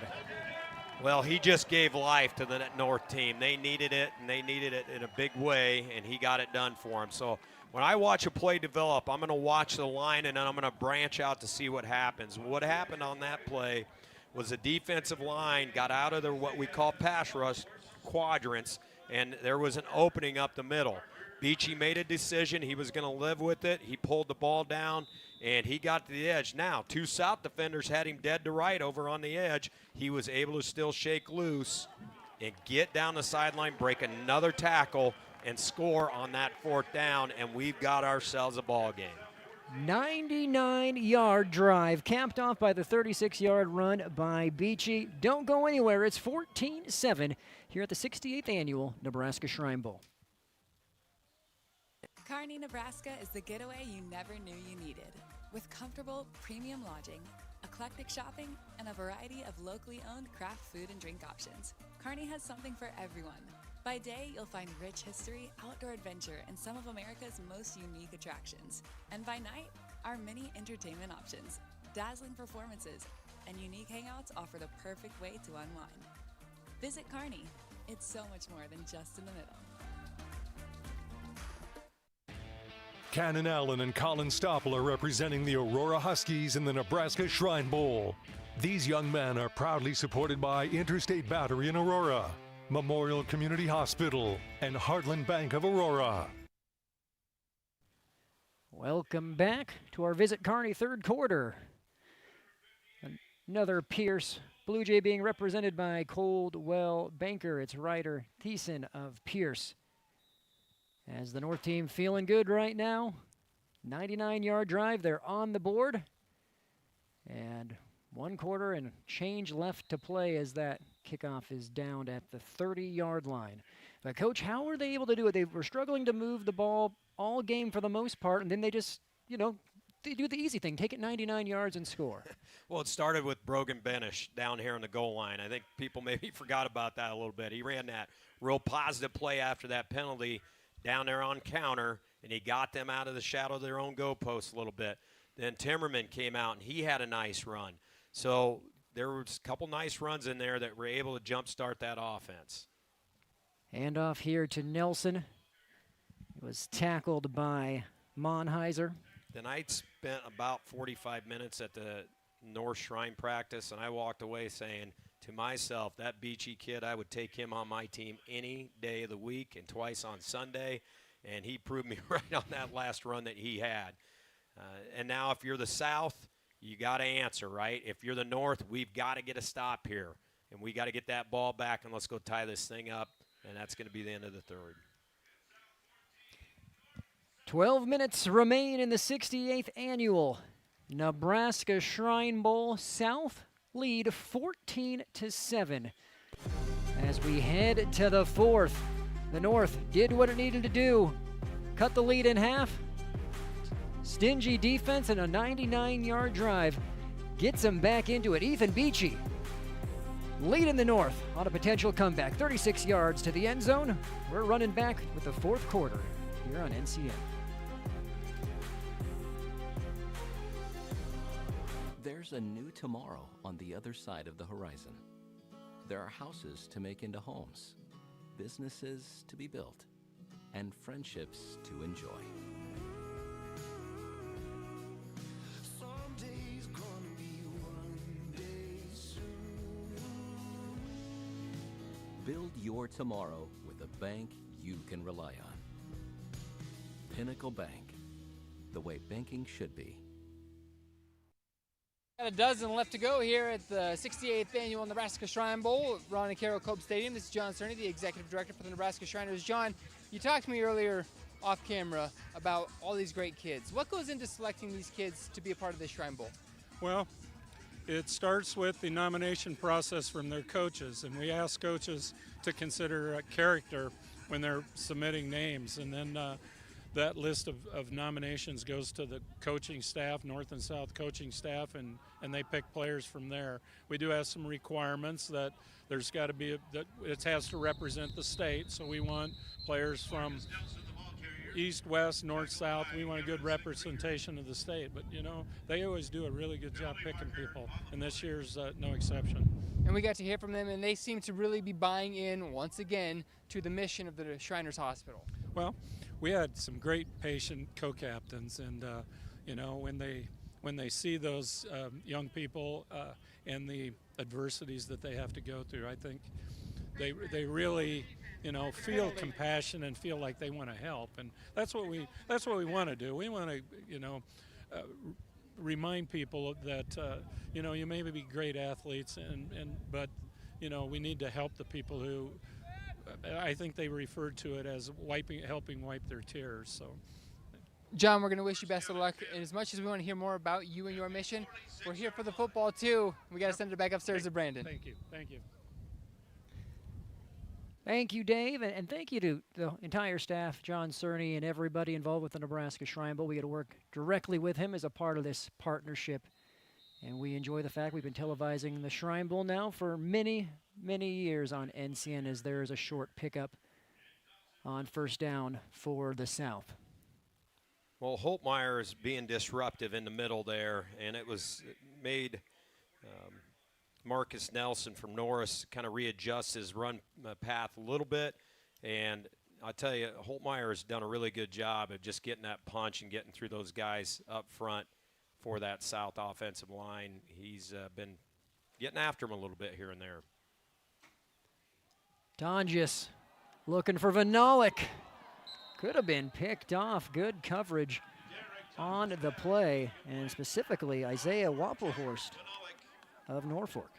Well, he just gave life to the North team. They needed it, and they needed it in a big way, and he got it done for them. So when I watch a play develop, I'm going to watch the line, and then I'm going to branch out to see what happens. What happened on that play was the defensive line got out of their what we call pass rush quadrants, and there was an opening up the middle. Beachy made a decision. He was going to live with it. He pulled the ball down, and he got to the edge. Now, 2 South defenders had him dead to right over on the edge. He was able to still shake loose and get down the sideline, break another tackle, and score on that 4th down, and we've got ourselves a ball game. 99-yard drive, capped off by the 36-yard run by Beachy. Don't go anywhere. It's 14-7 here at the 68th Annual Nebraska Shrine Bowl. Kearney, Nebraska is the getaway you never knew you needed. With comfortable, premium lodging, eclectic shopping, and a variety of locally owned craft food and drink options, Kearney has something for everyone. By day, you'll find rich history, outdoor adventure, and some of America's most unique attractions. And by night, our many entertainment options, dazzling performances, and unique hangouts offer the perfect way to unwind. Visit Kearney. It's so much more than just in the middle. Cannon Allen and Colin Stoppel are representing the Aurora Huskies in the Nebraska Shrine Bowl. These young men are proudly supported by Interstate Battery in Aurora, Memorial Community Hospital, and Heartland Bank of Aurora. Welcome back to our Visit Kearney 3rd quarter. Another Pierce Blue Jay being represented by Coldwell Banker. It's Ryder Thiessen of Pierce. As the North team feeling good right now. 99-yard drive, they're on the board. And 1 quarter and change left to play as that kickoff is down at the 30-yard line. But Coach, how were they able to do it? They were struggling to move the ball all game for the most part, and then they just, you know, they do the easy thing, take it 99 yards and score. Well, it started with Brogan Benish down here on the goal line. I think people maybe forgot about that a little bit. He ran that real positive play after that penalty down there on counter, and he got them out of the shadow of their own goalpost a little bit. Then Timmerman came out, and he had a nice run. So there was a couple nice runs in there that were able to jumpstart that offense. Hand off here to Nelson. It was tackled by Monheiser. Then I spent about 45 minutes at the North Shrine practice, and I walked away saying to myself, that Beachy kid, I would take him on my team any day of the week and twice on Sunday, and he proved me right on that last run that he had. And now if you're the South, you got to answer, right? If you're the North, we've got to get a stop here, and we got to get that ball back, and let's go tie this thing up, and that's going to be the end of the 3rd. 12 minutes remain in the 68th Annual Nebraska Shrine Bowl. South lead 14-7. As we head to the 4th, the North did what it needed to do. Cut the lead in half. Stingy defense and a 99-yard drive gets them back into it. Ethan Beachy leading the North on a potential comeback. 36 yards to the end zone. We're running back with the 4th quarter here on NCN. There's a new tomorrow on the other side of the horizon. There are houses to make into homes, businesses to be built, and friendships to enjoy. Someday's gonna be one day soon. Build your tomorrow with a bank you can rely on. Pinnacle Bank, the way banking should be. Got a dozen left to go here at the 68th Annual Nebraska Shrine Bowl at Ron and Carol Cope Stadium. This is John Cerny, the Executive Director for the Nebraska Shriners. John, you talked to me earlier off camera about all these great kids. What goes into selecting these kids to be a part of this Shrine Bowl? Well, it starts with the nomination process from their coaches, and we ask coaches to consider character when they're submitting names, and then that list of nominations goes to the coaching staff, North and South coaching staff, and they pick players from there. We do have some requirements that there's got to be, that it has to represent the state, so we want players from east, west, north, south. We want a good representation of the state, but you know, they always do a really good job picking people, and this year's no exception. And we got to hear from them, and they seem to really be buying in, once again, to the mission of the Shriners Hospital. Well, we had some great patient co-captains, and you know, when they see those young people and the adversities that they have to go through, I think they really, you know, feel compassion and feel like they want to help, and that's what we want to do. We want to, you know, remind people that you know, you may be great athletes, but you know, we need to help the people who, I think they referred to it as helping wipe their tears. So, John, we're going to wish you best of luck. And as much as we want to hear more about you and your mission, we're here for the football too. We got to send it back upstairs to Brandon. Thank you. Thank you. Thank you, Dave, and thank you to the entire staff, John Cerny, and everybody involved with the Nebraska Shrine Bowl. We get to work directly with him as a part of this partnership, and we enjoy the fact we've been televising the Shrine Bowl now for many, many years on NCN, as there is a short pickup on first down for the South. Well, Holtmeyer is being disruptive in the middle there, and it made Marcus Nelson from Norris kind of readjust his run path a little bit. And I tell you, Holtmeyer has done a really good job of just getting that punch and getting through those guys up front for that South offensive line. He's been getting after him a little bit here and there. Donjus looking for Vanalik. Could have been picked off. Good coverage on the play, and specifically Isaiah Wappelhorst of Norfolk.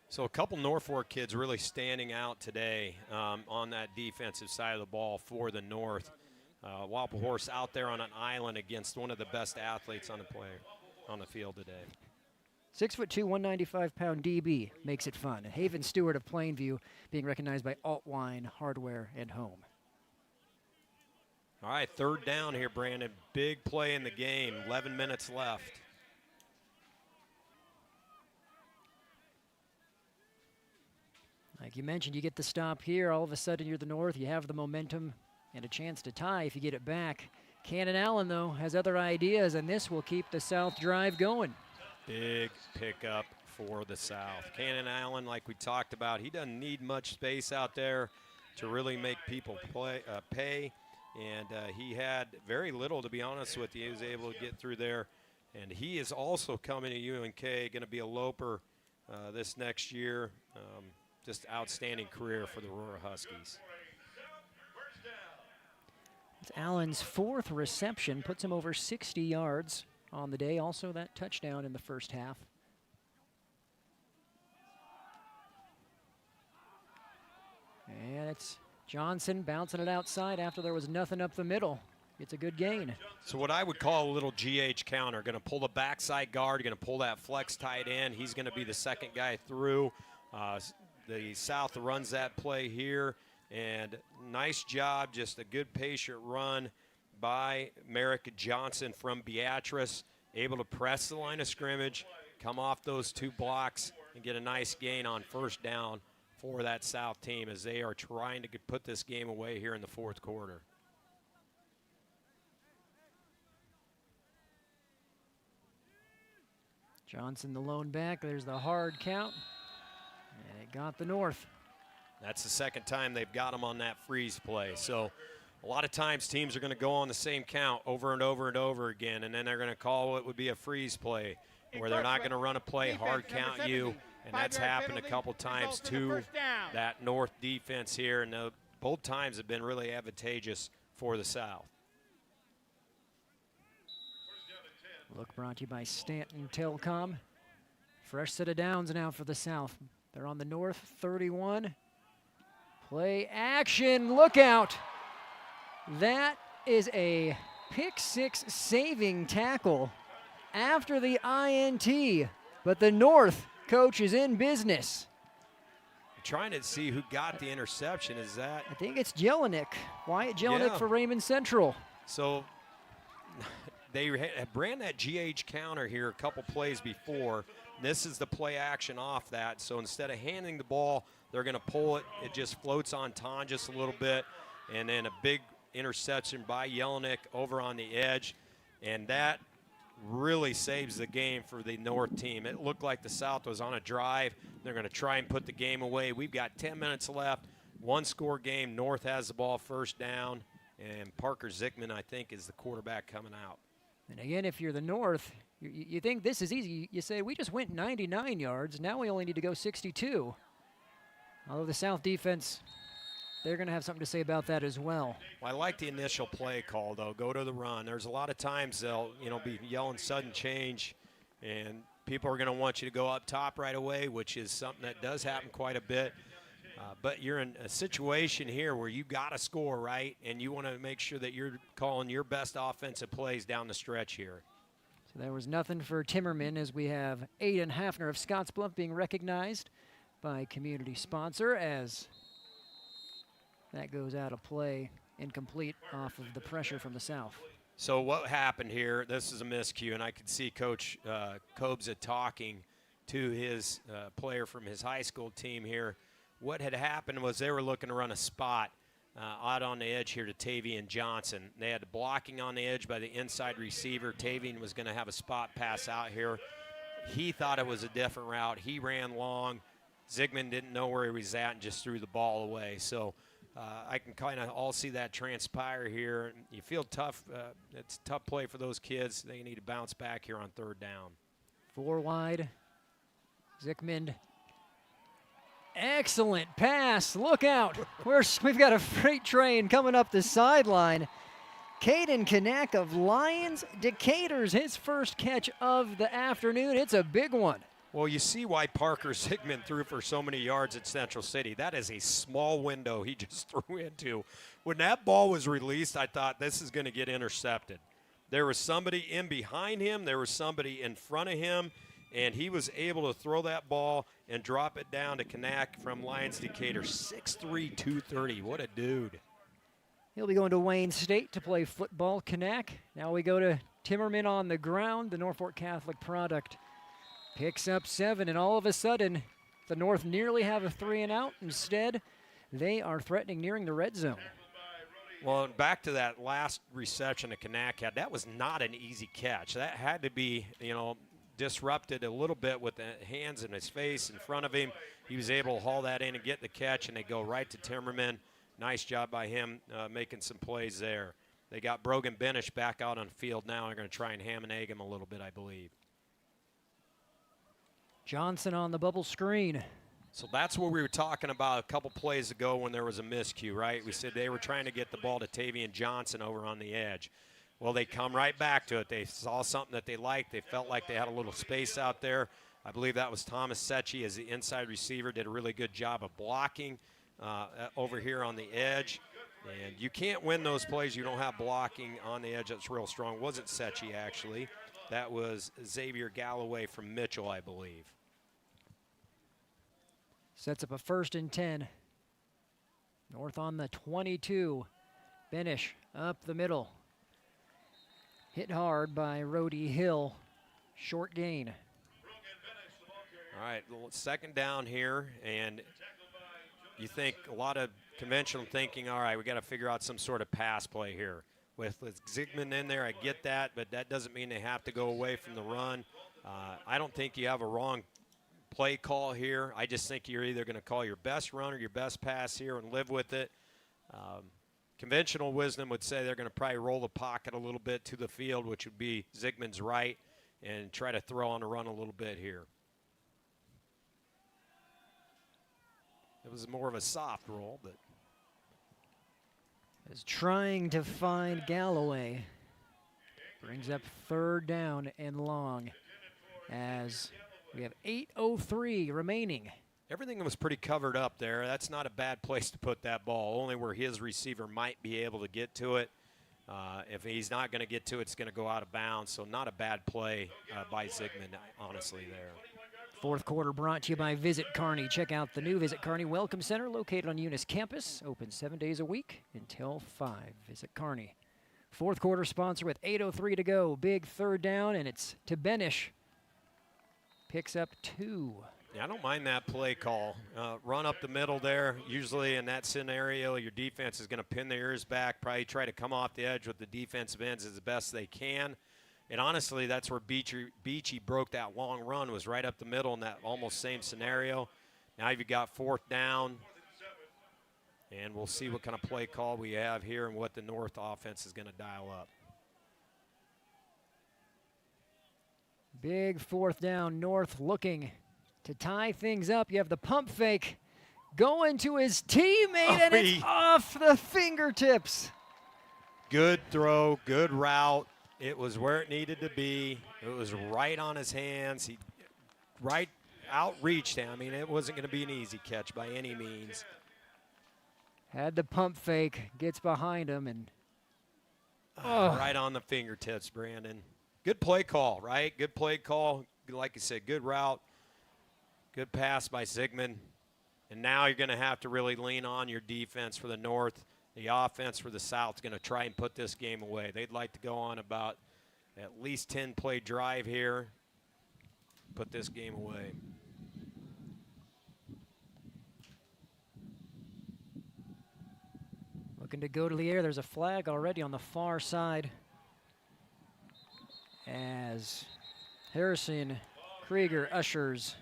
So a couple Norfolk kids really standing out today on that defensive side of the ball for the North. Wappelhorst out there on an island against one of the best athletes on the field today. 6'2", 195-pound DB makes it fun. Haven Stewart of Plainview being recognized by Altwine Hardware and Home. All right, third down here, Brandon. Big play in the game, 11 minutes left. Like you mentioned, you get the stop here. All of a sudden, you're the North. You have the momentum and a chance to tie if you get it back. Cannon Allen, though, has other ideas, and this will keep the South drive going. Big pickup for the South. Cannon Allen, like we talked about, he doesn't need much space out there to really make people pay. And he had very little, to be honest with you. He was able to get through there. And he is also coming to UNK, going to be a Loper this next year. Just outstanding career for the Aurora Huskies. It's Allen's fourth reception, puts him over 60 yards on the day. Also that touchdown in the first half. And it's Johnson bouncing it outside after there was nothing up the middle. It's a good gain. So what I would call a little GH counter. Going to pull the backside guard, going to pull that flex tight end. He's going to be the second guy through. The South runs that play here, and nice job, just a good patient run by Merrick Johnson from Beatrice, able to press the line of scrimmage, come off those two blocks, and get a nice gain on first down for that South team as they are trying to put this game away here in the fourth quarter. Johnson the lone back. There's the hard count. And it got the North. That's the second time they've got him on that freeze play. So a lot of times teams are going to go on the same count over and over and over again, and then they're going to call what would be a freeze play, where they're not going to run a play, hard count you, and that's happened a couple times to that North defense here, and both times have been really advantageous for the South. Look brought to you by Stanton Telecom. Fresh set of downs now for the South. They're on the North 31. Play action, look out. That is a pick six saving tackle after the INT, but the North coach is in business. I'm trying to see who got the interception. Is that? I think it's Jelinek, Wyatt Jelinek for Raymond Central. So they ran that GH counter here a couple plays before. This is the play action off that. So instead of handing the ball, they're going to pull it. It just floats on Ton just a little bit, and then a big interception by Jelinek over on the edge, and that really saves the game for the North team. It looked like the South was on a drive. They're going to try and put the game away. We've got 10 minutes left, one-score game. North has the ball first down, and Parker Zickman, I think, is the quarterback coming out. And again, if you're the North, you think this is easy. You say, we just went 99 yards. Now we only need to go 62. Although the South defense, they're going to have something to say about that as well. Well, I like the initial play call, though. Go to the run. There's a lot of times they'll, be yelling sudden change, and people are going to want you to go up top right away, which is something that does happen quite a bit. But you're in a situation here where you got to score, right? And you want to make sure that you're calling your best offensive plays down the stretch here. So there was nothing for Timmerman as we have Aiden Hafner of Scottsbluff being recognized by community sponsor as that goes out of play, incomplete off of the pressure from the South. So what happened here, this is a miscue, and I could see Coach Kobza talking to his player from his high school team here. What had happened was they were looking to run a spot out on the edge here to Tavian Johnson. They had the blocking on the edge by the inside receiver. Tavian was going to have a spot pass out here. He thought it was a different route. He ran long. Zickman didn't know where he was at and just threw the ball away. So I can kind of all see that transpire here. You feel tough. It's a tough play for those kids. They need to bounce back here on third down. 4 wide. Zickman. Excellent pass. Look out. We've got a freight train coming up the sideline. Caden Kanak of Lions Decatur's his first catch of the afternoon. It's a big one. Well, you see why Parker Zickman threw for so many yards at Central City. That is a small window he just threw into. When that ball was released, I thought this is going to get intercepted. There was somebody in behind him. There was somebody in front of him. And he was able to throw that ball and drop it down to Kanak from Lions Decatur. 6'3", 230. What a dude. He'll be going to Wayne State to play football. Kanak. Now we go to Timmerman on the ground. The Norfolk Catholic product picks up 7. And all of a sudden, the North nearly have a 3-and-out. Instead, they are threatening nearing the red zone. Well, back to that last reception that Kanak had. That was not an easy catch. That had to be, disrupted a little bit with the hands in his face in front of him. He was able to haul that in and get the catch, and they go right to Timmerman. Nice job by him making some plays there. They got Brogan Benish back out on the field now. They're going to try and ham and egg him a little bit, I believe. Johnson on the bubble screen. So that's what we were talking about a couple plays ago when there was a miscue, right? We said they were trying to get the ball to Tavian Johnson over on the edge. Well, they come right back to it. They saw something that they liked. They felt like they had a little space out there. I believe that was Thomas Secchi as the inside receiver. Did a really good job of blocking over here on the edge. And you can't win those plays. You don't have blocking on the edge that's real strong. It wasn't Secchi, actually. That was Xavier Galloway from Mitchell, I believe. Sets up a 1st and 10. North on the 22. Benish up the middle. Hit hard by Rhodey Hill. Short gain. All right, second down here, and you think a lot of conventional thinking, all right, we got to figure out some sort of pass play here. With Zickman in there, I get that, but that doesn't mean they have to go away from the run. I don't think you have a wrong play call here. I just think you're either going to call your best run or your best pass here and live with it. Conventional wisdom would say they're going to probably roll the pocket a little bit to the field, which would be Zygmun's right, and try to throw on the run a little bit here. It was more of a soft roll, but is trying to find Galloway. Brings up 3rd down and long as we have 8:03 remaining. Everything was pretty covered up there. That's not a bad place to put that ball, only where his receiver might be able to get to it. If he's not going to get to it, it's going to go out of bounds. So not a bad play by Zygmun, honestly, there. 4th quarter brought to you by Visit Kearney. Check out the new Visit Kearney Welcome Center located on Eunice campus. Open 7 days a week until 5. Visit Kearney. 4th quarter sponsor with 8:03 to go. Big 3rd down, and it's to Benish. Picks up 2. Yeah, I don't mind that play call. Run up the middle there. Usually in that scenario, your defense is going to pin their ears back, probably try to come off the edge with the defensive ends as best they can. And honestly, that's where Beachy broke that long run, was right up the middle in that almost same scenario. Now you've got 4th down, and we'll see what kind of play call we have here and what the North offense is going to dial up. Big 4th down, North looking to tie things up. You have the pump fake going to his teammate, and it's off the fingertips. Good throw, good route. It was where it needed to be. It was right on his hands. He right outreached him. I mean, it wasn't going to be an easy catch by any means. Had the pump fake, gets behind him, and right on the fingertips, Brandon. Good play call, right? Good play call. Like I said, good route. Good pass by Zygmun. And now you're going to have to really lean on your defense for the North. The offense for the South is going to try and put this game away. They'd like to go on about at least 10-play drive here, put this game away. Looking to go to the air. There's a flag already on the far side as Harrison Krieger ushers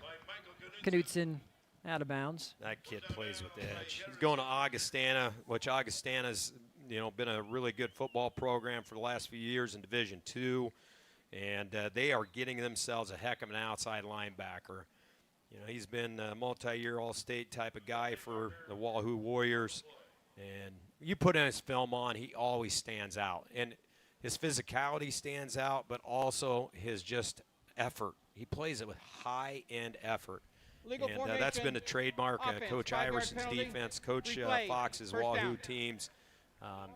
Knutson out of bounds. That kid plays with edge. He's going to Augustana, which Augustana's, been a really good football program for the last few years in Division II, and they are getting themselves a heck of an outside linebacker. He's been a multi-year All-State type of guy for the Wahoo Warriors, and you put in his film on, he always stands out. And his physicality stands out, but also his just effort. He plays it with high-end effort. And that's been a trademark of Coach Iverson's defense, Coach Fox's Wahoo teams,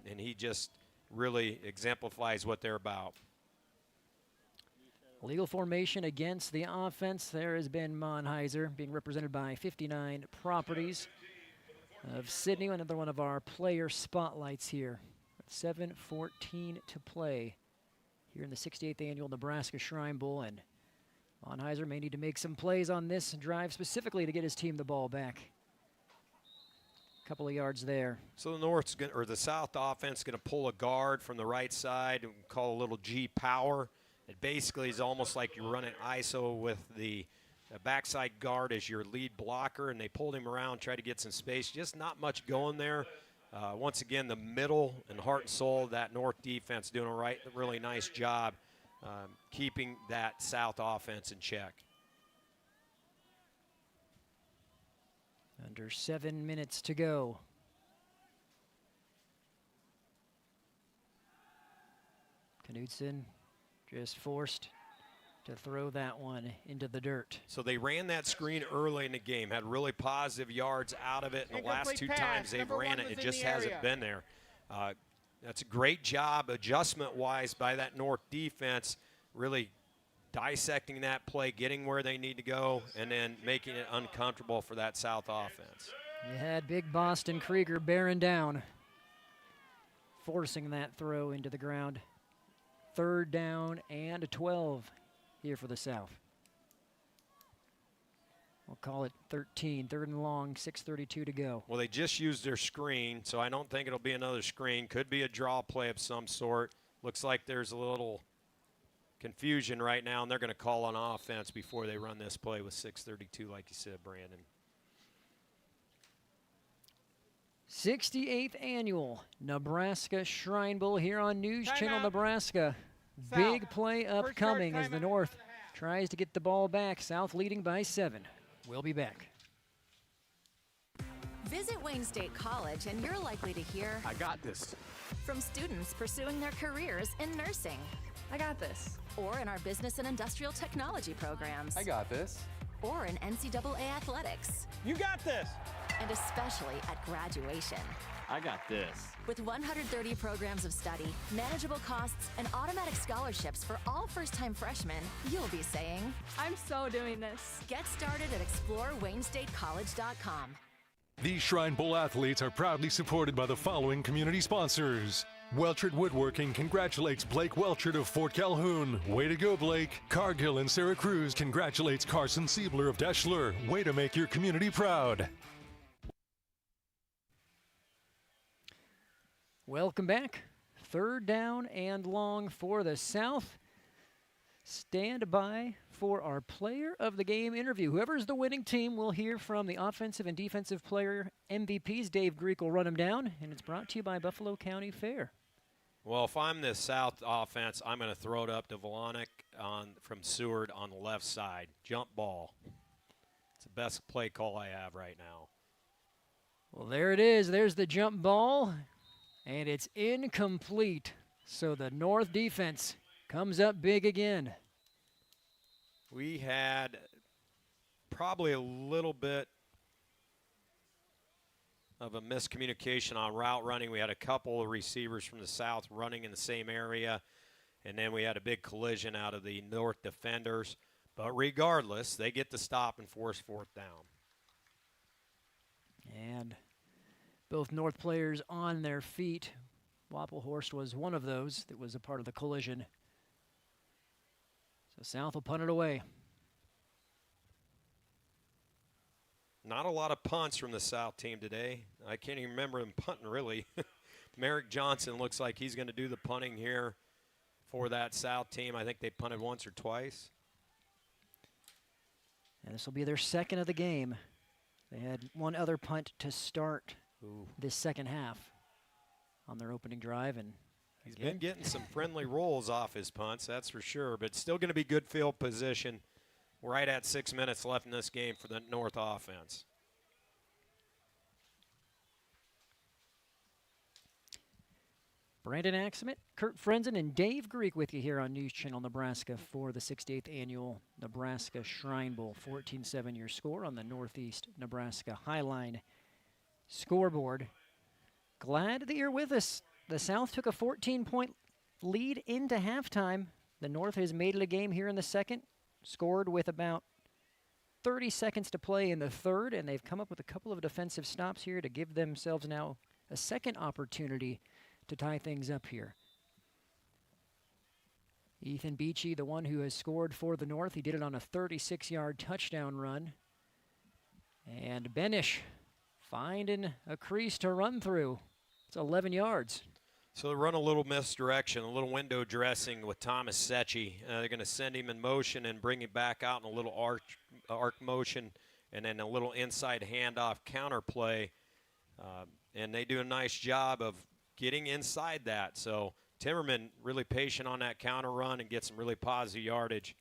and he just really exemplifies what they're about. Legal formation against the offense. There has been Monheiser being represented by 59 Properties of Sydney, another one of our player spotlights here. 7:14 to play here in the 68th Annual Nebraska Shrine Bowl, and Monheiser may need to make some plays on this drive specifically to get his team the ball back. A couple of yards there. So the South offense is going to pull a guard from the right side and call a little G power. It basically is almost like you're running ISO with the backside guard as your lead blocker, and they pulled him around, tried to get some space. Just not much going there. Once again, the middle and heart and soul of that North defense doing a really nice job keeping that South offense in check. Under 7 minutes to go. Knutson just forced to throw that one into the dirt. So they ran that screen early in the game, had really positive yards out of it, and the last 2 times they've ran it, it just hasn't been there. That's a great job adjustment-wise by that North defense, really dissecting that play, getting where they need to go, and then making it uncomfortable for that South offense. You had big Boston Krieger bearing down, forcing that throw into the ground. 3rd down and a 12 here for the South. We'll call it 13, 3rd and long, 6:32 to go. Well, they just used their screen, so I don't think it'll be another screen. Could be a draw play of some sort. Looks like there's a little confusion right now, and they're going to call on offense before they run this play with 6:32, like you said, Brandon. 68th Annual Nebraska Shrine Bowl here on News Channel Timeout. Nebraska. South. Big play First upcoming yard as the timeout. North tries to get the ball back. South leading by 7. We'll be back. Visit Wayne State College and you're likely to hear I got this. from students pursuing their careers in nursing. I got this. Or in our business and industrial technology programs. I got this. Or in NCAA athletics. You got this. And especially at graduation. I got this. With 130 programs of study, manageable costs, and automatic scholarships for all first-time freshmen, you'll be saying, I'm so doing this. Get started at ExploreWayneStateCollege.com. These Shrine Bowl athletes are proudly supported by the following community sponsors. Welchert Woodworking congratulates Blake Welchert of Fort Calhoun. Way to go, Blake. Cargill in Santa Cruz congratulates Carson Siebler of Deschler. Way to make your community proud. Welcome back. 3rd down and long for the South. Stand by for our player of the game interview. Whoever's the winning team, we'll hear from the offensive and defensive player MVPs. Dave Greek will run them down, and it's brought to you by Buffalo County Fair. Well, if I'm the South offense, I'm going to throw it up to Jelinek from Seward on the left side. Jump ball. It's the best play call I have right now. Well, there it is. There's the jump ball, and it's incomplete. So the North defense comes up big again. We had probably a little bit of a miscommunication on route running. We had a couple of receivers from the South running in the same area, and then we had a big collision out of the North defenders. But regardless, they get the stop and force 4th down. And both North players on their feet. Wappelhorst was one of those that was a part of the collision. So South will punt it away. Not a lot of punts from the South team today. I can't even remember them punting, really. Merrick Johnson looks like he's going to do the punting here for that South team. I think they punted once or twice. And this will be their 2nd of the game. They had one other punt to start this second half on their opening drive. And he's been getting some friendly rolls off his punts, that's for sure, but still going to be good field position right at 6 minutes left in this game for the North offense. Brandon Axement, Kurt Frenzen, and Dave Greek with you here on News Channel Nebraska for the 68th Annual Nebraska Shrine Bowl. 14-7 your score on the Northeast Nebraska Highline scoreboard. Glad that you're with us. The South took a 14-point lead into halftime. The North has made it a game here in the second, scored with about 30 seconds to play in the third, and they've come up with a couple of defensive stops here to give themselves now a second opportunity to tie things up here. Ethan Beachy, the one who has scored for the North, he did it on a 36-yard touchdown run. And Benish finding a crease to run through. It's 11 yards. So they run a little misdirection, a little window dressing with Thomas Secchi. They're going to send him in motion and bring him back out in a little arc motion, and then a little inside handoff counter play. And they do a nice job of getting inside that. So Timmerman really patient on that counter run and gets some really positive yardage.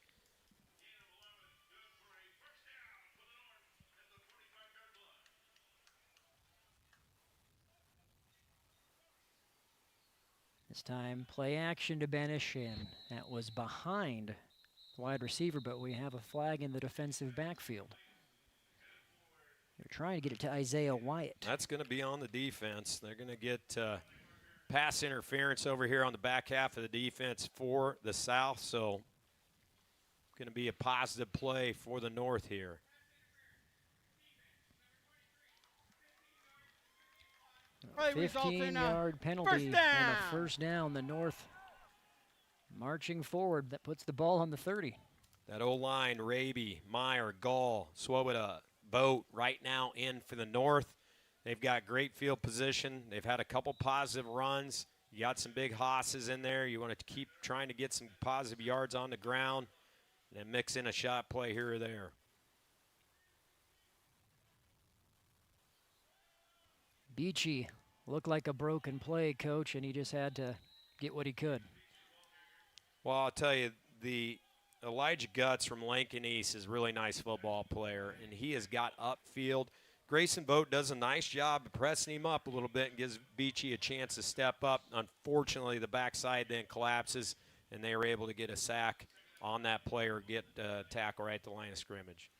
This time, play action to Benish, and that was behind the wide receiver, but we have a flag in the defensive backfield. They're trying to get it to Isaiah Wyatt. That's going to be on the defense. They're going to get pass interference over here on the back half of the defense for the South, so going to be a positive play for the North here. Play 15-yard penalty and a first down. The North marching forward. That puts the ball on the 30. That O-line, Raby, Meyer, Gall, Swoboda, Boat right now in for the North. They've got great field position. They've had a couple positive runs. You got some big hosses in there. You want to keep trying to get some positive yards on the ground and then mix in a shot play here or there. Beachy looked like a broken play, Coach, and he just had to get what he could. Well, I'll tell you, the Elijah Guts from Lincoln East is a really nice football player, and he has got upfield. Grayson Vogt does a nice job of pressing him up a little bit and gives Beachy a chance to step up. Unfortunately, the backside then collapses, and they were able to get a sack on that player, get a tackle right at the line of scrimmage.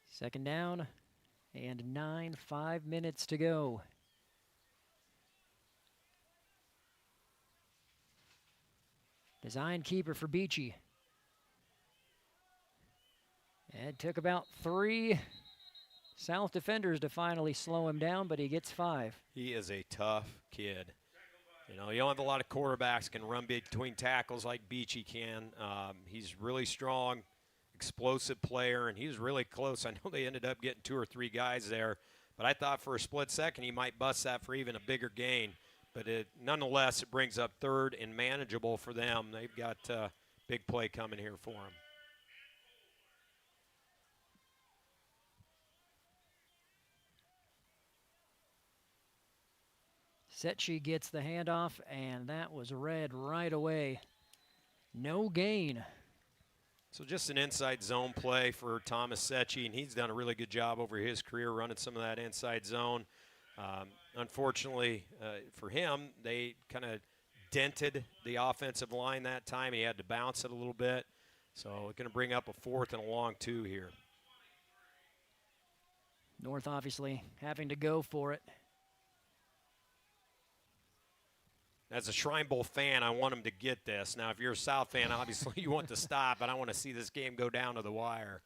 Second down and 9, 5 minutes to go. Design keeper for Beachy. It took about 3 South defenders to finally slow him down, but he gets 5. He is a tough kid. You know, you don't have a lot of quarterbacks can run between tackles like Beachy can. He's really strong, explosive player, and he was really close. I know they ended up getting 2 or 3 guys there, but I thought for a split second he might bust that for even a bigger gain. But nonetheless, it brings up 3rd and manageable for them. They've got big play coming here for them. Setchi gets the handoff, and that was read right away. No gain. So just an inside zone play for Thomas Setchi, and he's done a really good job over his career running some of that inside zone. Unfortunately for him, they kind of dented the offensive line that time. He had to bounce it a little bit. So it's going to bring up a 4th and a long 2 here. North obviously having to go for it. As a Shrine Bowl fan, I want him to get this. Now, if you're a South fan, obviously you want to stop, but I want to see this game go down to the wire.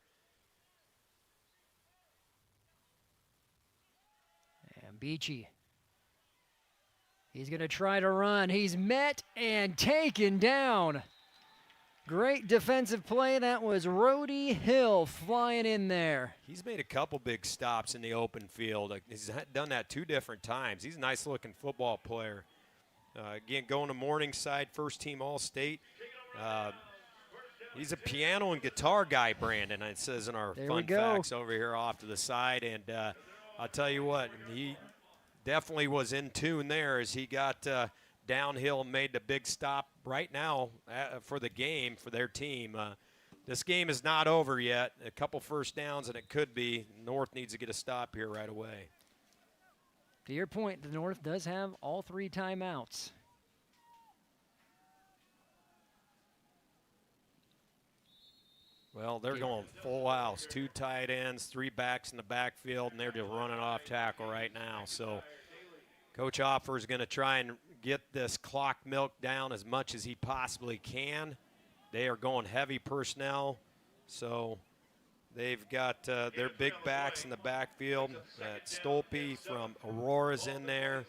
And Beachy. He's going to try to run. He's met and taken down. Great defensive play. That was Rhodey Hill flying in there. He's made a couple big stops in the open field. He's done that 2 different times. He's a nice-looking football player. Again, going to Morningside, first-team All-State. He's a piano and guitar guy, Brandon, it says in our fun facts over here off to the side. And I'll tell you what, he definitely was in tune there as he got downhill and made the big stop right now for the game for their team. This game is not over yet. A couple first downs, and it could be. North needs to get a stop here right away. To your point, the North does have all 3 timeouts. Well, they're going full house. 2 tight ends, 3 backs in the backfield, and they're just running off tackle right now. So Coach Opfer is going to try and get this clock milked down as much as he possibly can. They are going heavy personnel, so they've got their big backs in the backfield. Stolpe from Aurora's in there.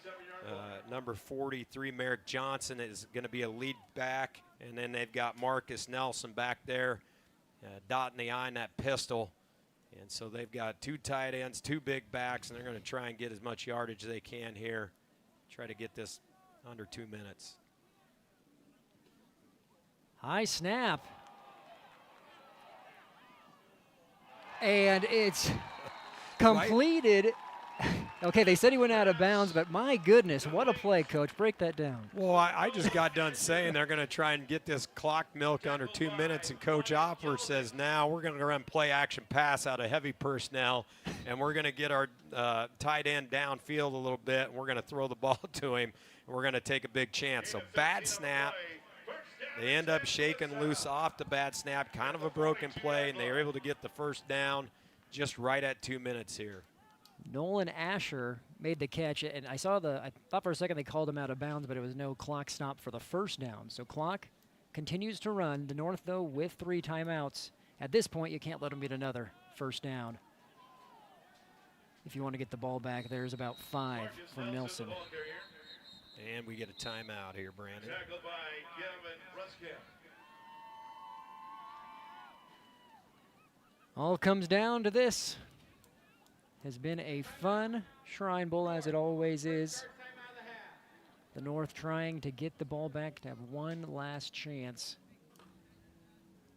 Number 43, Merrick Johnson, is going to be a lead back. And then they've got Marcus Nelson back there dotting the I in that pistol. And so they've got 2 tight ends, 2 big backs, and they're going to try and get as much yardage as they can here. Try to get this under 2 minutes. High snap. And it's completed. Okay, they said he went out of bounds, but my goodness, what a play, Coach. Break that down. Well, I just got done saying they're going to try and get this clock milk under 2 minutes, and Coach Opfer says, now we're going to run play action pass out of heavy personnel, and we're going to get our tight end downfield a little bit, and we're going to throw the ball to him, and we're going to take a big chance. So bad snap. They end up shaking loose off the bad snap, kind of a broken play, and they were able to get the first down just right at 2 minutes here. Nolan Asher made the catch, and I thought for a second they called him out of bounds, but it was no clock stop for the first down. So clock continues to run. The North, though, with 3 timeouts. At this point, you can't let them get another first down. If you want to get the ball back, there's about 5 from Nelson. And we get a timeout here, Brandon. All comes down to this. has been a fun Shrine Bowl, as it always is. The North trying to get the ball back to have one last chance.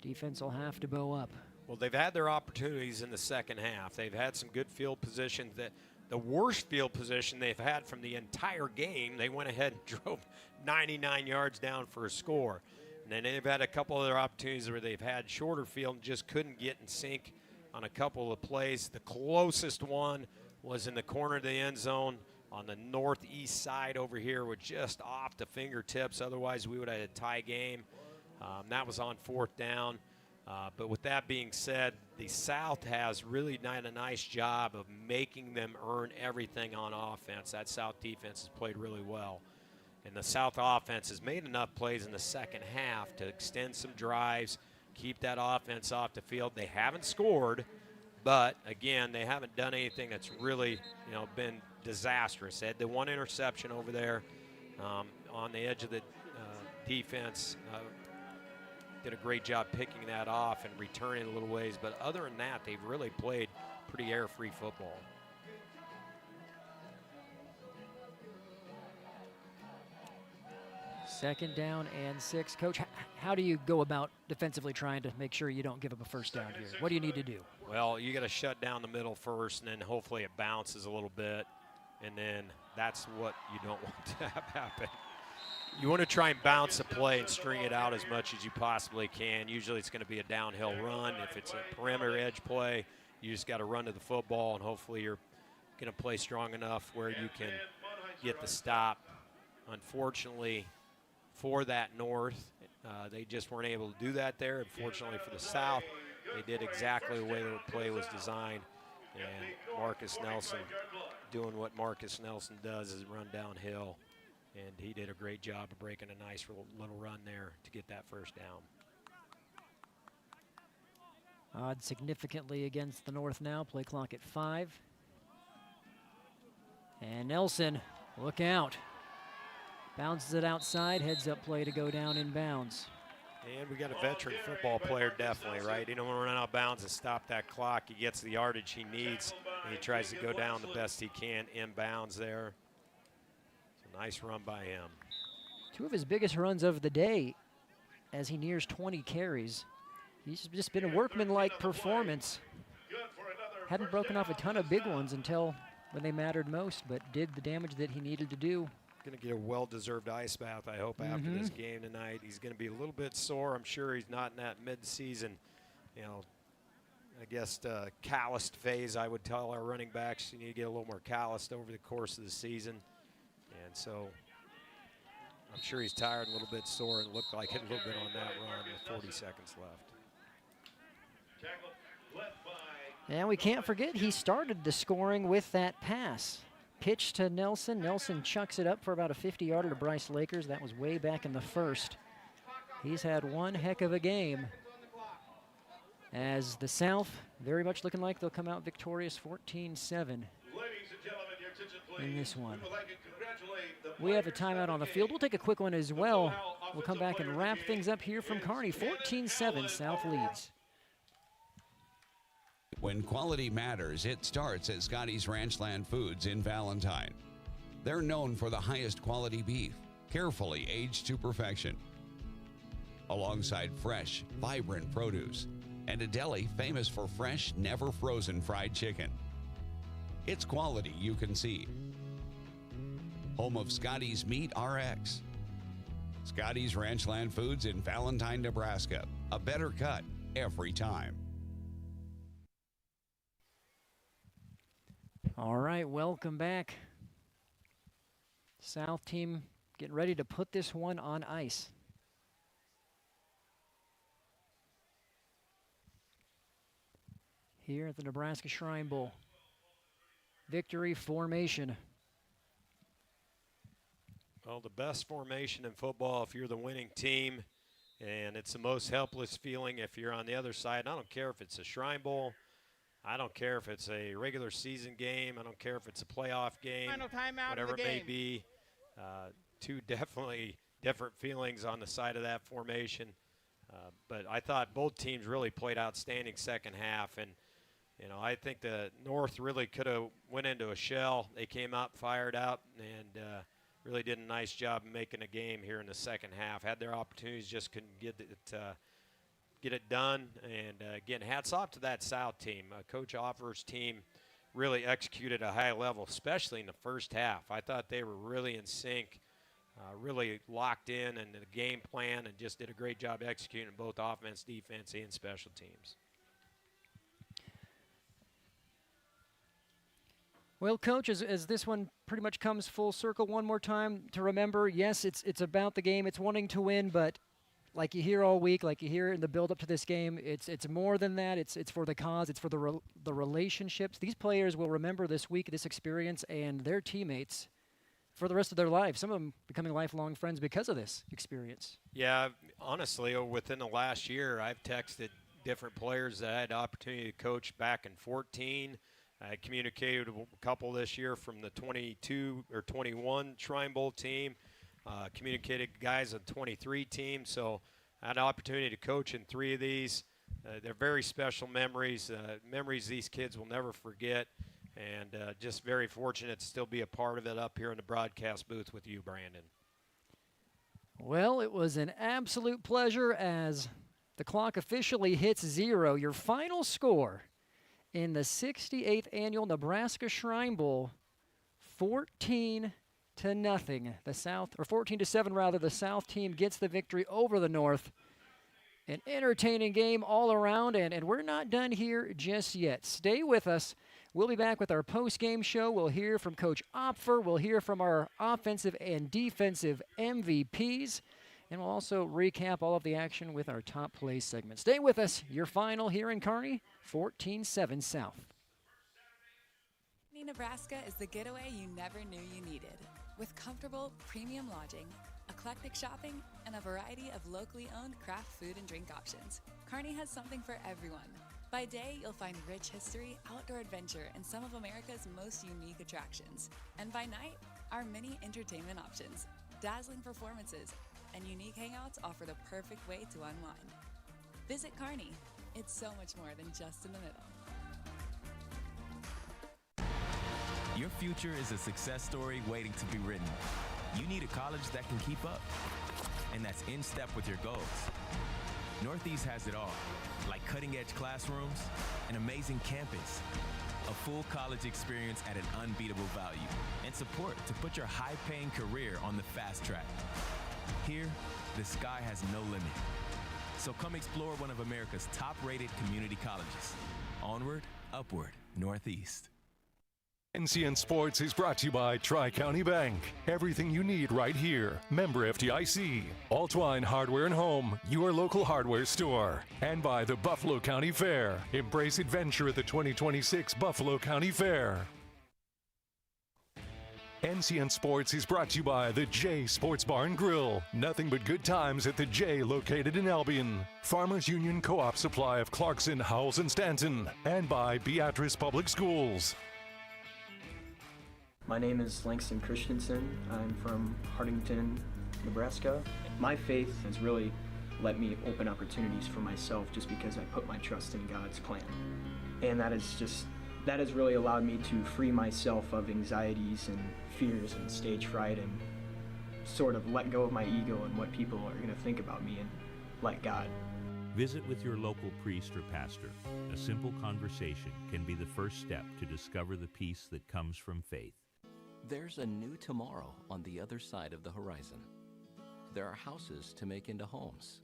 Defense will have to bow up. Well, they've had their opportunities in the second half. They've had some good field positions. The worst field position they've had from the entire game, they went ahead and drove 99 yards down for a score. And then they've had a couple other opportunities where they've had shorter field and just couldn't get in sync on a couple of plays. The closest one was in the corner of the end zone on the northeast side over here, with just off the fingertips. Otherwise, we would have had a tie game. That was on 4th down. But with that being said, the South has really done a nice job of making them earn everything on offense. That South defense has played really well. And the South offense has made enough plays in the second half to extend some drives, keep that offense off the field. They haven't scored, but again, they haven't done anything that's really, been disastrous. They had the one interception over there on the edge of the defense. Did a great job picking that off and returning a little ways. But other than that, they've really played pretty air-free football. Second down and 6. Coach, how do you go about defensively trying to make sure you don't give up a first down here? What do you need to do? Well, you got to shut down the middle first, and then hopefully it bounces a little bit. And then that's what you don't want to have happen. You want to try and bounce a play and string it out as much as you possibly can. Usually it's going to be a downhill run. If it's a perimeter edge play, you just got to run to the football, and hopefully you're going to play strong enough where you can get the stop. Unfortunately for that North, they just weren't able to do that there. Unfortunately for the South, they did exactly the way the play was designed. And Marcus Nelson doing what Marcus Nelson does, is run downhill. And he did a great job of breaking a nice little run there to get that first down. Odd significantly against the North now. Play clock at 5. And Nelson, look out. Bounces it outside, heads up play to go down in bounds. And we got a veteran football player, definitely, right? He don't want to run out of bounds and stop that clock. He gets the yardage he needs, and he tries to go down the best he can in bounds there. Nice run by him. 2 of his biggest runs of the day as he nears 20 carries. He's just been a workmanlike performance. Hadn't broken off a ton of big ones until when they mattered most, but did the damage that he needed to do. Going to get a well-deserved ice bath, I hope, after this game tonight. He's going to be a little bit sore. I'm sure he's not in that mid-season, I guess calloused phase. I would tell our running backs you need to get a little more calloused over the course of the season. And so I'm sure he's tired, a little bit sore, and looked like it a little bit on that run with 40 seconds left. And we can't forget he started the scoring with that pass. Pitch to Nelson. Nelson chucks it up for about a 50-yarder to Bryce Lakers. That was way back in the first. He's had one heck of a game. As the South very much looking like they'll come out victorious 14-7 in this one. We have a timeout on the field. We'll take a quick one as well. We'll come back and wrap things up here from Kearney. 14-7, South leads. When quality matters, it starts at Scotty's Ranchland Foods in Valentine. They're known for the highest quality beef, carefully aged to perfection, alongside fresh, vibrant produce, and a deli famous for fresh, never frozen fried chicken. It's quality you can see. Home of Scotty's Meat RX. Scotty's Ranchland Foods in Valentine, Nebraska. A better cut every time. All right, welcome back. South team getting ready to put this one on ice. Here at the Nebraska Shrine Bowl. Victory formation. Well, the best formation in football if you're the winning team, and it's the most helpless feeling if you're on the other side. I don't care if it's a Shrine Bowl. I don't care if it's a regular season game. I don't care if it's a playoff game, whatever it may be. 2 definitely different feelings on the side of that formation. But I thought both teams really played outstanding second half. And I think the North really could have went into a shell. They came out, fired up, and really did a nice job of making a game here in the second half. Had their opportunities, just couldn't get it done. And again, hats off to that South team. Coach Opfer's team really executed at a high level, especially in the first half. I thought they were really in sync, really locked in the game plan, and just did a great job executing both offense, defense, and special teams. Well, Coach, as this one pretty much comes full circle one more time to remember, yes, it's about the game. It's wanting to win, but like you hear all week, like you hear in the build-up to this game, it's more than that. It's for the cause. It's for the relationships. These players will remember this week, this experience, and their teammates for the rest of their lives. Some of them becoming lifelong friends because of this experience. Yeah, honestly, within the last year, I've texted different players that I had the opportunity to coach back in 14. I communicated with a couple this year from the 22 or 21 Shrine Bowl team, communicated guys on 23 team. So I had an opportunity to coach in 3 of these. They're very special memories, memories these kids will never forget, and just very fortunate to still be a part of it up here in the broadcast booth with you, Brandon. Well, it was an absolute pleasure as the clock officially hits 0. Your final score in the 68th Annual Nebraska Shrine Bowl, 14-0. The South, or 14-7 rather, the South team gets the victory over the North. An entertaining game all around, and we're not done here just yet. Stay with us. We'll be back with our post-game show. We'll hear from Coach Opfer. We'll hear from our offensive and defensive MVPs. And we'll also recap all of the action with our top play segment. Stay with us. Your final here in Kearney, 14-7 South. Nebraska is the getaway you never knew you needed. With comfortable, premium lodging, eclectic shopping, and a variety of locally owned craft food and drink options, Kearney has something for everyone. By day, you'll find rich history, outdoor adventure, and some of America's most unique attractions. And by night, our many entertainment options, dazzling performances, and unique hangouts offer the perfect way to unwind. Visit Kearney. It's so much more than just in the middle. Your future is a success story waiting to be written. You need a college that can keep up, and that's in step with your goals. Northeast has it all, like cutting-edge classrooms, an amazing campus, a full college experience at an unbeatable value, and support to put your high-paying career on the fast track. Here, the sky has no limit. So come explore one of America's top-rated community colleges. Onward, upward, Northeast. NCN Sports is brought to you by Tri-County Bank. Everything you need right here. Member FDIC. Altwine Hardware and Home, your local hardware store. And by the Buffalo County Fair. Embrace adventure at the 2026 Buffalo County Fair. NCN Sports is brought to you by the J Sports Bar and Grill. Nothing but good times at the J located in Albion. Farmers Union Co-op supply of Clarkson, Howells, and Stanton. And by Beatrice Public Schools. My name is Langston Christensen. I'm from Hardington, Nebraska. My faith has really let me open opportunities for myself just because I put my trust in God's plan. And that has really allowed me to free myself of anxieties and fears and stage fright and sort of let go of my ego and what people are going to think about me and let God. Visit with your local priest or pastor. A simple conversation can be the first step to discover the peace that comes from faith. There's a new tomorrow on the other side of the horizon. There are houses to make into homes,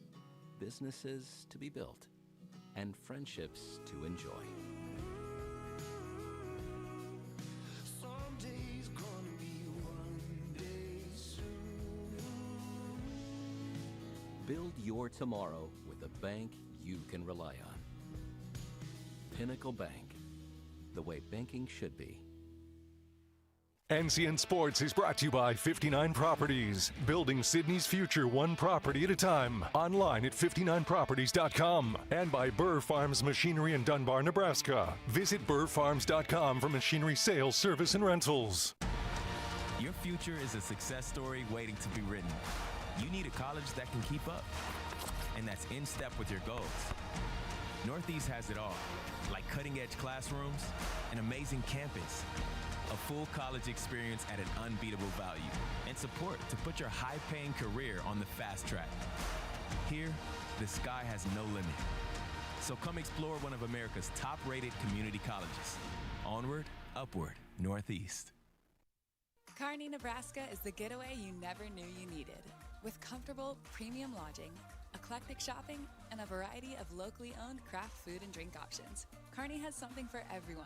businesses to be built, and friendships to enjoy. Someday's gonna be one day soon. Build your tomorrow with a bank you can rely on. Pinnacle Bank, the way banking should be. NCN Sports is brought to you by 59 Properties, building Sydney's future one property at a time. Online at 59properties.com. And by Burr Farms Machinery in Dunbar, Nebraska. Visit burrfarms.com for machinery sales, service, and rentals. Your future is a success story waiting to be written. You need a college that can keep up, and that's in step with your goals. Northeast has it all, like cutting-edge classrooms, an amazing campus, a full college experience at an unbeatable value, and support to put your high-paying career on the fast track. Here, the sky has no limit. So come explore one of America's top-rated community colleges. Onward, upward, Northeast. Kearney, Nebraska is the getaway you never knew you needed. With comfortable, premium lodging, eclectic shopping, and a variety of locally owned craft food and drink options, Kearney has something for everyone.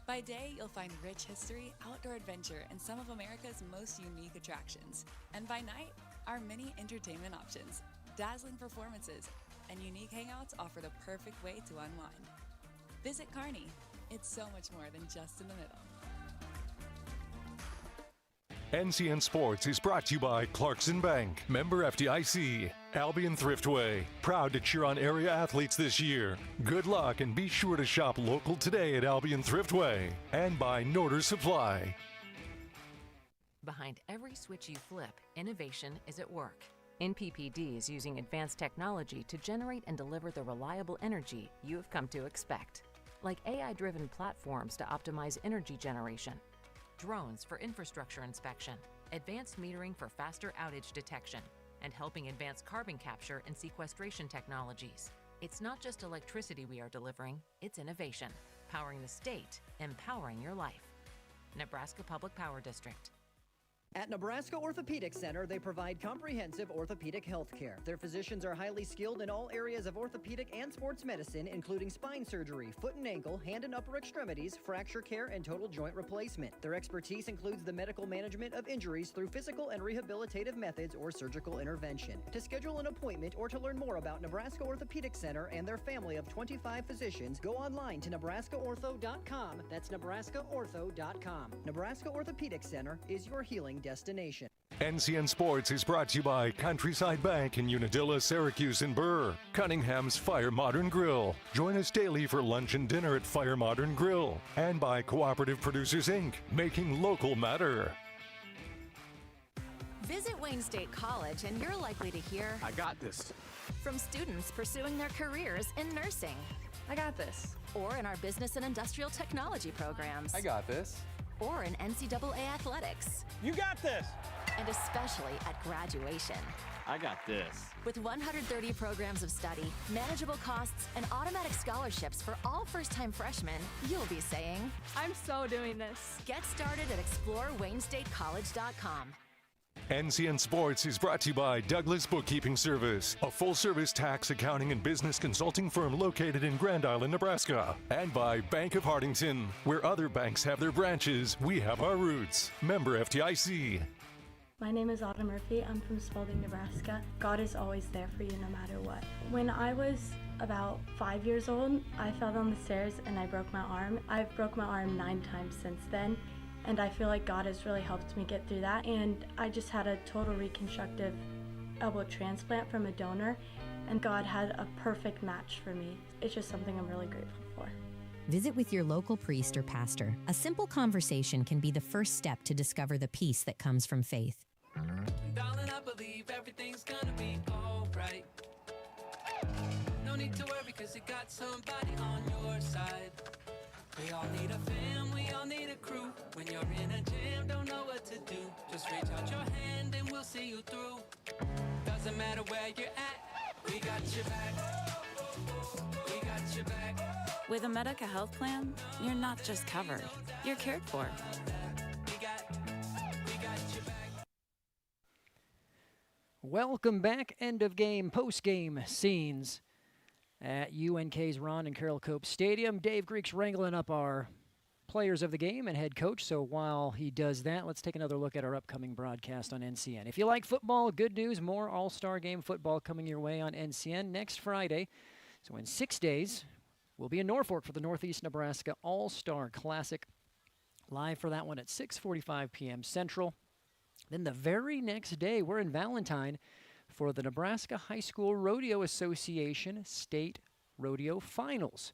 By day, you'll find rich history, outdoor adventure, and some of America's most unique attractions. And by night, our many entertainment options, dazzling performances, and unique hangouts offer the perfect way to unwind. Visit Kearney. It's so much more than just in the middle. NCN Sports is brought to you by Clarkson Bank, member FDIC, Albion Thriftway, proud to cheer on area athletes this year. Good luck and be sure to shop local today at Albion Thriftway, and by Norder Supply. Behind every switch you flip, innovation is at work. NPPD is using advanced technology to generate and deliver the reliable energy you have come to expect, like AI-driven platforms to optimize energy generation, drones for infrastructure inspection, advanced metering for faster outage detection, and helping advance carbon capture and sequestration technologies. It's not just electricity we are delivering, it's innovation, powering the state, empowering your life. Nebraska Public Power District. At Nebraska Orthopedic Center, they provide comprehensive orthopedic health care. Their physicians are highly skilled in all areas of orthopedic and sports medicine, including spine surgery, foot and ankle, hand and upper extremities, fracture care, and total joint replacement. Their expertise includes the medical management of injuries through physical and rehabilitative methods or surgical intervention. To schedule an appointment or to learn more about Nebraska Orthopedic Center and their family of 25 physicians, go online to nebraskaortho.com. That's nebraskaortho.com. Nebraska Orthopedic Center is your healing destination. NCN Sports is brought to you by Countryside Bank in Unadilla, Syracuse, and Burr. Cunningham's Fire Modern Grill. Join us daily for lunch and dinner at Fire Modern Grill. And by Cooperative Producers, Inc., making local matter. Visit Wayne State College and you're likely to hear I got this. from students pursuing their careers in nursing. I got this. Or in our business and industrial technology programs. I got this. Or in NCAA athletics. You got this. And especially at graduation. I got this. With 130 programs of study, manageable costs, and automatic scholarships for all first-time freshmen, you'll be saying, I'm so doing this. Get started at ExploreWayneStateCollege.com. NCN Sports is brought to you by Douglas Bookkeeping Service, a full-service tax, accounting, and business consulting firm located in Grand Island, Nebraska. And by Bank of Hardington, where other banks have their branches, we have our roots. Member FDIC. My name is Autumn Murphy. I'm from Spalding, Nebraska. God is always there for you no matter what. When I was about 5 years old, I fell down the stairs and I broke my arm. I've broke my arm 9 times since then. And I feel like God has really helped me get through that. And I just had a total reconstructive elbow transplant from a donor, and God had a perfect match for me. It's just something I'm really grateful for. Visit with your local priest or pastor. A simple conversation can be the first step to discover the peace that comes from faith. Darling, I believe everything's gonna be alright. No need to worry, cause you got somebody on your side. We all need a fam, we all need a crew. When you're in a jam, don't know what to do, just reach out your hand and we'll see you through. Doesn't matter where you're at, we got your back. We got your back. With a Medica health plan, you're not just covered, you're cared for. We got your back. Welcome back. End of game, post game scenes at UNK's Ron and Carol Cope Stadium. Dave Greek's wrangling up our players of the game and head coach. So while he does that, let's take another look at our upcoming broadcast on NCN. If you like football, good news, more All-Star Game football coming your way on NCN next Friday. So in 6 days, we'll be in Norfolk for the Northeast Nebraska All-Star Classic. Live for that one at 6:45 p.m. Central. Then the very next day, we're in Valentine for the Nebraska High School Rodeo Association State Rodeo Finals.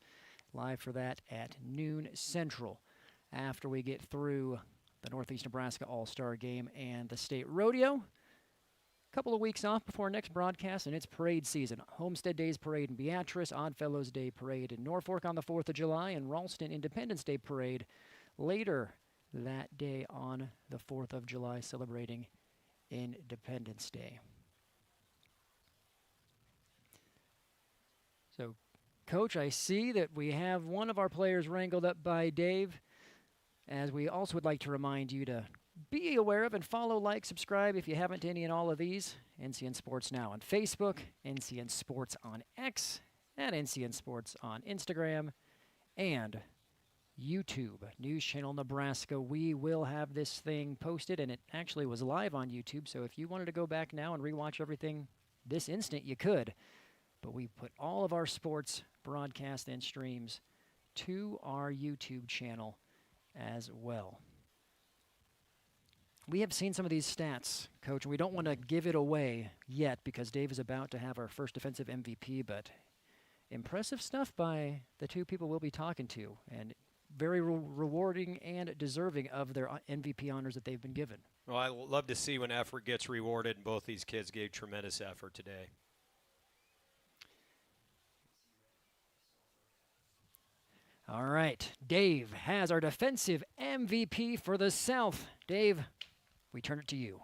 Live for that at noon Central. After we get through the Northeast Nebraska All-Star Game and the State Rodeo, couple of weeks off before next broadcast, and it's parade season. Homestead Days Parade in Beatrice, Oddfellows Day Parade in Norfolk on the 4th of July, and Ralston Independence Day Parade later that day on the 4th of July, celebrating Independence Day. So, Coach, I see that we have one of our players wrangled up by Dave, as we also would like to remind you to be aware of and follow, like, subscribe if you haven't to any and all of these. NCN Sports Now on Facebook, NCN Sports on X, and NCN Sports on Instagram, and YouTube, News Channel Nebraska. We will have this thing posted, and it actually was live on YouTube, so if you wanted to go back now and rewatch everything this instant, you could. But we put all of our sports broadcasts and streams to our YouTube channel as well. We have seen some of these stats, Coach, and we don't want to give it away yet because Dave is about to have our first defensive MVP, but impressive stuff by the two people we'll be talking to, and very rewarding and deserving of their MVP honors that they've been given. Well, I love to see when effort gets rewarded, and both these kids gave tremendous effort today. All right, Dave has our defensive MVP for the South. Dave, we turn it to you.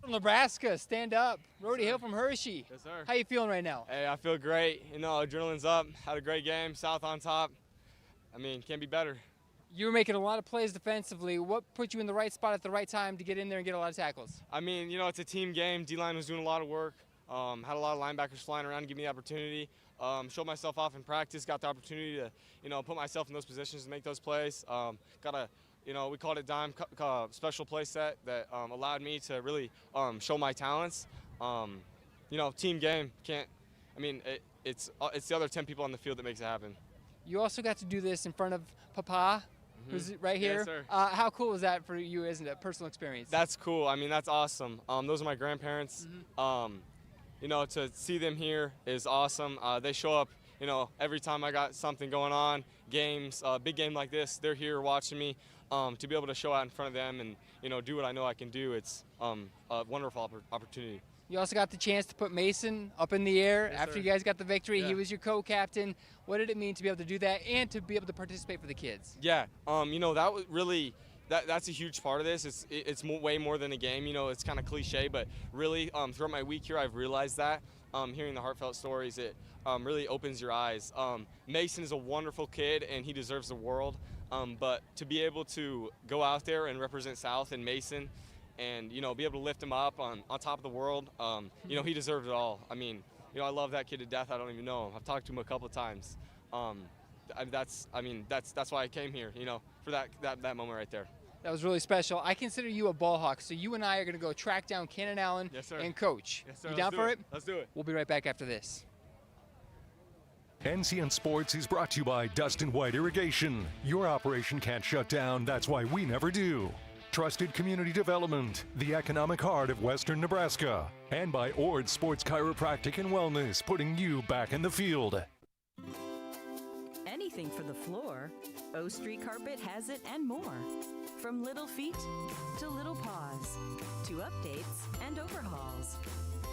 Nebraska, stand up. Rody Hill from Hershey. Yes, sir. How you feeling right now? Hey, I feel great. You know, adrenaline's up. Had a great game. South on top. I mean, can't be better. You were making a lot of plays defensively. What put you in the right spot at the right time to get in there and get a lot of tackles? I mean, you know, it's a team game. D-line was doing a lot of work. Had a lot of linebackers flying around to give me the opportunity. Showed myself off in practice. Got the opportunity to, you know, put myself in those positions and make those plays. Got a, you know, we called it dime special play set that allowed me to really show my talents. You know, team game can't. I mean, it's the other 10 people on the field that makes it happen. You also got to do this in front of Papa, who's right here. Yes, sir. How cool is that for you, isn't it? Personal experience. That's cool. I mean, that's awesome. Those are my grandparents. You know, to see them here is awesome. They show up, you know, every time I got something going on, games, big game like this, they're here watching me. To be able to show out in front of them and, you know, do what I know I can do, it's a wonderful opportunity. You also got the chance to put Mason up in the air Yes, after sir. you guys got the victory. Yeah. He was your co-captain. What did it mean to be able to do that and to be able to participate for the kids? Yeah, you know, that was really that's a huge part of this. It's way more than a game. You know, it's kind of cliche, but really throughout my week here, I've realized that. Hearing the heartfelt stories, it really opens your eyes. Mason is a wonderful kid, and he deserves the world. But to be able to go out there and represent South and Mason, and, you know, be able to lift him up on top of the world, you know, he deserved it all. I mean, you know, I love that kid to death. I don't even know him. I've talked to him a couple of times. That's why I came here, you know, for that moment right there. That was really special. I consider you a ball hawk, so you and I are going to go track down Canon Allen and coach. Yes, sir. You down for it? Let's do it. We'll be right back after this. NCN Sports is brought to you by Dustin White Irrigation. Your operation can't shut down, that's why we never do. Trusted Community Development, the economic heart of Western Nebraska. And by Ord Sports Chiropractic and Wellness, putting you back in the field. Anything for the floor, O Street Carpet has it and more. From little feet to little paws, to updates and overhauls.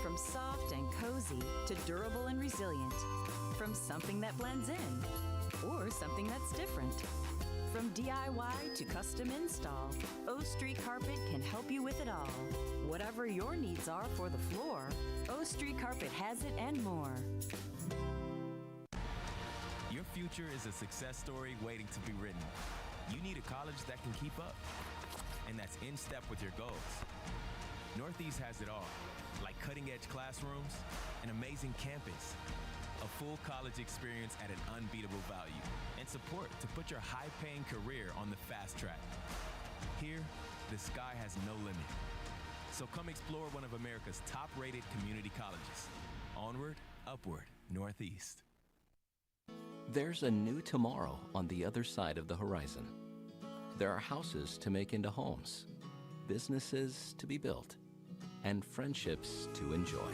From soft and cozy to durable and resilient. From something that blends in or something that's different. From DIY to custom install, O Street Carpet can help you with it all. Whatever your needs are for the floor, O Street Carpet has it and more. Your future is a success story waiting to be written. You need a college that can keep up, and that's in step with your goals. Northeast has it all, like cutting-edge classrooms, an amazing campus, a full college experience at an unbeatable value, and support to put your high-paying career on the fast track. Here, the sky has no limit. So come explore one of America's top-rated community colleges. Onward, upward, Northeast. There's a new tomorrow on the other side of the horizon. There are houses to make into homes, businesses to be built, and friendships to enjoy.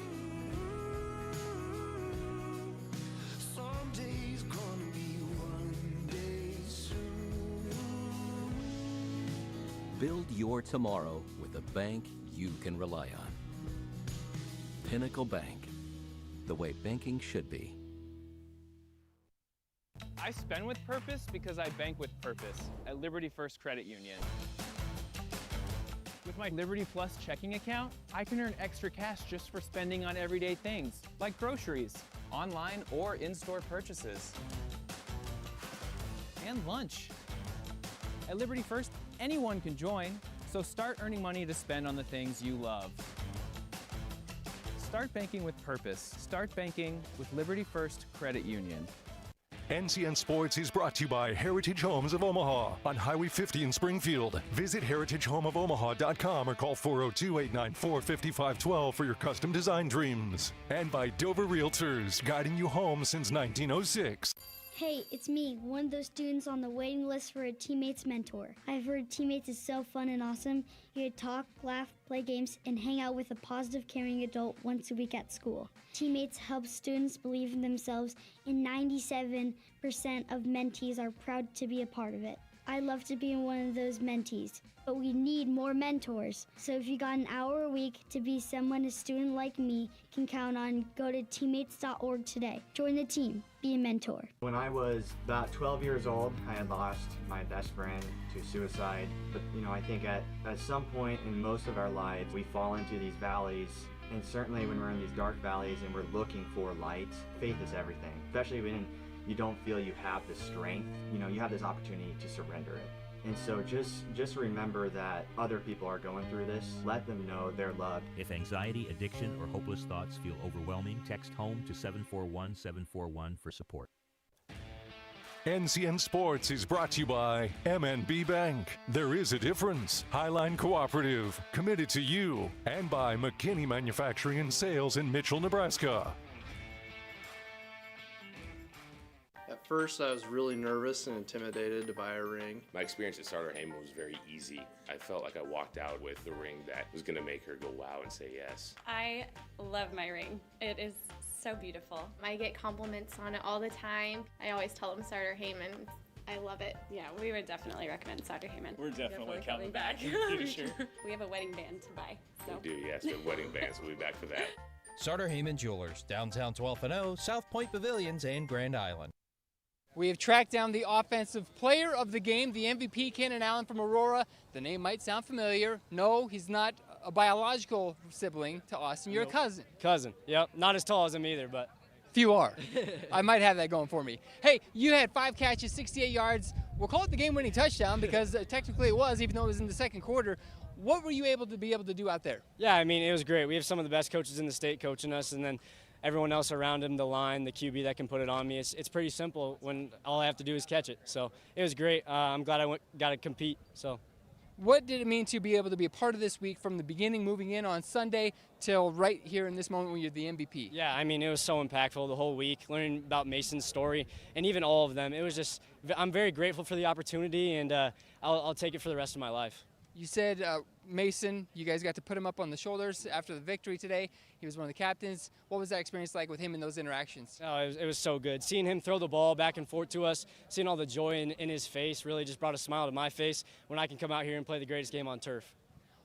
Someday's gonna be one day soon. Build your tomorrow with a bank you can rely on. Pinnacle Bank, the way banking should be. I spend with purpose because I bank with purpose at Liberty First Credit Union. With my Liberty Plus checking account, I can earn extra cash just for spending on everyday things, like groceries, online or in-store purchases, and lunch. At Liberty First, anyone can join, so start earning money to spend on the things you love. Start banking with purpose. Start banking with Liberty First Credit Union. NCN Sports is brought to you by Heritage Homes of Omaha on Highway 50 in Springfield. Visit heritagehomeofomaha.com or call 402-894-5512 for your custom design dreams. And by Dover Realtors, guiding you home since 1906. Hey, it's me, one of those students on the waiting list for a teammate's mentor. I've heard teammates is so fun and awesome. You get to talk, laugh, play games, and hang out with a positive, caring adult once a week at school. Teammates help students believe in themselves, and 97% of mentees are proud to be a part of it. I'd love to be one of those mentees, but we need more mentors. So if you got an hour a week to be someone a student like me can count on, go to teammates.org today. Join the team. Be a mentor. When I was about 12 years old, I had lost my best friend to suicide. But I think at some point in most of our lives, we fall into these valleys. And certainly when we're in these dark valleys and we're looking for light, faith is everything. Especially when you don't feel you have the strength, you have this opportunity to surrender it. And so just remember that other people are going through this. Let them know they're loved. If anxiety, addiction, or hopeless thoughts feel overwhelming, text HOME to 741-741 for support. NCN Sports is brought to you by MNB Bank. There is a difference. Highline Cooperative, committed to you. And by McKinney Manufacturing and Sales in Mitchell, Nebraska. At first, I was really nervous and intimidated to buy a ring. My experience at Starter Heyman was very easy. I felt like I walked out with the ring that was going to make her go wow and say yes. I love my ring. It is so beautiful. I get compliments on it all the time. I always tell them Starter Heyman. I love it. Yeah, we would definitely recommend Starter Heyman. We're definitely coming back in the future. We have a wedding band to buy. So. We do, yes, the wedding bands. We'll be back for that. Starter Heyman Jewelers, downtown 12th and O, South Point Pavilions, and Grand Island. We have tracked down the offensive player of the game, the MVP, Canon from Aurora. The name might sound familiar. No, he's not a biological sibling to Austin. You're a cousin. Cousin, yep. Not as tall as him either, but. Few are. I might have that going for me. Hey, you had 5 catches, 68 yards. We'll call it the game-winning touchdown because technically it was, even though it was in the second quarter. What were you able to do out there? Yeah, I mean, it was great. We have some of the best coaches in the state coaching us, and then everyone else around him, the line, the QB that can put it on me. It's pretty simple when all I have to do is catch it. So it was great. I'm glad I got to compete. So, what did it mean to be able to be a part of this week from the beginning, moving in on Sunday, till right here in this moment when you're the MVP? Yeah, I mean, it was so impactful the whole week, learning about Mason's story and even all of them. It was just, I'm very grateful for the opportunity, and I'll take it for the rest of my life. You said Mason, you guys got to put him up on the shoulders after the victory today. He was one of the captains. What was that experience like with him in those interactions? Oh, it was so good. Seeing him throw the ball back and forth to us, seeing all the joy in his face really just brought a smile to my face when I can come out here and play the greatest game on turf.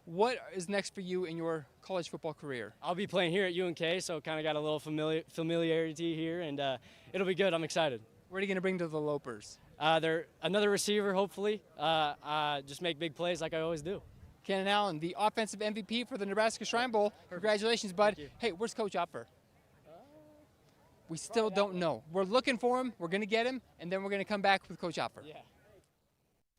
What is next for you in your college football career? I'll be playing here at UNK, so kind of got a little familiarity here, and it'll be good. I'm excited. What are you going to bring to the Lopers? They're another receiver, hopefully. Just make big plays like I always do. Canon Allen, the offensive MVP for the Nebraska Shrine Bowl. Congratulations, bud. Hey, where's Coach Opfer? We still don't know. We're looking for him. We're going to get him, and then we're going to come back with Coach Opfer. Yeah.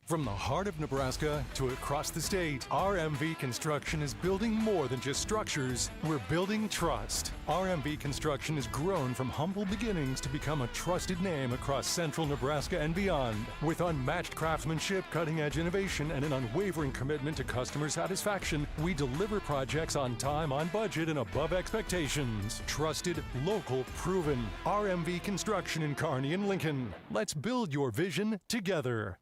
From the heart of Nebraska to across the state, RMV Construction is building more than just structures. We're building trust. RMV Construction has grown from humble beginnings to become a trusted name across central Nebraska and beyond. With unmatched craftsmanship, cutting-edge innovation, and an unwavering commitment to customer satisfaction, we deliver projects on time, on budget, and above expectations. Trusted, local, proven. RMV Construction in Kearney and Lincoln. Let's build your vision together.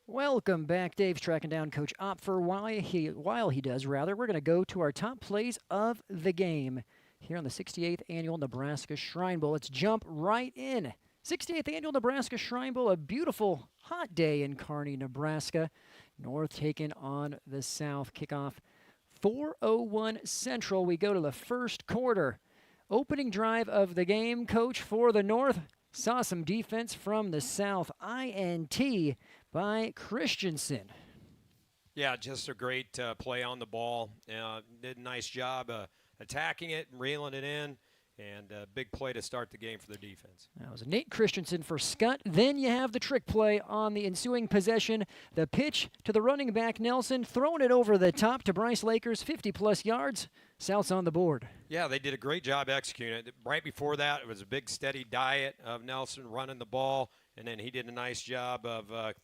Welcome back. Dave's tracking down Coach Opfer. While he does, we're going to go to our top plays of the game here on the 68th Annual Nebraska Shrine Bowl. Let's jump right in. 68th Annual Nebraska Shrine Bowl, a beautiful hot day in Kearney, Nebraska. North taking on the South. Kickoff 4:01 Central. We go to the first quarter. Opening drive of the game, Coach, for the North. Saw some defense from the South. INT by Christensen. Yeah, just a great play on the ball. Did a nice job attacking it and reeling it in. And a big play to start the game for the defense. That was Nate Christensen for Skutt. Then you have the trick play on the ensuing possession. The pitch to the running back, Nelson, throwing it over the top to Bryce Lakers, 50-plus yards. South's on the board. Yeah, they did a great job executing it. Right before that, it was a big, steady diet of Nelson running the ball, and then he did a nice job of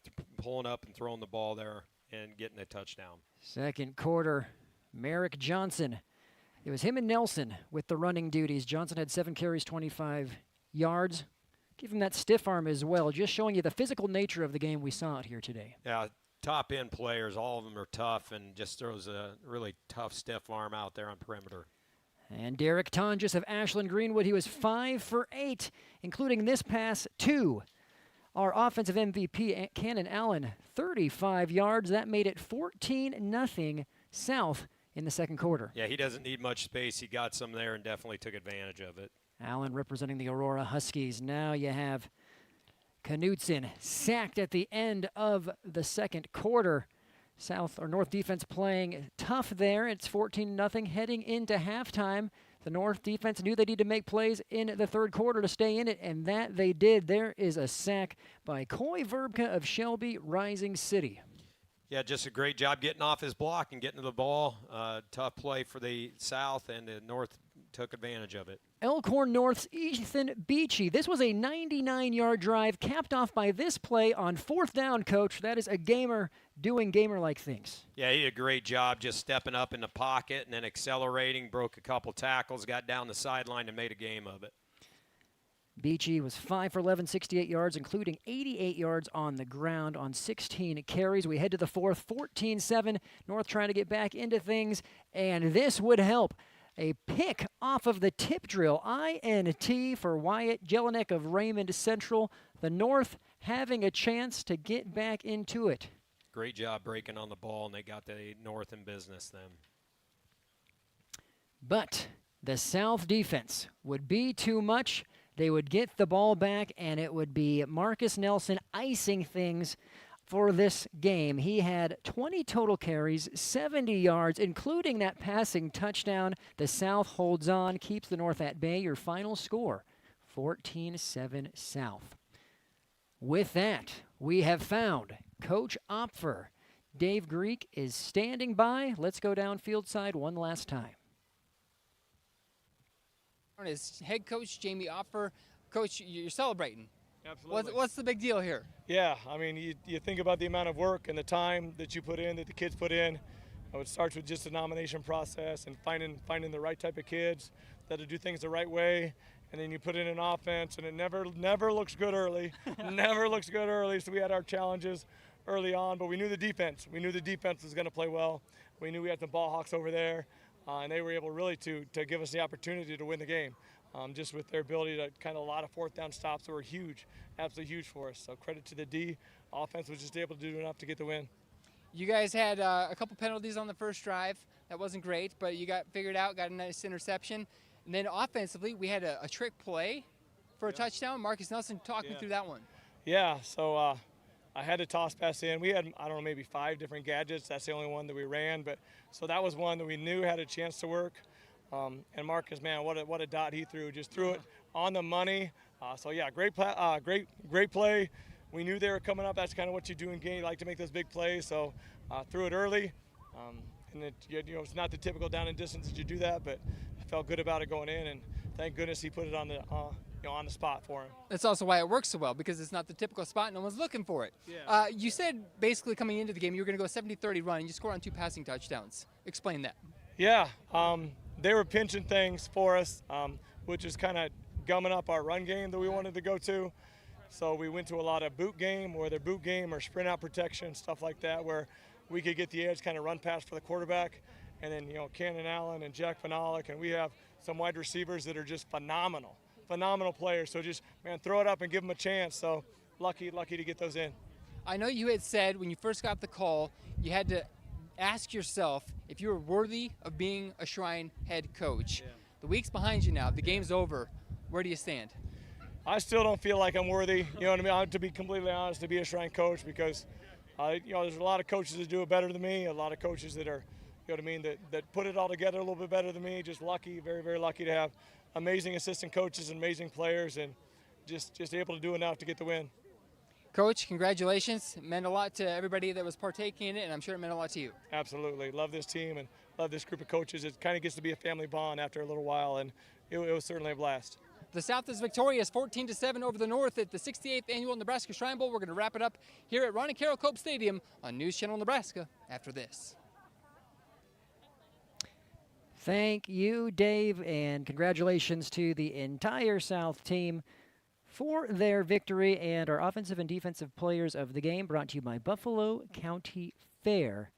pulling up and throwing the ball there and getting a touchdown. Second quarter, Merrick Johnson. It was him and Nelson with the running duties. Johnson had 7 carries, 25 yards. Give him that stiff arm as well, just showing you the physical nature of the game we saw out here today. Yeah, top-end players, all of them are tough, and just throws a really tough, stiff arm out there on perimeter. And Derek Tonjes of Ashland Greenwood, he was 5 for 8, including this pass to our offensive MVP, Canon Allen, 35 yards. That made it 14-0 South in the second quarter. Yeah, he doesn't need much space. He got some there and definitely took advantage of it. Allen representing the Aurora Huskies. Now you have Knudsen sacked at the end of the second quarter. South or North defense playing tough there. It's 14-0 heading into halftime. The North defense knew they needed to make plays in the third quarter to stay in it, and that they did. There is a sack by Coy Verbka of Shelby Rising City. Yeah, just a great job getting off his block and getting to the ball. Tough play for the South, and the North took advantage of it. Elkhorn North's Ethan Beachy. This was a 99-yard drive capped off by this play on fourth down, Coach. That is a gamer doing gamer-like things. Yeah, he did a great job just stepping up in the pocket and then accelerating, broke a couple tackles, got down the sideline and made a game of it. Beachy was 5 for 11, 68 yards, including 88 yards on the ground on 16 carries. We head to the fourth, 14-7. North trying to get back into things, and this would help. A pick off of the tip drill. INT for Wyatt. Jelinek of Raymond Central. The North having a chance to get back into it. Great job breaking on the ball, and they got the North in business then. But the South defense would be too much. They would get the ball back, and it would be Marcus Nelson icing things for this game. He had 20 total carries, 70 yards, including that passing touchdown. The South holds on, keeps the North at bay. Your final score, 14-7 South. With that, we have found Coach Opfer. Dave Greek is standing by. Let's go downfield side one last time. Is head coach Jamie Opfer. Coach, you're celebrating. Absolutely. What's the big deal here? Yeah, I mean, you think about the amount of work and the time that you put in, that the kids put in. It starts with just the nomination process and finding the right type of kids that'll do things the right way, and then you put in an offense, and it never looks good early. Never looks good early. So we had our challenges early on, but we knew the defense. We knew the defense was going to play well. We knew we had the ball hawks over there. And they were able really to give us the opportunity to win the game, just with their ability to kind of a lot of fourth down stops that were huge, absolutely huge for us. So credit to the D. Offense was just able to do enough to get the win. You guys had a couple penalties on the first drive. That wasn't great, but you got figured out, got a nice interception. And then offensively, we had a trick play for a touchdown. Marcus Nelson, talk me through that one. Yeah, so I had to toss pass in. We had, I don't know, maybe 5 different gadgets. That's the only one that we ran. But so that was one that we knew had a chance to work. And Marcus, man, what a dot he threw. Just threw it on the money. So yeah, great play. We knew they were coming up. That's kind of what you do in game. You like to make those big plays. So threw it early. And it's not the typical down and distance that you do that, but I felt good about it going in. And thank goodness he put it on the on the spot for him. That's also why it works so well, because it's not the typical spot. No one's looking for it. Yeah. You said basically coming into the game you were going to go 70-30 run, and you scored on 2 passing touchdowns. Explain that. Yeah, they were pinching things for us, which is kind of gumming up our run game that we wanted to go to. So we went to a lot of boot game, whether boot game or sprint out protection, stuff like that, where we could get the edge, kind of run past for the quarterback. And then, Canon Allen and Jack Panalik, and we have some wide receivers that are just phenomenal players. So just, man, throw it up and give them a chance. So lucky to get those in. I know you had said when you first got the call, you had to ask yourself if you're worthy of being a Shrine head coach. The week's behind you now. The game's over. Where do you stand? I still don't feel like I'm worthy, you know what I mean, to be completely honest, to be a Shrine coach, because, there's a lot of coaches that do it better than me, a lot of coaches that are, you know what I mean, that put it all together a little bit better than me. Just lucky, very, very lucky to have amazing assistant coaches and amazing players, and just able to do enough to get the win. Coach, congratulations. It meant a lot to everybody that was partaking in it, and I'm sure it meant a lot to you. Absolutely. Love this team and love this group of coaches. It kind of gets to be a family bond after a little while, and it was certainly a blast. The South is victorious 14-7 over the North at the 68th Annual Nebraska Shrine Bowl. We're going to wrap it up here at Ron and Carol Cope Stadium on News Channel Nebraska after this. Thank you, Dave, and congratulations to the entire South team for their victory, and our offensive and defensive players of the game brought to you by Buffalo County Fair.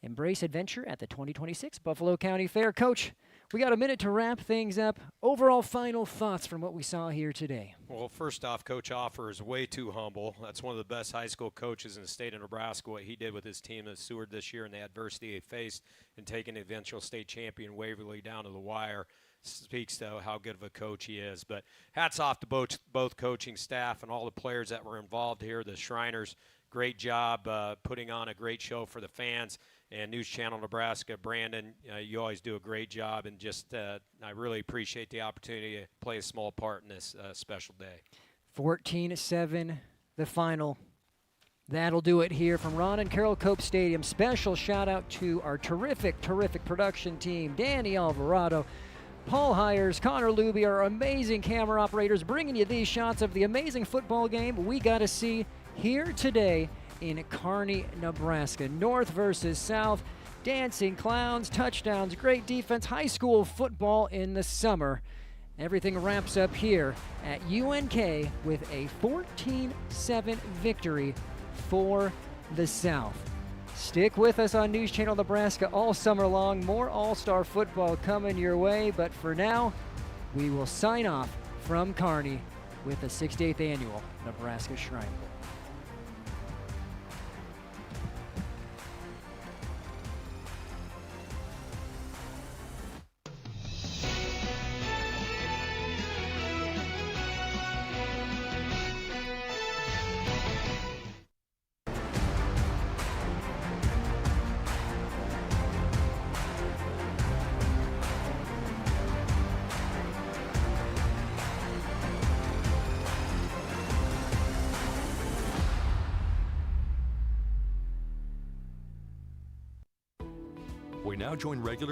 Embrace adventure at the 2026 Buffalo County Fair. Coach, we got a minute to wrap things up. Overall final thoughts from what we saw here today. Well, first off, Coach Opfer is way too humble. That's one of the best high school coaches in the state of Nebraska. What he did with his team at Seward this year and the adversity they faced and taking the eventual state champion Waverly down to the wire speaks to how good of a coach he is. But hats off to both coaching staff and all the players that were involved here. The Shriners, great job putting on a great show for the fans. And News Channel Nebraska, Brandon, you always do a great job, and just I really appreciate the opportunity to play a small part in this special day. 14-7, the final. That'll do it here from Ron and Carol Cope Stadium. Special shout-out to our terrific production team, Danny Alvarado, Paul Hires, Connor Luby, our amazing camera operators, bringing you these shots of the amazing football game we got to see here today in Kearney, Nebraska. North versus South, dancing clowns, touchdowns, great defense, high school football in the summer. Everything wraps up here at UNK with a 14-7 victory for the South. Stick with us on News Channel Nebraska all summer long. More All-Star football coming your way, but for now, we will sign off from Kearney with the 68th Annual Nebraska Shrine Bowl. We now join regular